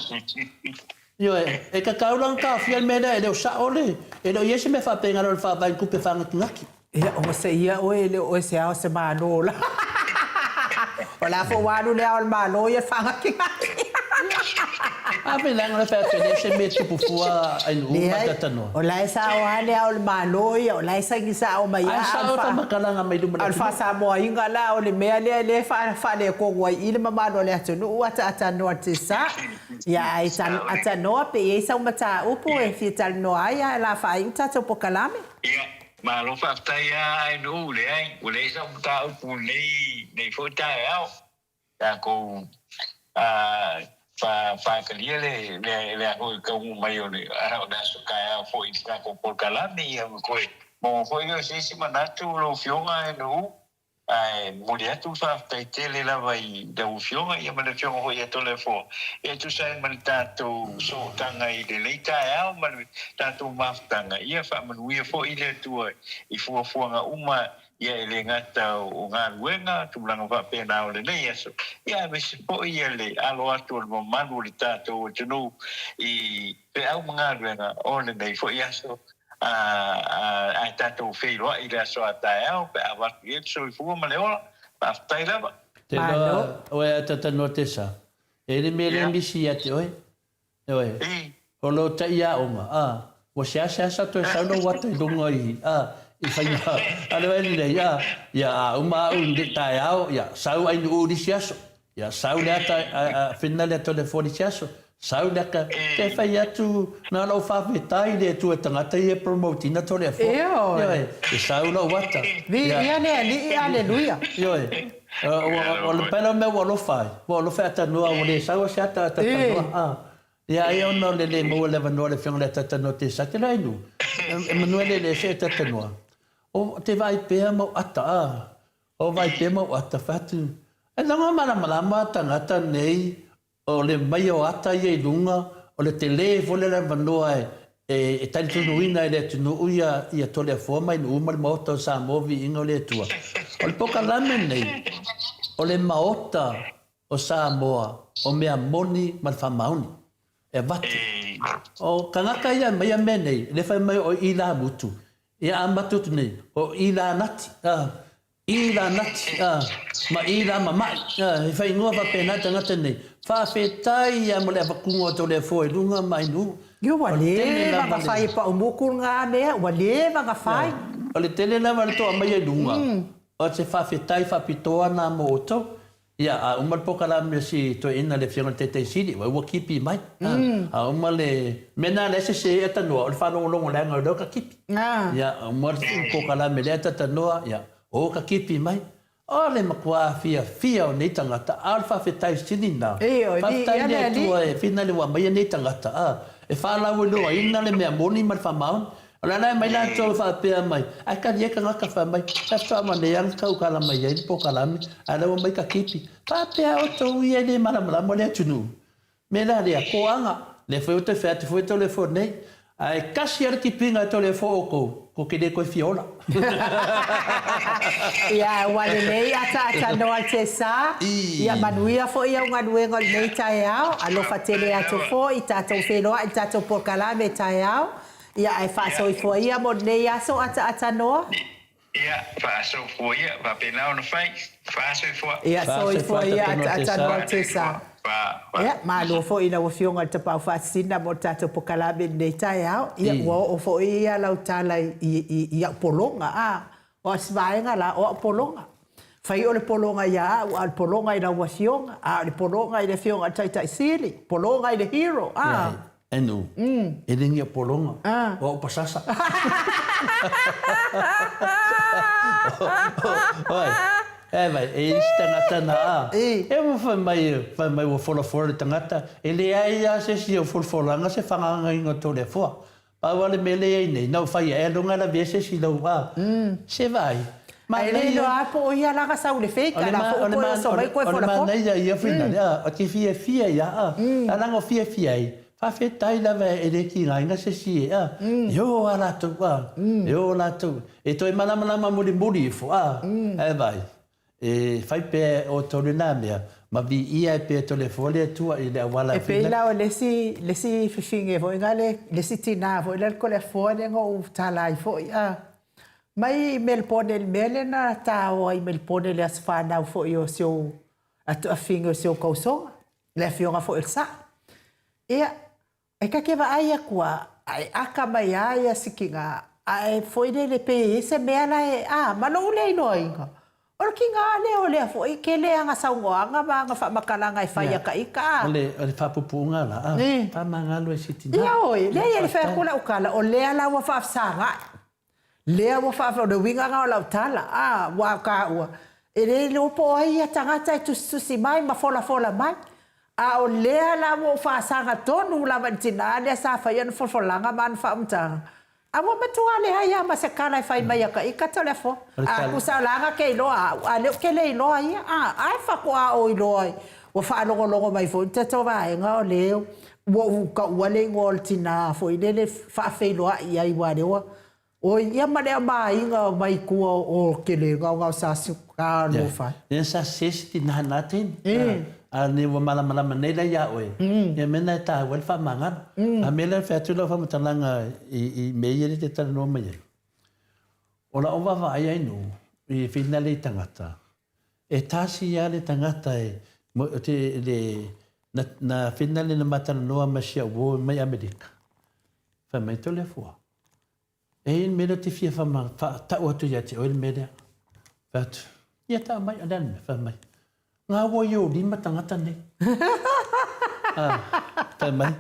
yo e ka kaulang ka fiel mea e leo sao le e leo iese me wha penga lo le wha vai kupe whanga ki ngaki ia o se ia o ele o se ao se malo la o la fo wanu le ao malo ia fanga ki Ave lang na fa pele se me tu pufua ai no matatano. O la sa o ale ao malo ia o la sa ki sa o mai a sa o ta makala nga mai du mana. Alfa sa mo inga la o le mea le fa le ko wa ile mama no le atu no ata no tisa ia ai san ata no pe e sa mata upo e fital no ai la fa inta to pokalame. Mà lúc phát tay ai đủ để anh của lấy xong ta cùng này phơi tay áo ta cùng và cái gì là hồi công mấy rồi áo đã sụt cái phơi ta cùng phơi cả lát đi em coi mà phơi cái gì mà nát chú lô phiếu ai đủ ai mulia tu fa tai tele la vai da ufionga ia mana fionga ho ia tole fo e tu sai man tato so tanga i le leita ao man tato maftanga ia fa man wi fo i le tu i fo nga uma ia ele ngata o nga luenga tu langa va pena o le nei so ia me se po ia le alo atu mo manu li tato o tunu i pe au nga luenga o le nei fo ia so ai tato feilo i le so atao pe ava ye so i fu ma le ola pa tai lava te lo o e tata notesa e le mele misi ate oi o lo ta ia oma o se asa to sa no watu lungo i i fai ale le ya uma un de tai au ya sau ai no di siaso ya sau le ata finale to le fori siaso sau le ka te fai atu na lo fa vetai le tu tangata e promote na to le fo e sau lo wata ia le aleluia o le pelo me wo lo fai ata no o le sau se ata ya io no le mo le no le fiong le tata no te sa te lai nu Emanuele le se tata no o te vai pe mo ata o vai pe mo ata fatu e langa mala tangata nei o le mai o ata ye lunga o le tele vole le vanoa e tali tunu ina le tunu uia ia tole fo mai no mal moto sa movi ingo le tua o le poka lame nei o le maota o Samoa o mea moni mal famauni e vatu o kangaka ia mai me nei le fai mai o ila mutu ia amatu nei o ila nati ma ila mama e fai ngua va pena tangata nei fa fetai ia mo le vakungo to le foi lunga mai nu yo wale va fai pa o moku nga me wale va fai o le tele na va to mai lunga o se fa fetai fa pitoa na moto ia o mal poka la me si to ina le fiona te sidi wa kipi mai o mal le mena le se eta no o fa no longo le ngo ka kipi ia o mal poka la me le eta no ia o ka kipi mai o le makua fia o nei tangata alfa fetai sidina fetai le tua e fina le wa mai nei tangata e fa la wo no ina le me moni mal fa maun ala na mai la to fa pe mai a ka ye ka ka fa mai ta fa ma le yang ka ka la mai e po ka la mi ala wo mai ka kipi pa pe o to ye le mala mo le tunu me la le ko anga le foi te fa te foi to le fo nei ai kasi ar ki pinga to le fo ko ke de ko fiola ya wale nei ata no al tesa ya manuia fo ia nga duenga nei tai ao alo fatele ato fo ita to felo ita to por kala me tai ao ya ai fa so fo ia mo nei aso ata no ia fa so fo ia va pena no fai fa so fo ia so fo ia ata no al tesa ya malo fo ina wo fionga te pa fa sina mo tato por kala me nei tai ao ia wo fo ia la utala ia polonga o svaenga la o polonga fai o le polonga ia o al polonga ina wasionga le polonga ile fionga tai sili polonga ile hero enu e linga polonga o pasasa oi vai e tangata na e mo fa mai o folo tangata ele ai se si o folanga se fanga ingo to le fo pa wale mele nei no fai e longa la vese si lo va se vai ma le lo apo ia la sa ule fake la fo ko so mai ko fo la fo nei ia fina ya o ti fia ya la ngo fia fa fetai la ve e de ki nga se si yo ala to yo la to e to mala muri fo e vai e fai pe o torina mea ma vi ia pe telefone tua i le wala e pe la o lesi fifinge vo ngale lesi tina vo le telefone ngo tala i fo mai melpone il melena ta o i melpone le asfana fo io sio a fingo sio kauso le fiona fo il sa e ka ke va ai kwa ai aka mai ai sikinga ai foi le pe se mela ma no le noinga o ki nga le o le fo i ke le anga saungoanga ma nga fa makalanga i fai ka ika le fa pupunga la pa mangalo sitina ia oi le fa kula ukala o le ala wa fa sanga le wa fa de winga nga la tala wa ka wa e le lo po ai tangata tu si mai ma fola mai o le ala wa fa sanga tonu la vantina le sa fa yan folanga man fa mta Awa matua le haya ma se kala fai mai ka I ka telefo. A kusalanga ke loa a le ke le loa ia a fa ko a o loa. O fa logo mai fo te to vai nga o leo. Wo ka wale ngol tina fo ile fa fe loa ia I wa lewa. O ia ma le mai nga mai ku o ke le nga sa su ka lo fa. Ia sa sesti na natin. A ni wa mala manela ya oe. Ia mena ta wel fa manga. A mela fa tu lo fa mutalanga I meia te tala no mai. Ola o va vai ai no I finale tangata. E tasi ya le tangata mo te le na finale na mata no ma sia wo mai Amerika. Fa mai to le fo. E in mela te fia fa ma ta o tu ya te o mela. Fat ia ta mai adan fa mai. Ngā wo yo di matangata nei. Ta mai.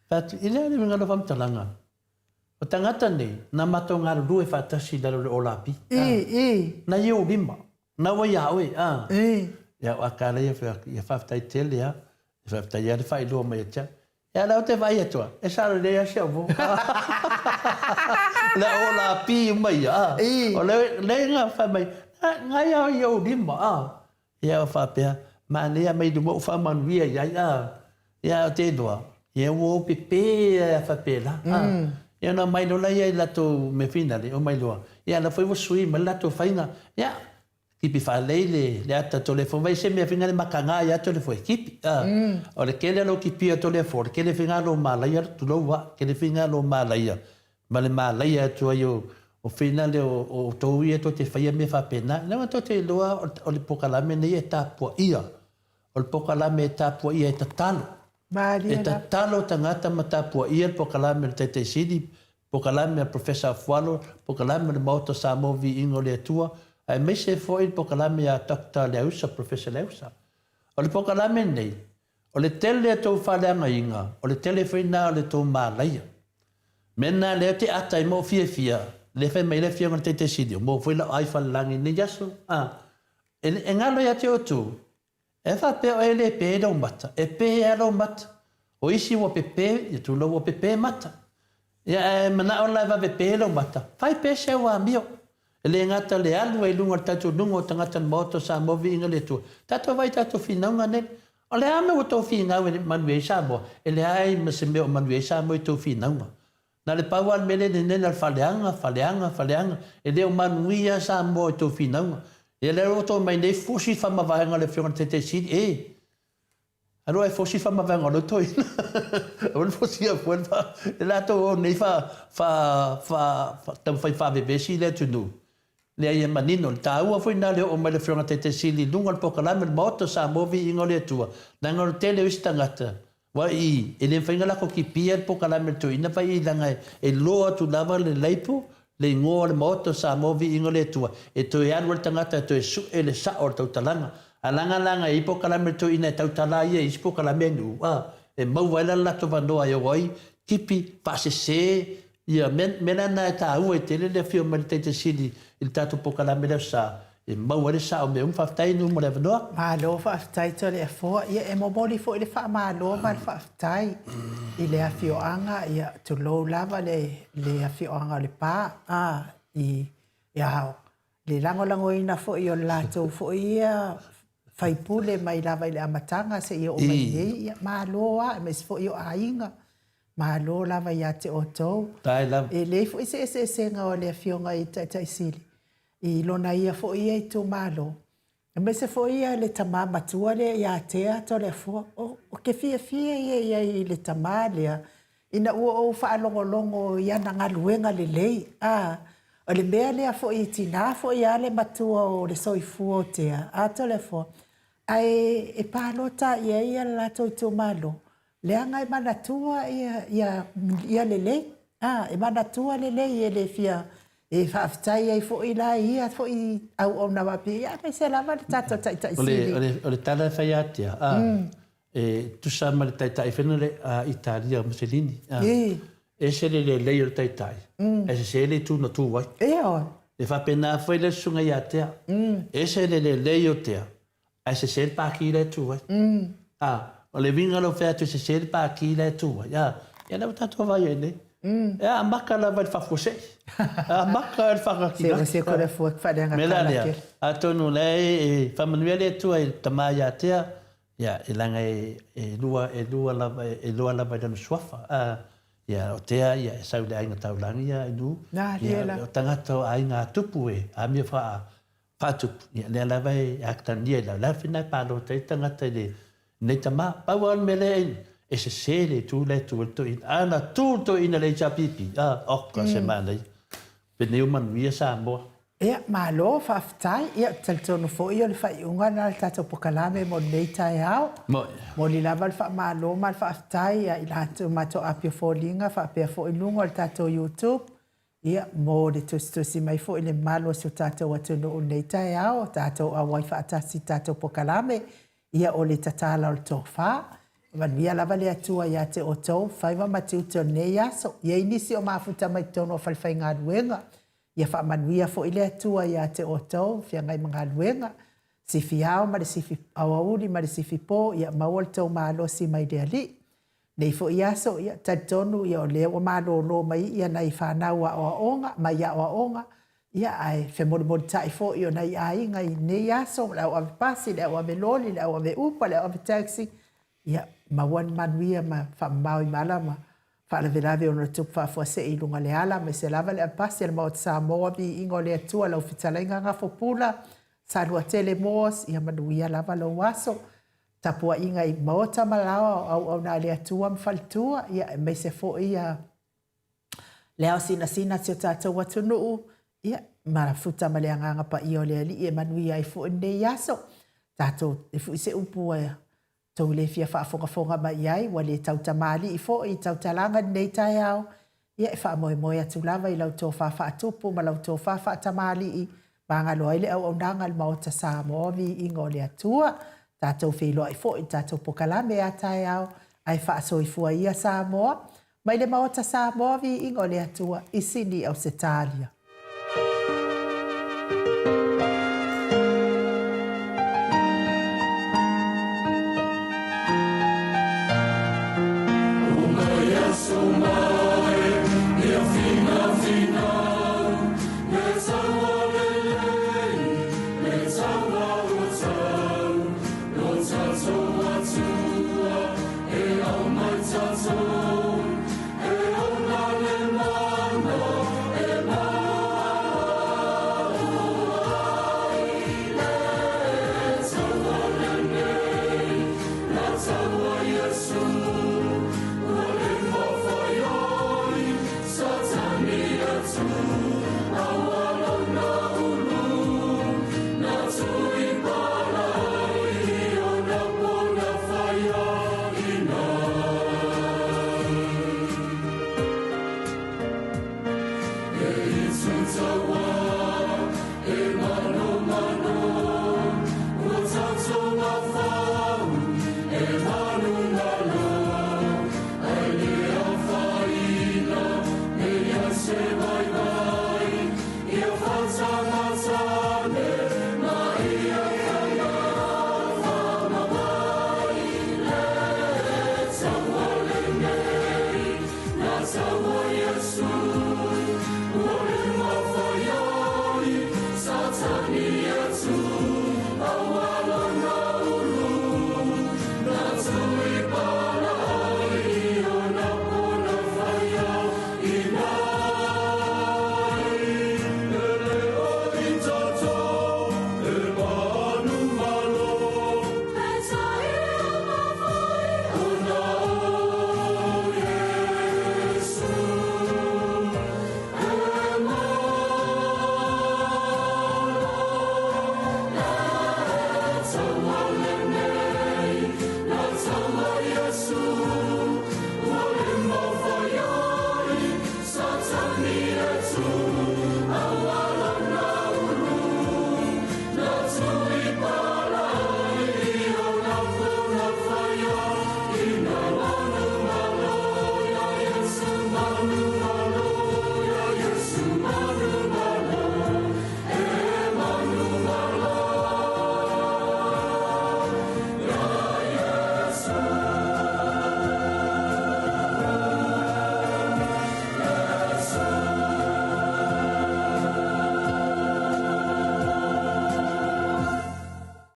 Pat ile ni ngalo fam talanga. O tangata nei na mato ngā rue fatasi da o lapi. Na yo limba. Na wo ya we Ya akala ya fa tai tele ya. Fa tai ya fa lo mai cha. Ya la te vai atua. E sa le ya sia vo. La o lapi mai ya. O le nga fa mai. Nga ya yo limba Ya fa pea ma le mai du mo fa man via ya te doa ya wo pepe ya fa pela ya na mai lo la ya la to me finale o mai lo ya la foi wo sui ma la to faina ya kipi fa le ata telefone vai se me finale makanga ya telefone kipi o le kele lo kipi o telefone kele finale lo mala ya tu lo wa kele finale lo mala ya mala ya tu yo o finale o to ia to te faia me fa pena na to te loa o le pokalame nei e tapua ia o le pokalame e tapua ia e tatalo e tatalo tangata ma tapua ia le pokalame le te sidi pokalame professor Fualo pokalame le moto Samoa vi ingo le tua ai me se foi le pokalame a Dr. Leusa professor Leusa o le pokalame nei o le tele to falanga inga o le telefona o le to malaia mena le te atai mo fia le fe mai le fia te sidi mo foi la ai fa langi ni jaso e ngalo ya te otu e fa pe o ele pe do mata e pe alo mata o isi wo pepe e tu lo wo pepe mata ya mana on la va pepe lo mata fai pe se wa mio ele ngata le alu e lunga tatu lungo tangata moto sa movi ingale tu tatu vai tatu finanga ne o le ame o to finanga we manwe sa mo ele ai me se me o manwe sa mo to finanga na le pau al mele de nena faleanga e le o manuia sa mo to finanga e le roto mai nei fosi fa ma vaenga le fiona te sidi alo e fosi fa ma vaenga lo toi o le fosi a fuerza e la to nei fa tam fa bebe si le tu nu le ai manino ta ua foi na le o mai le fiona te sidi lunga po kala me moto sa movi ingole tua na ngol tele istangata wa I ele fainga la ko ki pia po kala me tu ina fai langa e loa tu lava le leipo le ngo le moto sa movi ingole tua e to ya wal tangata to su ele sa or to talanga alanga I po kala me tu ina tau tala ia I po kala me nu e mau wala la to vando ai oi kipi pase se ia mena na ta u e tele le fio me te sili il tato po kala me sa e mau wale sa o me faftai nu mo le vando malo faftai to le fo ia e mo boli fo le fa malo ma faftai ile afio anga ia to lo lava le afio anga le pa I ia le lango ina fo io lato fo ia fai pule mai lava ile amatanga se io o mai ia malo me fo io ainga malo lava ia te oto e le fo se nga o le afio nga I tai sili I lona ia fo ia I tō malo. E me se fo ia le tama matua le ia tea to le fo. O ke fia ia I le tama lea. Ina ua o wha alongolongo ia na ngaluenga le lei. O le mea lea fo I tina fo ia le matua o le soifu o tea. To le fo. Ai e pālota ia la to I tō malo. Lea ngai manatua ia le lei. E manatua le lei e le fia. E whaafitai ai fo I la ia fo I au na wapi. Ia mai se lama le tato tai siri. O le tala whai atia. E tu sa ma le tai whenere a Italia Mussolini. E se le lei o le tai. E se le tu na tu wai. E whapena whai le sunga i atea. E se le lei o tea. E se le pāki le tu wai. O le vinga lo whea tu se le pāki le tu wai. Ia na tato vai e nei. Ya maka la vai fafose. Maka el fakaki. Se ko le fu wharenga Melania, atonu le family le tu e tamaya tea. Ya ilanga e lua lava dan swafa. Ya o tea ya sau le ainga taulangi ya nu. Ya o tangata ainga tupu e a mi fa tupu. Ya le lava e aktania la fina palo te tangata le ne tama pa wan mele e se sele tu le tu in ana tu ina le chapipi. Okka se male. Pene uman via Samoa. Ia malo faafetai ia talitono foʻi o le faaiʻuga na le tatou pokalame mo lenei taeao mo li lava le faamālō ma le faafetai ia i latou matou apiofoliga faapea foʻi luga o le tatou YouTube ia mo le tositosi mai foʻi le malo se o tatou atunuu lenei taeao tatou auai faatasi tatou pokalame ia o le tatala o le tofā manuia lava le atua iā te outou faiva matiuta o lenei aso ia i nisi o mafuta mai tono o falefaigaluega ia faamanuia foʻi le atua iā te outou fiagai magaluega sifi ao ma le sifi auauli ma le sifi pō ia maua le taumālosi mai le alii nei foʻi aso ia talitonu ia o lea ua malōlō mai ia nai fanau aʻoaʻoga mai aʻoaʻoga ia ae femolimolitaʻi foʻi o nai aiga i nei aso le auave pasi le auave loli le auave upa le auave taxi ia maua ni manuia ma faamamao i mala ma faalavelave ona tupu faafuaseʻi i luga le ala ma se lava le apasi le maota Samoa viiga o le atua lau fitalaiga agafopula salua tele mos ia manuia lava lou aso tapuaʻiga i maota malaoa o auauna le atua ma faletua ia mai se foʻi ia le ao sinasina se o tatou atunuu ia ma futa ma le agaga paia o le alii e manuia ai foʻi lenei aso tatou e foʻi se upu tau le fia whaafonga mai ai, wa le tau tamali i fo i tau talanga nei tai au. Ia e wha moe atu lava i lau tō whaatupu, ma lau tō whaatamali i manga loa ile au nanga i maota Samoa vi i ngole atua. Tātou whiloa i fo i tātou pokalame a tai au, ai whaasoifua ia Samoa. Mai le maota Samoa vi i ngole atua i sini au se talia.